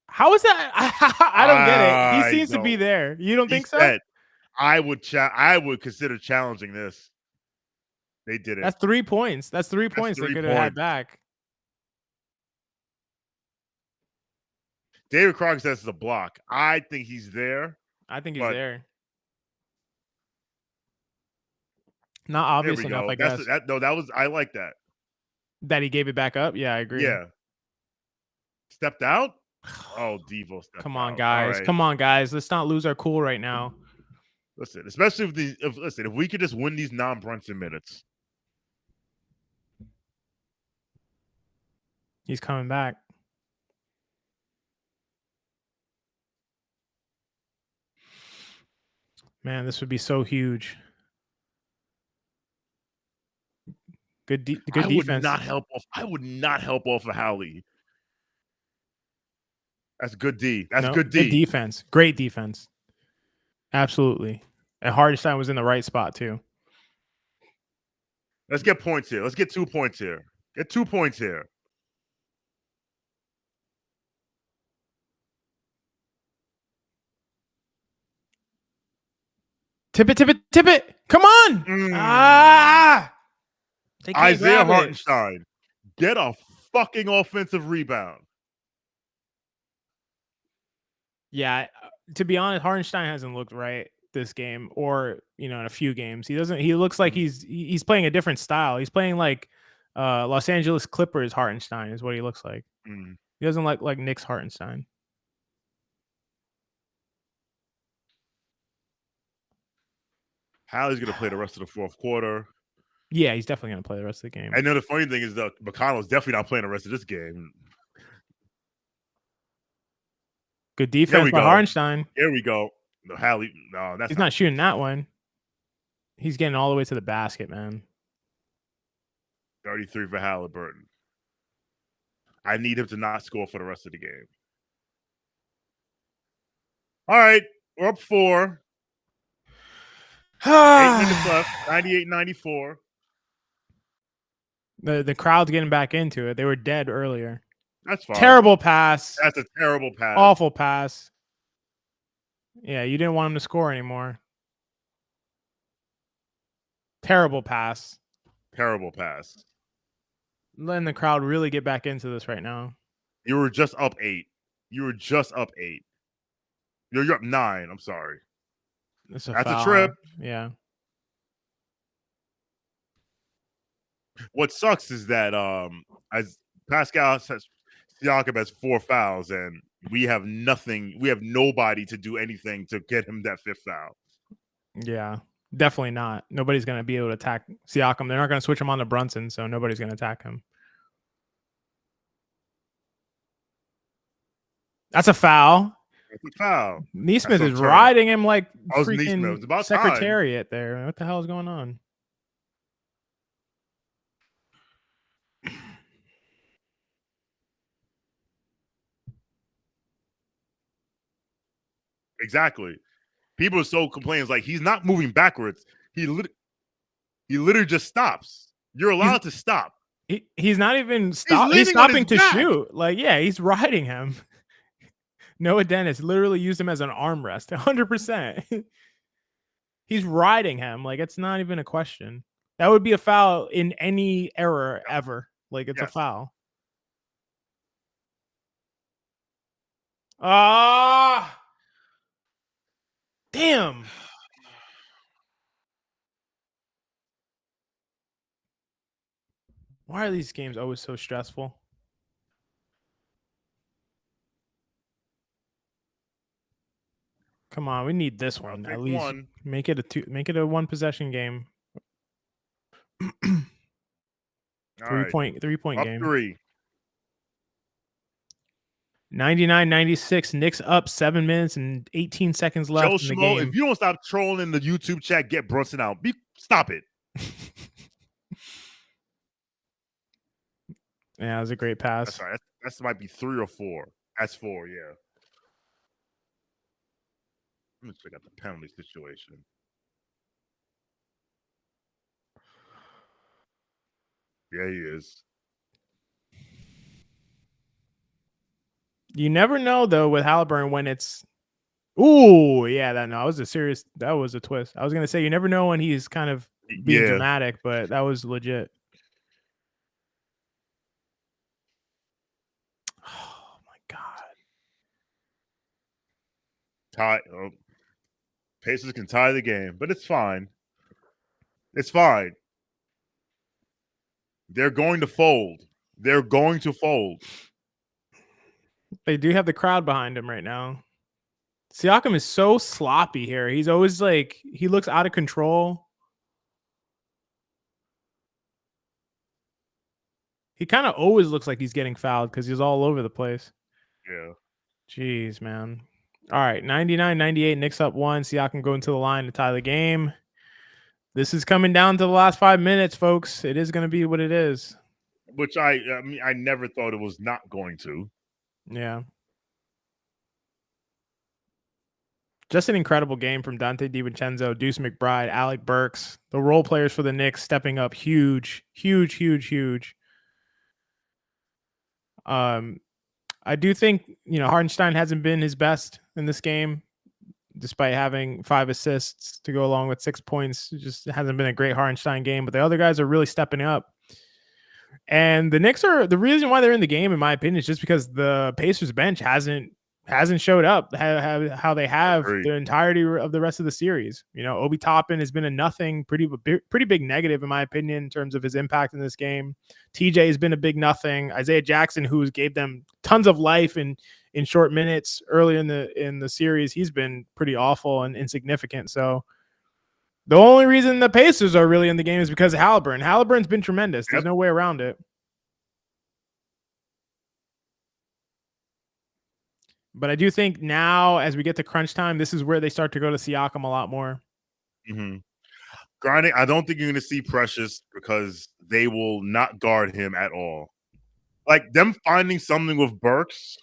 How is that? I don't get it. He seems to be there. You don't think so? I would consider challenging this. They did it. That's 3 points. That's 3 points they could have had back. David Crocker says it's a block. I think he's there. I think he's there. Not obvious enough, I guess. I like that. That he gave it back up? Yeah, I agree. Yeah. Stepped out? Oh, Devo stepped out. Come on, guys. Right. Come on, guys. Let's not lose our cool right now. Listen, especially if we could just win these non-Brunson minutes. He's coming back. Man, this would be so huge. Good defense. I would not help off of Hallie. That's good D. Good D. Good defense. Great defense. Absolutely. And Hardenstein was in the right spot too. Let's get points here. Let's get 2 points here. Get 2 points here. Tip it. Come on. Isaiah Hartenstein, get a fucking offensive rebound. Yeah, to be honest, Hartenstein hasn't looked right this game, or in a few games. He looks like he's playing a different style. He's playing like Los Angeles Clippers Hartenstein is what he looks like. He doesn't look like Knicks Hartenstein. Hallie's going to play the rest of the fourth quarter. Yeah, he's definitely going to play the rest of the game. I know the funny thing is that McConnell's definitely not playing the rest of this game. Good defense by Hartenstein. Here we go. No, Hallie. No, he's not shooting that one. He's getting all the way to the basket, man. 33 for Halliburton. I need him to not score for the rest of the game. All right, we're up 4. 8 minutes left. 98-94. The crowd's getting back into it. They were dead earlier. That's fine. Terrible pass. That's a terrible pass. Awful pass. Yeah, you didn't want him to score anymore. Terrible pass. Terrible pass. Letting the crowd really get back into this right now. You were just up 8. You're up 9. I'm sorry. That's a trip. Yeah. What sucks is that as Pascal says, Siakam has 4 fouls, and we have nothing. We have nobody to do anything to get him that 5th foul. Yeah, definitely not. Nobody's going to be able to attack Siakam. They're not going to switch him on to Brunson, so nobody's going to attack him. That's a foul. That's a foul. Neesmith is riding him like freaking about Secretariat there. What the hell is going on? Exactly. People are so complaining. It's like he's not moving backwards. He literally just stops. You're allowed to stop. He's not even stop. He's stopping to shoot. Like, yeah, he's riding him. Noah Dennis literally used him as an armrest. 100%. He's riding him. Like, it's not even a question. That would be a foul in any era ever. Like, it's a foul. Damn. Why are these games always so stressful? Come on, we need this one at least. Make it a 1 possession game. 3-point game. 3. 99-96. Knicks up 7 minutes and 18 seconds left in the game. If you don't stop trolling the YouTube chat, get Brunson out. Stop it. Yeah, it was a great pass. That's right. That might be 3 or 4. That's 4, yeah. Let me check out the penalty situation. Yeah, he is. You never know though with Haliburton when it's. Ooh, yeah, that was a twist. I was gonna say you never know when he's kind of being dramatic, but that was legit. Oh my god. Pacers can tie the game, but it's fine. It's fine. They're going to fold. They do have the crowd behind him right now. Siakam is so sloppy here. He's always like, he looks out of control. He kind of always looks like he's getting fouled because he's all over the place. Yeah. Jeez, man. All right, 99-98, Knicks up 1. Siakam going to the line to tie the game. This is coming down to the last 5 minutes, folks. It is going to be what it is. Which I never thought it was not going to. Yeah. Just an incredible game from Dante DiVincenzo, Deuce McBride, Alec Burks, the role players for the Knicks stepping up huge. I do think, Hartenstein hasn't been his best in this game, despite having 5 assists to go along with 6 points. It just hasn't been a great Hartenstein game, but the other guys are really stepping up. And the Knicks are, the reason why they're in the game, in my opinion, is just because the Pacers bench hasn't showed up how they have the entirety of the rest of the series. Obi Toppin has been a nothing, pretty big negative in my opinion in terms of his impact in this game. TJ has been a big nothing. Isaiah Jackson, who gave them tons of life in short minutes early in the series, he's been pretty awful and insignificant. So the only reason the Pacers are really in the game is because of Haliburton. Haliburton's been tremendous. There's no way around it. But I do think now, as we get to crunch time, this is where they start to go to Siakam a lot more. Mm-hmm. Grinding, I don't think you're going to see Precious because they will not guard him at all. Like, them finding something with Burks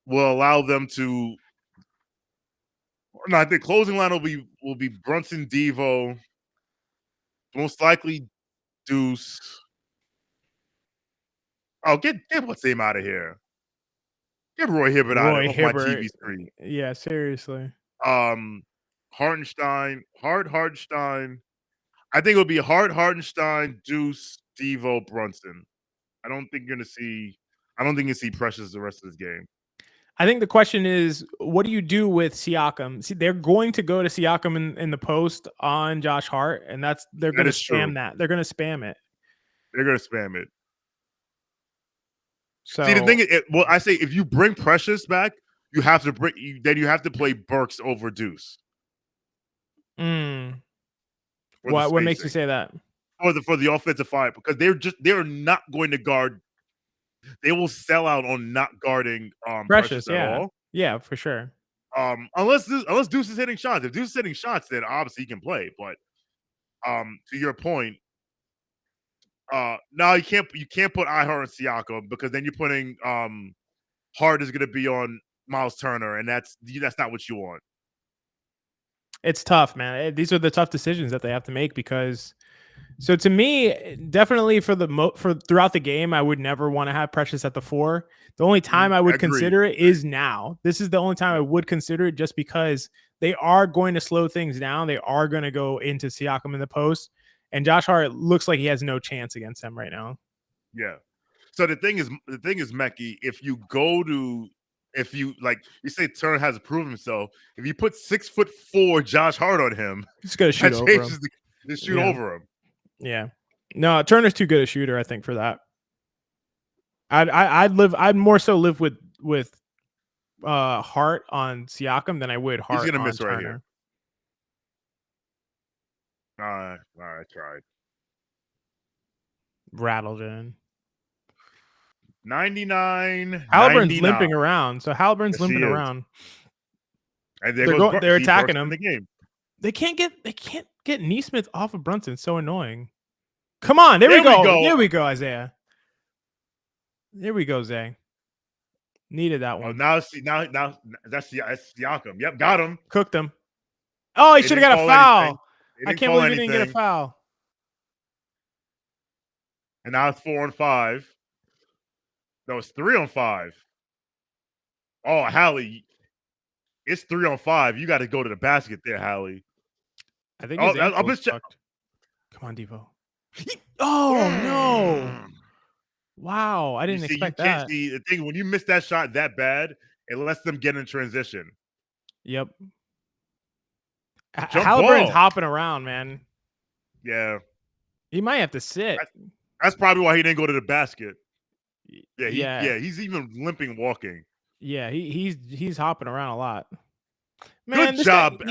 will allow them to No, I think closing line will be Brunson, Devo, most likely Deuce. Oh, get what's name out of here. Get Roy Hibbert out of Roy off my Hibbert. TV screen. Yeah, seriously. Hartenstein. I think it'll be Hartenstein, Deuce, Devo, Brunson. I don't think you see Precious the rest of this game. I think the question is, what do you do with Siakam? See, they're going to go to Siakam in the post on Josh Hart, and they're going to spam that. They're going to spam it. They're going to spam it. So see, the thing is, I say if you bring Precious back, you have to play Burks over Deuce. What makes you say that? For the offensive fight, because they're not going to guard. They will sell out on not guarding Precious at all. Yeah, for sure. Unless Deuce is hitting shots. If Deuce is hitting shots, then obviously he can play. But to your point, no, you can't put Ihart on Siakam, because then you're putting Hart is going to be on Miles Turner, and that's not what you want. It's tough, man. These are the tough decisions that they have to make, because. So to me, definitely for throughout the game, I would never want to have Precious at the 4. The only time I would consider it is now. This is the only time I would consider it, just because they are going to slow things down. They are going to go into Siakam in the post, and Josh Hart looks like he has no chance against them right now. Yeah. So the thing is, Mekhi, if you like you say Turner has proven himself, if you put 6'4" Josh Hart on him, he's gonna shoot over him. Over him. Yeah. No, Turner's too good a shooter, I think, for that. I'd more so live with Hart on Siakam than I would Hart on Turner. He's gonna miss right here. All right, I tried. Rattled in. 99. Halliburton's limping around. So Halliburton's limping around. And they're attacking him. The game. They can't get Nesmith off of Brunson. It's so annoying. Come on, there we go. There we go, Isaiah. There we go, Zay. Needed that one. Now that's Siakam. Yep, got him. Cooked him. Oh, he should have got a foul. I can't believe he didn't get a foul. And now it's 4-on-5. No, it's 3-on-5. Oh, Hallie. It's 3-on-5. You got to go to the basket there, Hallie. I think I'll just check. Come on, Devo. Oh, no. Wow, I didn't expect that. See, the thing, when you miss that shot that bad, it lets them get in transition. Yep. Halliburton's hopping around, man. Yeah. He might have to sit. That's probably why he didn't go to the basket. Yeah, he's even limping walking. Yeah, he's hopping around a lot. Man, good job.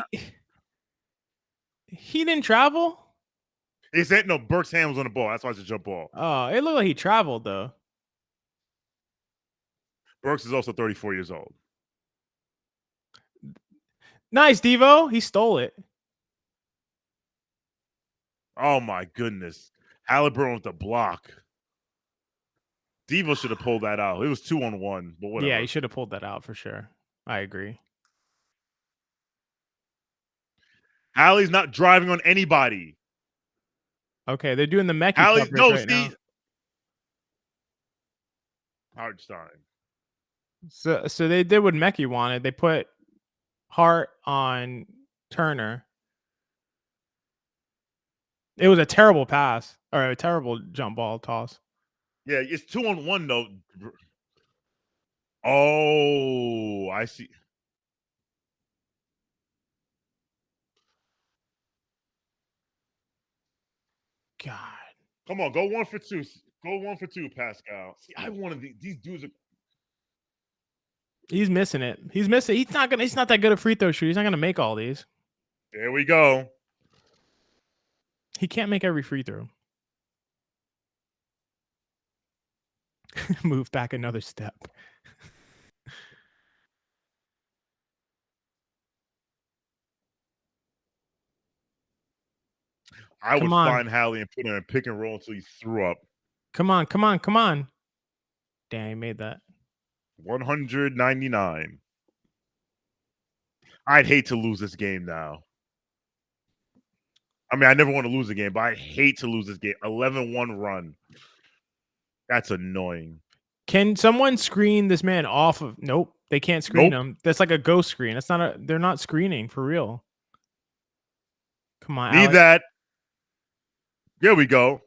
He didn't travel? He said no, Burke's hand was on the ball. That's why it's a jump ball. Oh, it looked like he traveled, though. Burks is also 34 years old. Nice, Devo. He stole it. Oh, my goodness. Halliburton with the block. Devo should have pulled that out. It was 2-on-1, but whatever. Yeah, he should have pulled that out for sure. I agree. Hallie's not driving on anybody. Okay, they're doing the Mekhi coverage right now. Hartenstein. So they did what Mekhi wanted. They put Hart on Turner. It was a terrible pass, or a terrible jump ball toss. Yeah, it's 2-on-1 though. Oh, I see. God. Come on, go 1 for 2. Go 1 for 2, Pascal. See, I wanted these dudes. He's missing it. He's missing. He's not that good at free throw shoot. He's not gonna make all these. There we go. He can't make every free throw. Move back another step. I would find Hallie and put him in pick and roll until he threw up. Come on. Damn, he made that. 199. I'd hate to lose this game now. I mean, I never want to lose a game, but I hate to lose this game. 11-1 run. That's annoying. Can someone screen this man off of? Nope, they can't screen him. That's like a ghost screen. That's not a. They're not screening for real. Come on, Need Alex. that. There we go.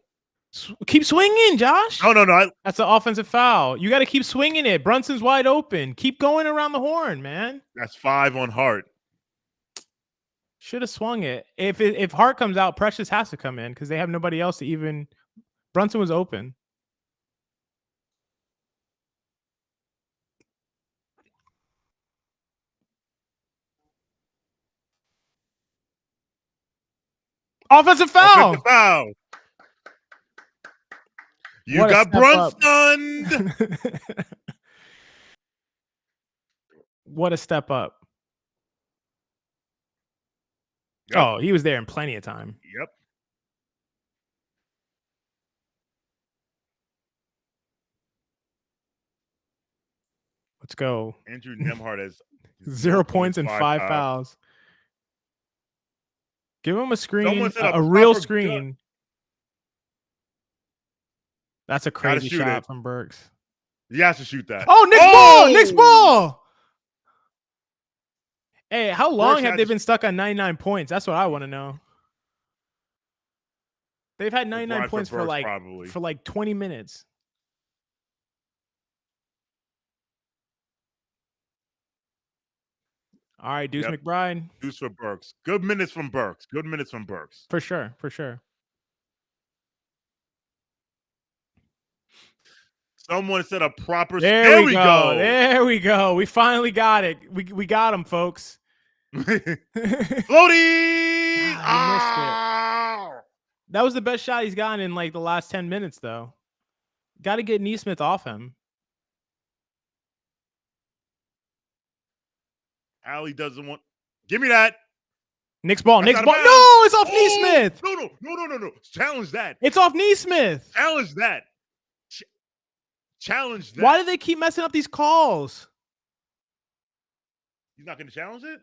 Keep swinging, Josh. No. That's an offensive foul. You got to keep swinging it. Brunson's wide open. Keep going around the horn, man. That's 5 on Hart. Should have swung it. If Hart comes out, Precious has to come in because they have nobody else to even. Brunson was open. Offensive foul. Offensive foul. You What a got step Brunson. What a step up. Yep. Oh, he was there in plenty of time. Yep. Let's go. Andrew Nembhard has 0 points and 5 fouls. Give him a screen, a real screen. Gut. That's a crazy shot from Burks. He has to shoot that. Oh, Knicks ball! Knicks ball! Hey, how long have they been stuck on 99 points? That's what I want to know. They've had 99 points for like 20 minutes. All right, Deuce McBride. Deuce for Burks. Good minutes from Burks. For sure. Someone said a proper. There we go. There we go. We finally got it. We got him, folks. Floaty. Missed it. That was the best shot he's gotten in like the last 10 minutes, though. Got to get Neesmith off him. Allie doesn't want. Give me that. Knicks ball. No, it's off Neesmith. No. Challenge that. It's off Neesmith. Challenge that. Challenge that. Why do they keep messing up these calls? He's not going to challenge it?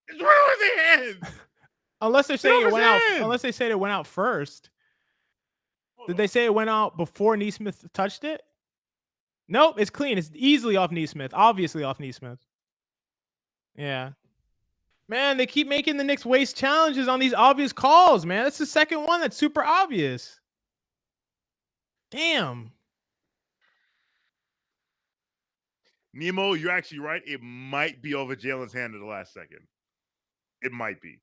It's right over their head. Unless they're saying it went out. Unless they say it went out first. Did they say it went out before Neesmith touched it? Nope, it's clean. It's easily off Neesmith. Obviously off Neesmith. Yeah. Man, they keep making the Knicks waste challenges on these obvious calls, man. That's the second one that's super obvious. Damn. Nemo, you're actually right. It might be over Jalen's hand at the last second. It might be.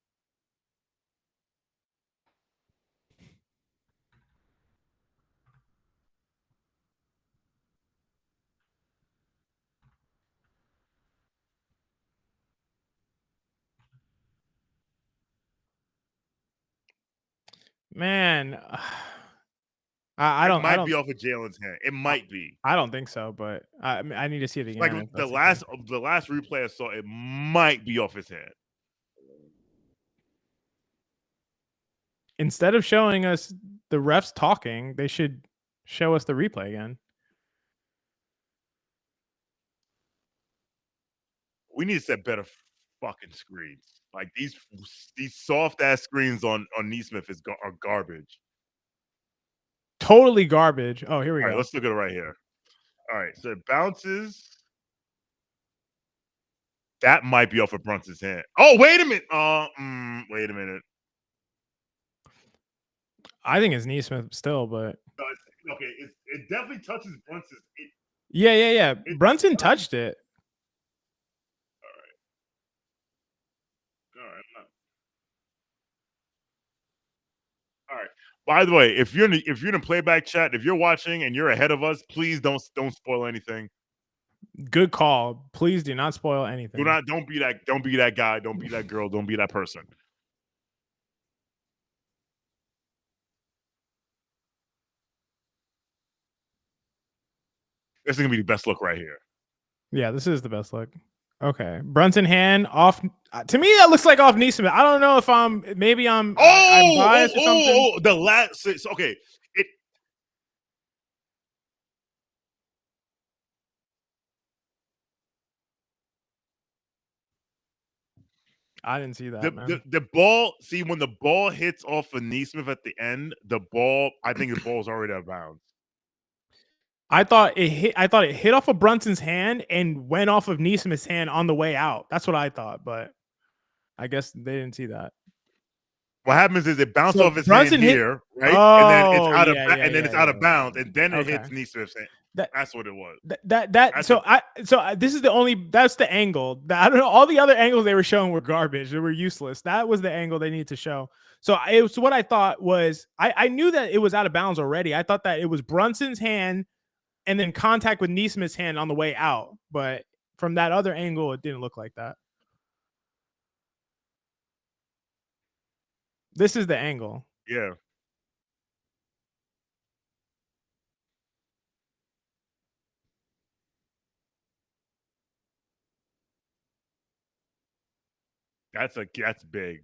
Man, I don't. It might be off of Jalen's hand. It might be. I don't think so, but I need to see it again. Like the last replay I saw, it might be off his hand. Instead of showing us the refs talking, they should show us the replay again. We need to set better fucking screens. Like these soft ass screens on Neesmith are garbage. Totally garbage. Oh, here we go. All right, let's look at it right here. All right, so it bounces. That might be off of Brunson's hand. Oh, wait a minute. Wait a minute. I think it's Neesmith still, but okay, it definitely touches Brunson's. Yeah. Brunson touched it. All right. By the way, if you're in a playback chat, if you're watching and you're ahead of us, please don't spoil anything. Good call. Please do not spoil anything. Don't be that guy. Don't be that girl. Don't be that person. This is gonna be the best look right here. Yeah, this is the best look. Okay, Brunson hand off. To me, that looks like off Neesmith. I don't know if I'm biased or something. The last. Okay, I didn't see that, man. The ball. See, when the ball hits off of Neesmith at the end, I think the ball's already out of bounds. I thought it hit off of Brunson's hand and went off of Neesmith's hand on the way out. That's what I thought, but I guess they didn't see that. What happens is it bounced off his Brunson hand here, right? Oh, and then it's out of bounds, and then it hits Neesmith's hand. That's what it was. This is the only, that's the angle. I don't know. All the other angles they were showing were garbage. They were useless. That was the angle they needed to show. So it was what I thought was, I knew that it was out of bounds already. I thought that it was Brunson's hand and then contact with Neesmith's hand on the way out. But from that other angle, it didn't look like that. This is the angle. Yeah. That's big.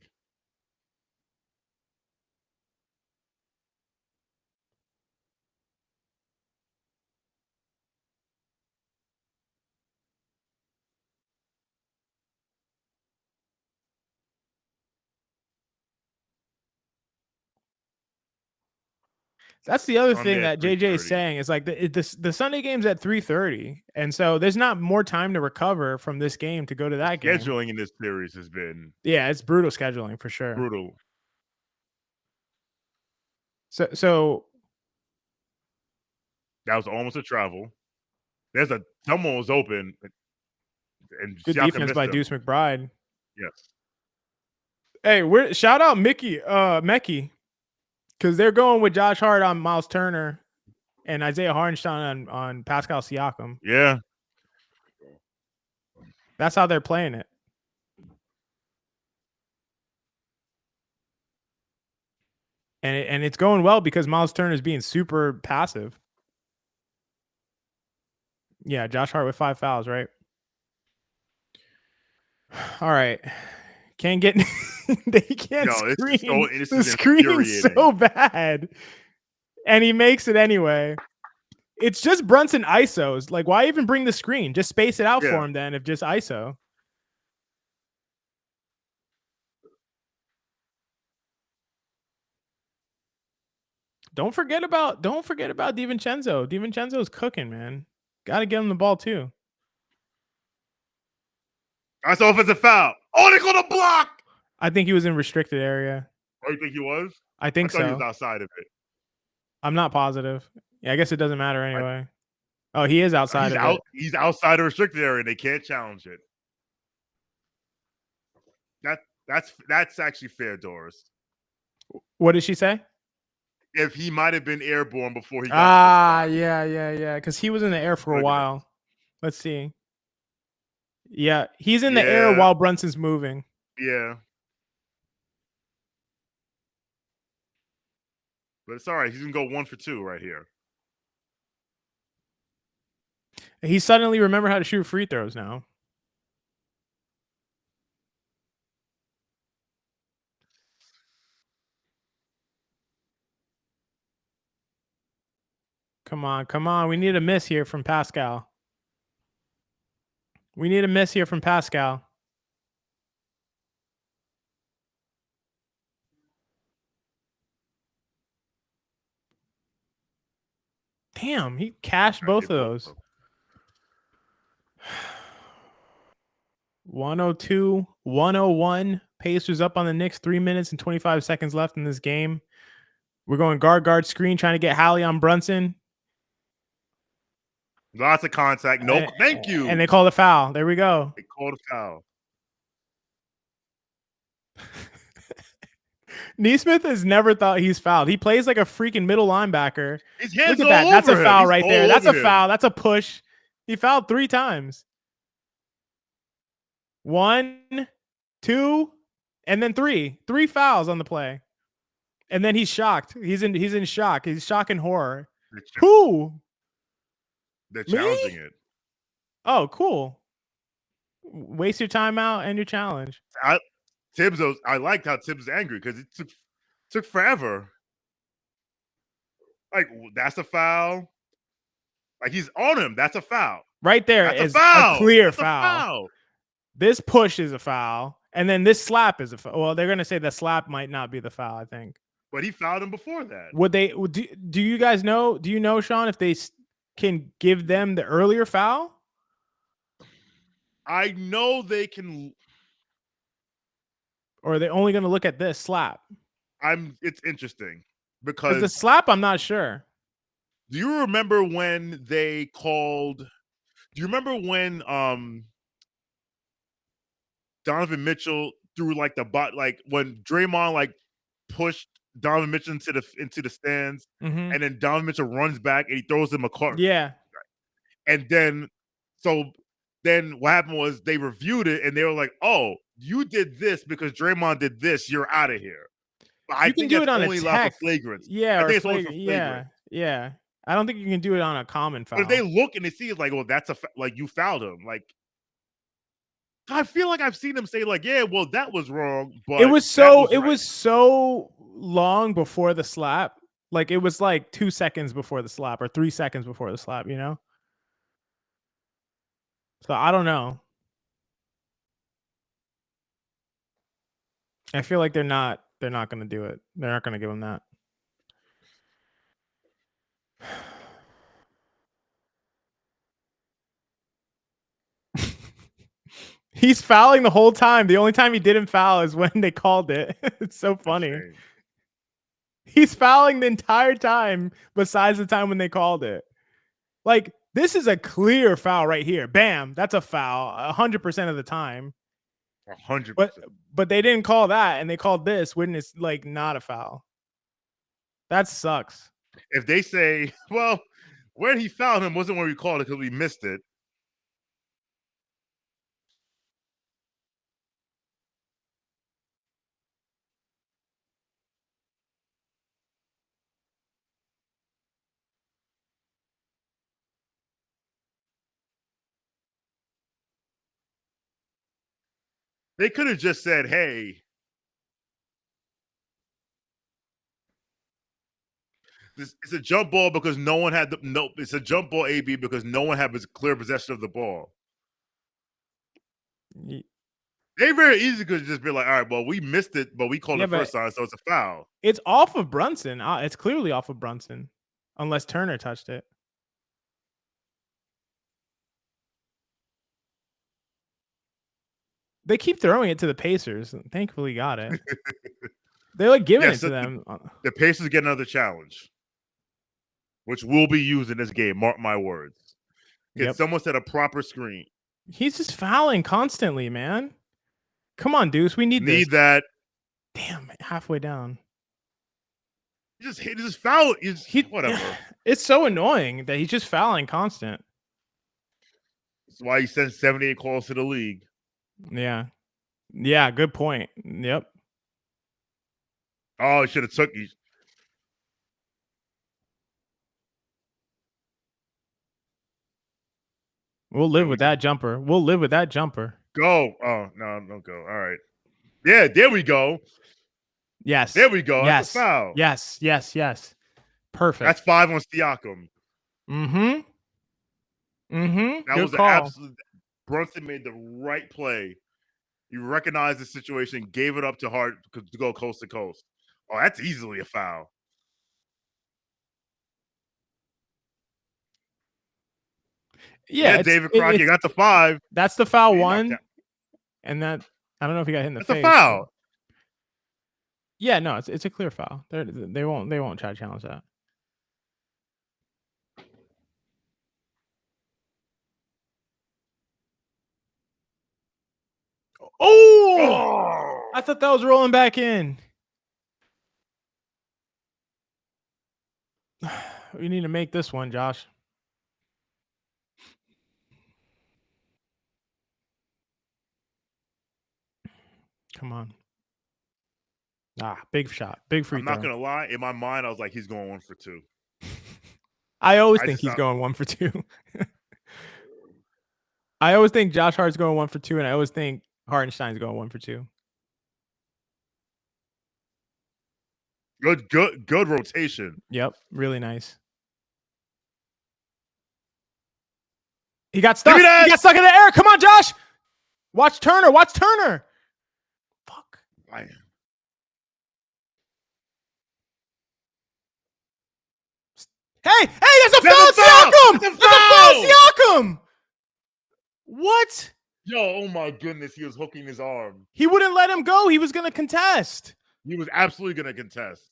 That's the other thing that JJ is saying. Is like the Sunday game's at 3:30, and so there's not more time to recover from this game to go to that game. Scheduling in this series has been it's brutal scheduling for sure. Brutal. So that was almost a travel. Someone was open, and good defense by Deuce McBride. Yes. Hey, shout out Mekhi. Because they're going with Josh Hart on Miles Turner and Isaiah Hartenstein on Pascal Siakam. Yeah. That's how they're playing it. And it's going well because Miles Turner is being super passive. Yeah, Josh Hart with 5 fouls, right? All right. Can't get they can't screen. The screen's so bad. And he makes it anyway. It's just Brunson ISOs. Like, why even bring the screen? Just space it out for him then if just ISO. Don't forget about DiVincenzo. DiVincenzo's cooking, man. Gotta get him the ball too. That's offensive foul. Oh, they called a block. I think he was in restricted area. Oh, you think he was? I thought he was outside of it. I'm not positive. Yeah, I guess it doesn't matter anyway. He is outside of it. He's outside the restricted area. They can't challenge it. That's actually fair, Doris. What did she say? If he might have been airborne before he got yeah. Because he was in the air for a while. Let's see. Yeah, he's in the air while Brunson's moving. Yeah. But it's all right. He's going to go 1 for 2 right here. He suddenly remembered how to shoot free throws now. Come on. We need a miss here from Pascal. Damn, he cashed both of those. 102-101. Pacers up on the Knicks. 3 minutes and 25 seconds left in this game. We're going guard screen, trying to get Hallie on Brunson. Lots of contact. Nope. Thank you. And they called a foul. There we go. They called a foul. Neesmith has never thought he's fouled. He plays like a freaking middle linebacker. His hands Look at that. That's a foul right there. That's a foul. Him. That's a push. He fouled 3 times. 1, 2, and then 3. 3 fouls on the play. And then he's shocked. He's in shock. He's shock and horror. Who? They're challenging it. Oh, cool. Waste your timeout and your challenge. I liked how Tibbs was angry because it took forever. Like, that's a foul. Like, he's on him. That's a foul. Right there is a clear foul. This push is a foul. And then this slap is a foul. Well, they're gonna say the slap might not be the foul, I think. But he fouled him before that. Do you guys know? Do you know, Shawn, if they can give them the earlier foul? I know they can. Or are they only going to look at this slap? It's interesting Because because the slap, I'm not sure. do you remember when they called? Do you remember when Donovan Mitchell threw like the bot, like when Draymond like pushed Donovan Mitchell into the stands, Mhm. and then Donovan Mitchell runs back and he throws him a card. Yeah. And then what happened was they reviewed it and they were like, "Oh, you did this because Draymond did this. You're out of here." But I You can think do that's it on a only allowed tech. for flagrants. Yeah, I or think it's only for yeah, flagrant. yeah. I don't think you can do it on a common foul. But if they look and they see it's like, "Well, that's like you fouled him." Like, I feel like I've seen them say like, "Yeah, well, that was wrong," but it was right. so long before the slap. Like it was like 2 seconds before the slap or 3 seconds before the slap, you know? So I don't know. I feel like they're not going to do it. They're not going to give him that. He's fouling the whole time. The only time he didn't foul is when they called it. It's so funny. He's fouling the entire time besides the time when they called it. Like, this is a clear foul right here. Bam, that's a foul 100% of the time. 100%. But they didn't call that, and they called this when it's like not a foul. That sucks. If they say, "Well, where he fouled him wasn't where we called it because we missed it," they could have just said, "Hey, it's a jump ball because no one had it's a jump ball AB because no one had clear possession of the ball." They very easily could just be like, "All right, well, we missed it, but we called it first time, so it's a foul." It's off of Brunson. It's clearly off of Brunson, unless Turner touched it. They keep throwing it to the Pacers. And thankfully, got it. They're like giving it to them. The Pacers get another challenge, which will be used in this game. Mark my words. Get someone set a proper screen. He's just fouling constantly, man. Come on, Deuce. We need this. That. Damn, halfway down. He just foul. Whatever. It's so annoying that he's just fouling constant. That's why he sends 78 calls to the league. Yeah. Yeah, good point. Yep. Oh, he should have took you. We'll live with that jumper. We'll live with that jumper. Go. Oh, no, don't go. All right. Yeah, there we go. Yes. There we go. Yes. That's a foul. Yes. Perfect. That's 5 on Siakam. That That was an absolute. Brunson made the right play. He recognized the situation, gave it up to Hart to go coast to coast. Oh, that's easily a foul. Yeah, David Crockett got the 5. That's the foul one. And that, I don't know if he got hit in the face. That's a foul. Yeah, no, it's a clear foul. They won't try to challenge that. Oh! I thought that was rolling back in. We need to make this one, Josh. Come on. Big shot. Big free throw. I'm not going to lie. In my mind, I was like, he's going 1 for 2. I always think he's going 1 for 2. I always think Josh Hart's going 1 for 2, and I always think Hartenstein's going 1 for 2. Good rotation. Yep, really nice. He got stuck. He got stuck in the air. Come on, Josh. Watch Turner. Hey, there's a foul, Siakam! There's a foul, Siakam! What? Yo, oh my goodness, he was hooking his arm. He wouldn't let him go. He was going to contest. He was absolutely going to contest.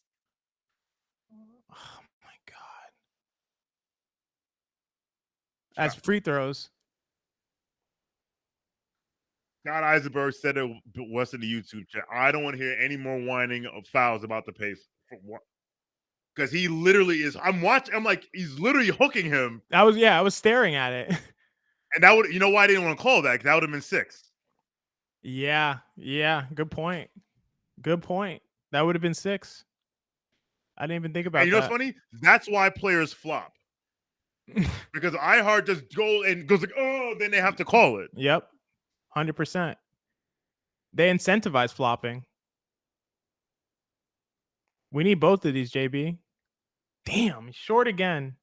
Oh my God. As free throws. Scott Eisenberg said it was in the YouTube chat. I don't want to hear any more whining of fouls about the pace. Because he literally is. I'm watching. I'm like, he's literally hooking him. I was staring at it. And that would, you know why I didn't want to call that? Because that would have been 6. Yeah. Good point. That would have been 6. I didn't even think about that. And you know what's funny? That's why players flop. Because iHeart just goes like, oh, then they have to call it. Yep. 100%. They incentivize flopping. We need both of these, JB. Damn, he's short again.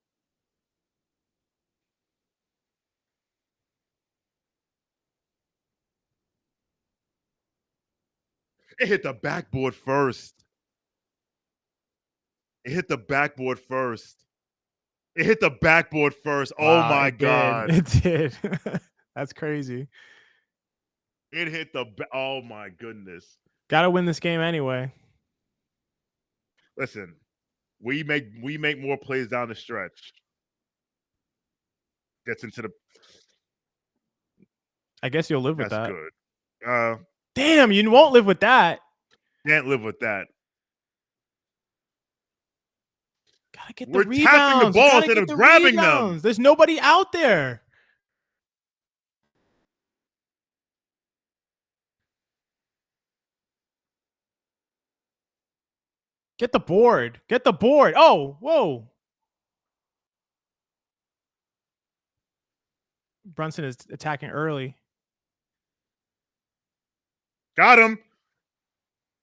It hit the backboard first. Oh Wow, my God. It did. That's crazy. It hit oh my goodness. Gotta win this game anyway. Listen, we make more plays down the stretch. Gets into the. I guess you'll live with that. That's good. Damn, you won't live with that. Can't live with that. Gotta get the rebounds. We're tapping the ball instead of grabbing them. There's nobody out there. Get the board. Oh, whoa. Brunson is attacking early. Got him.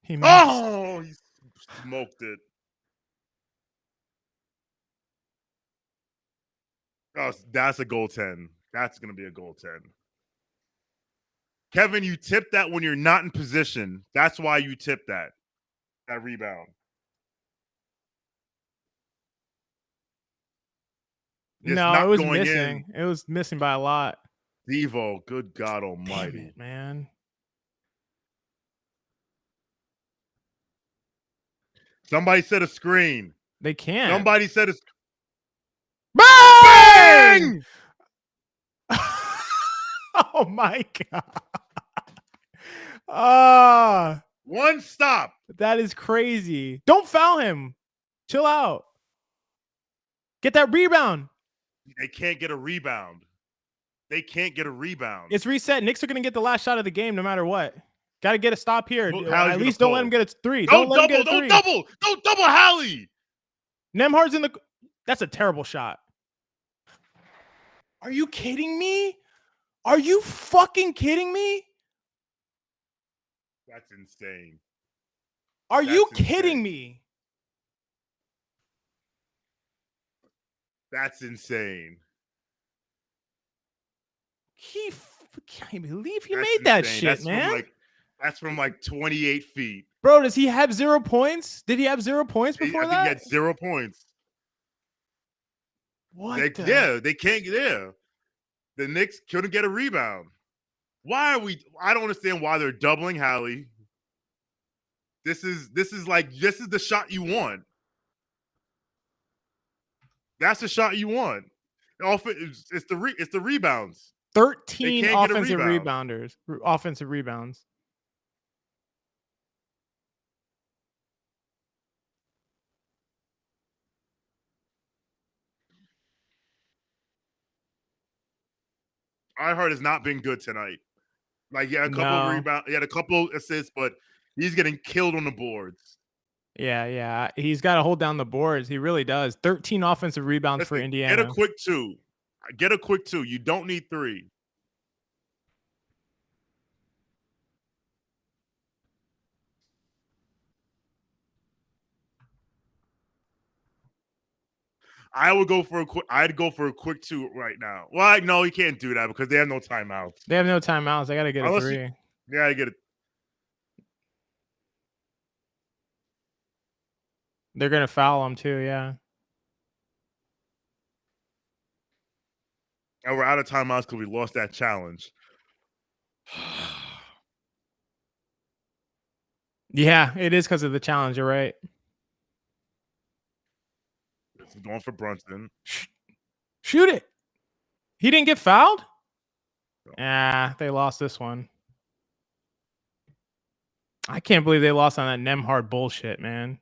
He missed. Oh, he smoked it. Oh, that's a goal 10. That's going to be a goal 10. Kevin, you tip that when you're not in position. That's why you tip that rebound. No, it was missing. It was missing by a lot. Devo, good God almighty. Damn it, man. Somebody said a screen. They can't. Somebody said a Bang! Oh my God. One stop. That is crazy. Don't foul him. Chill out. Get that rebound. They can't get a rebound. It's reset. Knicks are going to get the last shot of the game no matter what. Got to get a stop here. At least don't let him get a 3. Don't double Hallie. Nembhard's in the... That's a terrible shot. Are you kidding me? Are you fucking kidding me? That's insane. Are you kidding me? That's insane. Can't believe he made that shit, man. That's from like 28 feet. Bro, does he have 0 points? Did he have 0 points before that? He had 0 points. What? They can't get there. The Knicks couldn't get a rebound. I don't understand why they're doubling Hallie. This is the shot you want. That's the shot you want. It's the rebounds. 13 offensive rebounds. iHeart has not been good tonight. Like, he had a couple rebounds, he had a couple assists, but he's getting killed on the boards. Yeah. He's got to hold down the boards. He really does. 13 offensive rebounds for Indiana. Get a quick 2. You don't need 3. I'd go for a quick 2 right now. Well, no, you can't do that because they have no timeouts. They got to get a 3. Yeah, I get it. They're gonna foul him too. Yeah. And we're out of timeouts because we lost that challenge. Yeah, it is because of the challenge. You're right. This is going for Brunson. Shoot it. He didn't get fouled? They lost this one. I can't believe they lost on that Nemhard bullshit, man.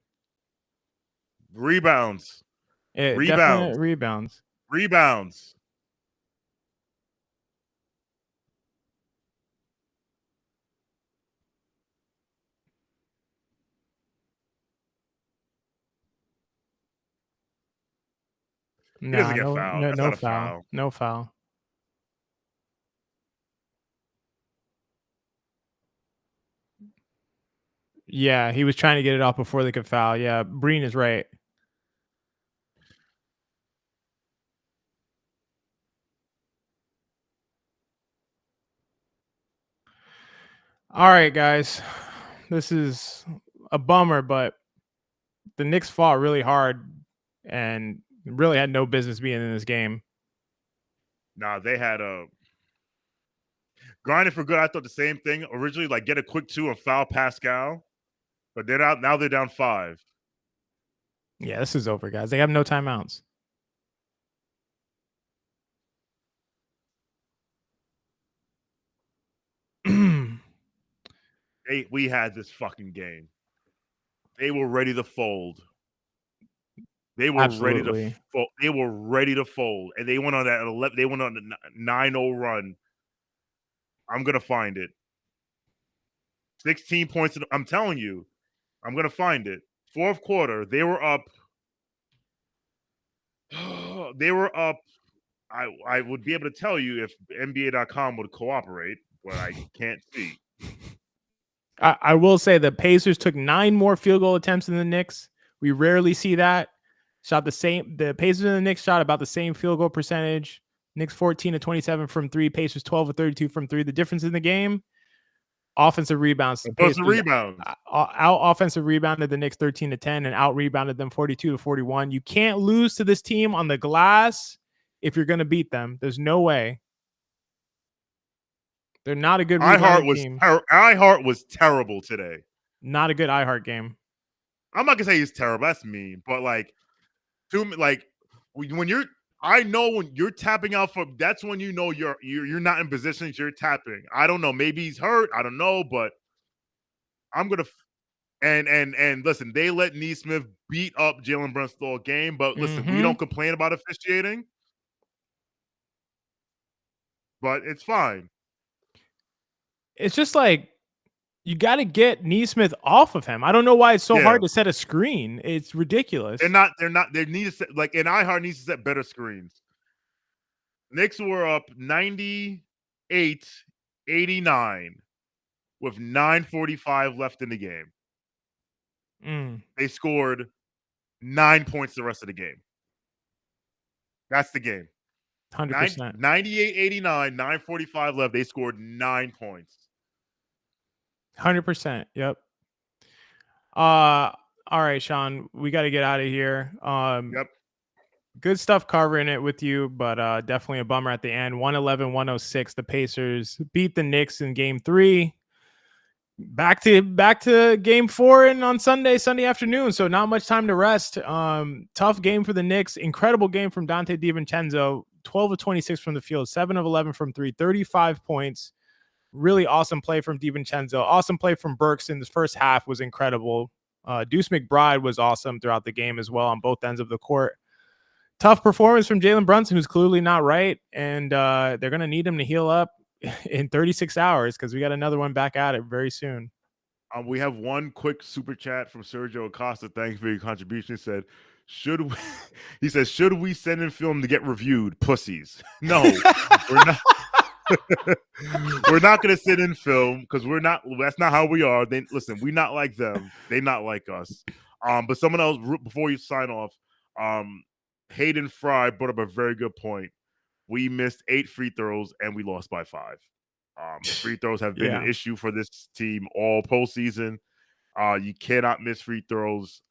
Rebounds. Definite rebounds. Rebounds. No, doesn't get fouled. no, That's no not a foul. foul. No foul. Yeah, he was trying to get it off before they could foul. Yeah, Breen is right. All right, guys. This is a bummer, but the Knicks fought really hard and really had no business being in this game. Nah, they had a grinding for good. I thought the same thing originally, like get a quick 2 and foul Pascal, but they're out now. They're down 5. Yeah, this is over, guys. They have no timeouts. We had this fucking game. They were ready to fold. They were ready to fold. They were ready to fold, and they went on that 11. They went on a 9-0 run. I'm gonna find it. 16 points. I'm telling you, I'm gonna find it. Fourth quarter, they were up. They were up. I would be able to tell you if NBA.com would cooperate, but I can't see. I will say the Pacers took 9 more field goal attempts than the Knicks. We rarely see that. Shot the same. The Pacers and the Knicks shot about the same field goal percentage. Knicks 14 to 27 from 3. Pacers 12 to 32 from 3. The difference in the game, offensive rebounds. Offensive rebounds. Out offensive rebounded the Knicks 13 to 10 and out rebounded them 42 to 41. You can't lose to this team on the glass if you're going to beat them. There's no way. They're not a good rebounding team. iHeart was terrible today. Not a good iHeart game. I'm not gonna say he's terrible. That's mean, but when you're, I know when you're tapping out for, that's when you know you're not in positions. You're tapping. I don't know. Maybe he's hurt. I don't know, but I'm gonna. And listen, they let Neesmith beat up Jalen Brunson all game. But listen, we don't complain about officiating, but it's fine. It's just like you got to get Neesmith off of him. I don't know why it's so hard to set a screen. It's ridiculous. They need to set, like, and iHeart needs to set better screens. Knicks were up 98-89 with 9:45 left in the game. They scored 9 points the rest of the game. That's the game. 100%. 98-89, 9:45 left. They scored 9 points. 100%. Yep. All right, Shawn, we got to get out of here. Yep. Good stuff covering it with you, but definitely a bummer at the end. 111-106. The Pacers beat the Knicks in game 3. Back to game 4 and on Sunday afternoon. So not much time to rest. Tough game for the Knicks. Incredible game from Dante DiVincenzo. 12 of 26 from the field, 7 of 11 from 3, 35 points. Really awesome play from DiVincenzo. Awesome play from Burks in the first half was incredible. Deuce McBride was awesome throughout the game as well on both ends of the court. Tough performance from Jalen Brunson, who's clearly not right, and they're going to need him to heal up in 36 hours because we got another one back at it very soon. We have one quick super chat from Sergio Acosta. Thanks for your contribution. He said, should we send in film to get reviewed? Pussies. No, we're not. We're not going to sit in film because we're not. That's not how we are. Listen, we're not like them. They not like us. But someone else, before you sign off, Hayden Fry brought up a very good point. We missed 8 free throws and we lost by 5. Free throws have been an issue for this team all postseason. You cannot miss free throws.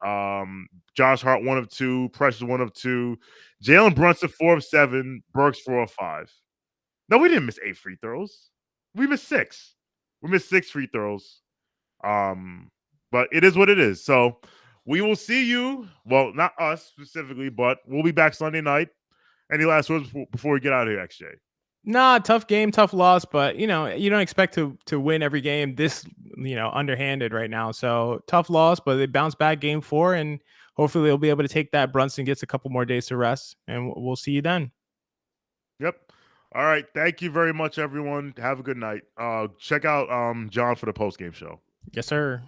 Josh Hart 1 of 2, Precious 1 of 2, Jalen Brunson 4 of 7, Burks 4 of 5. No, we didn't miss 8 free throws. We missed 6. We missed 6 free throws. But it is what it is. So we will see you. Well, not us specifically, but we'll be back Sunday night. Any last words before we get out of here, XJ? Nah, tough game, tough loss, but you don't expect to win every game this underhanded right now. So tough loss, but they bounce back game 4, and hopefully they'll be able to take that. Brunson gets a couple more days to rest, and we'll see you then. Yep. All right. Thank you very much, everyone. Have a good night. Check out John for the post game show. Yes, sir.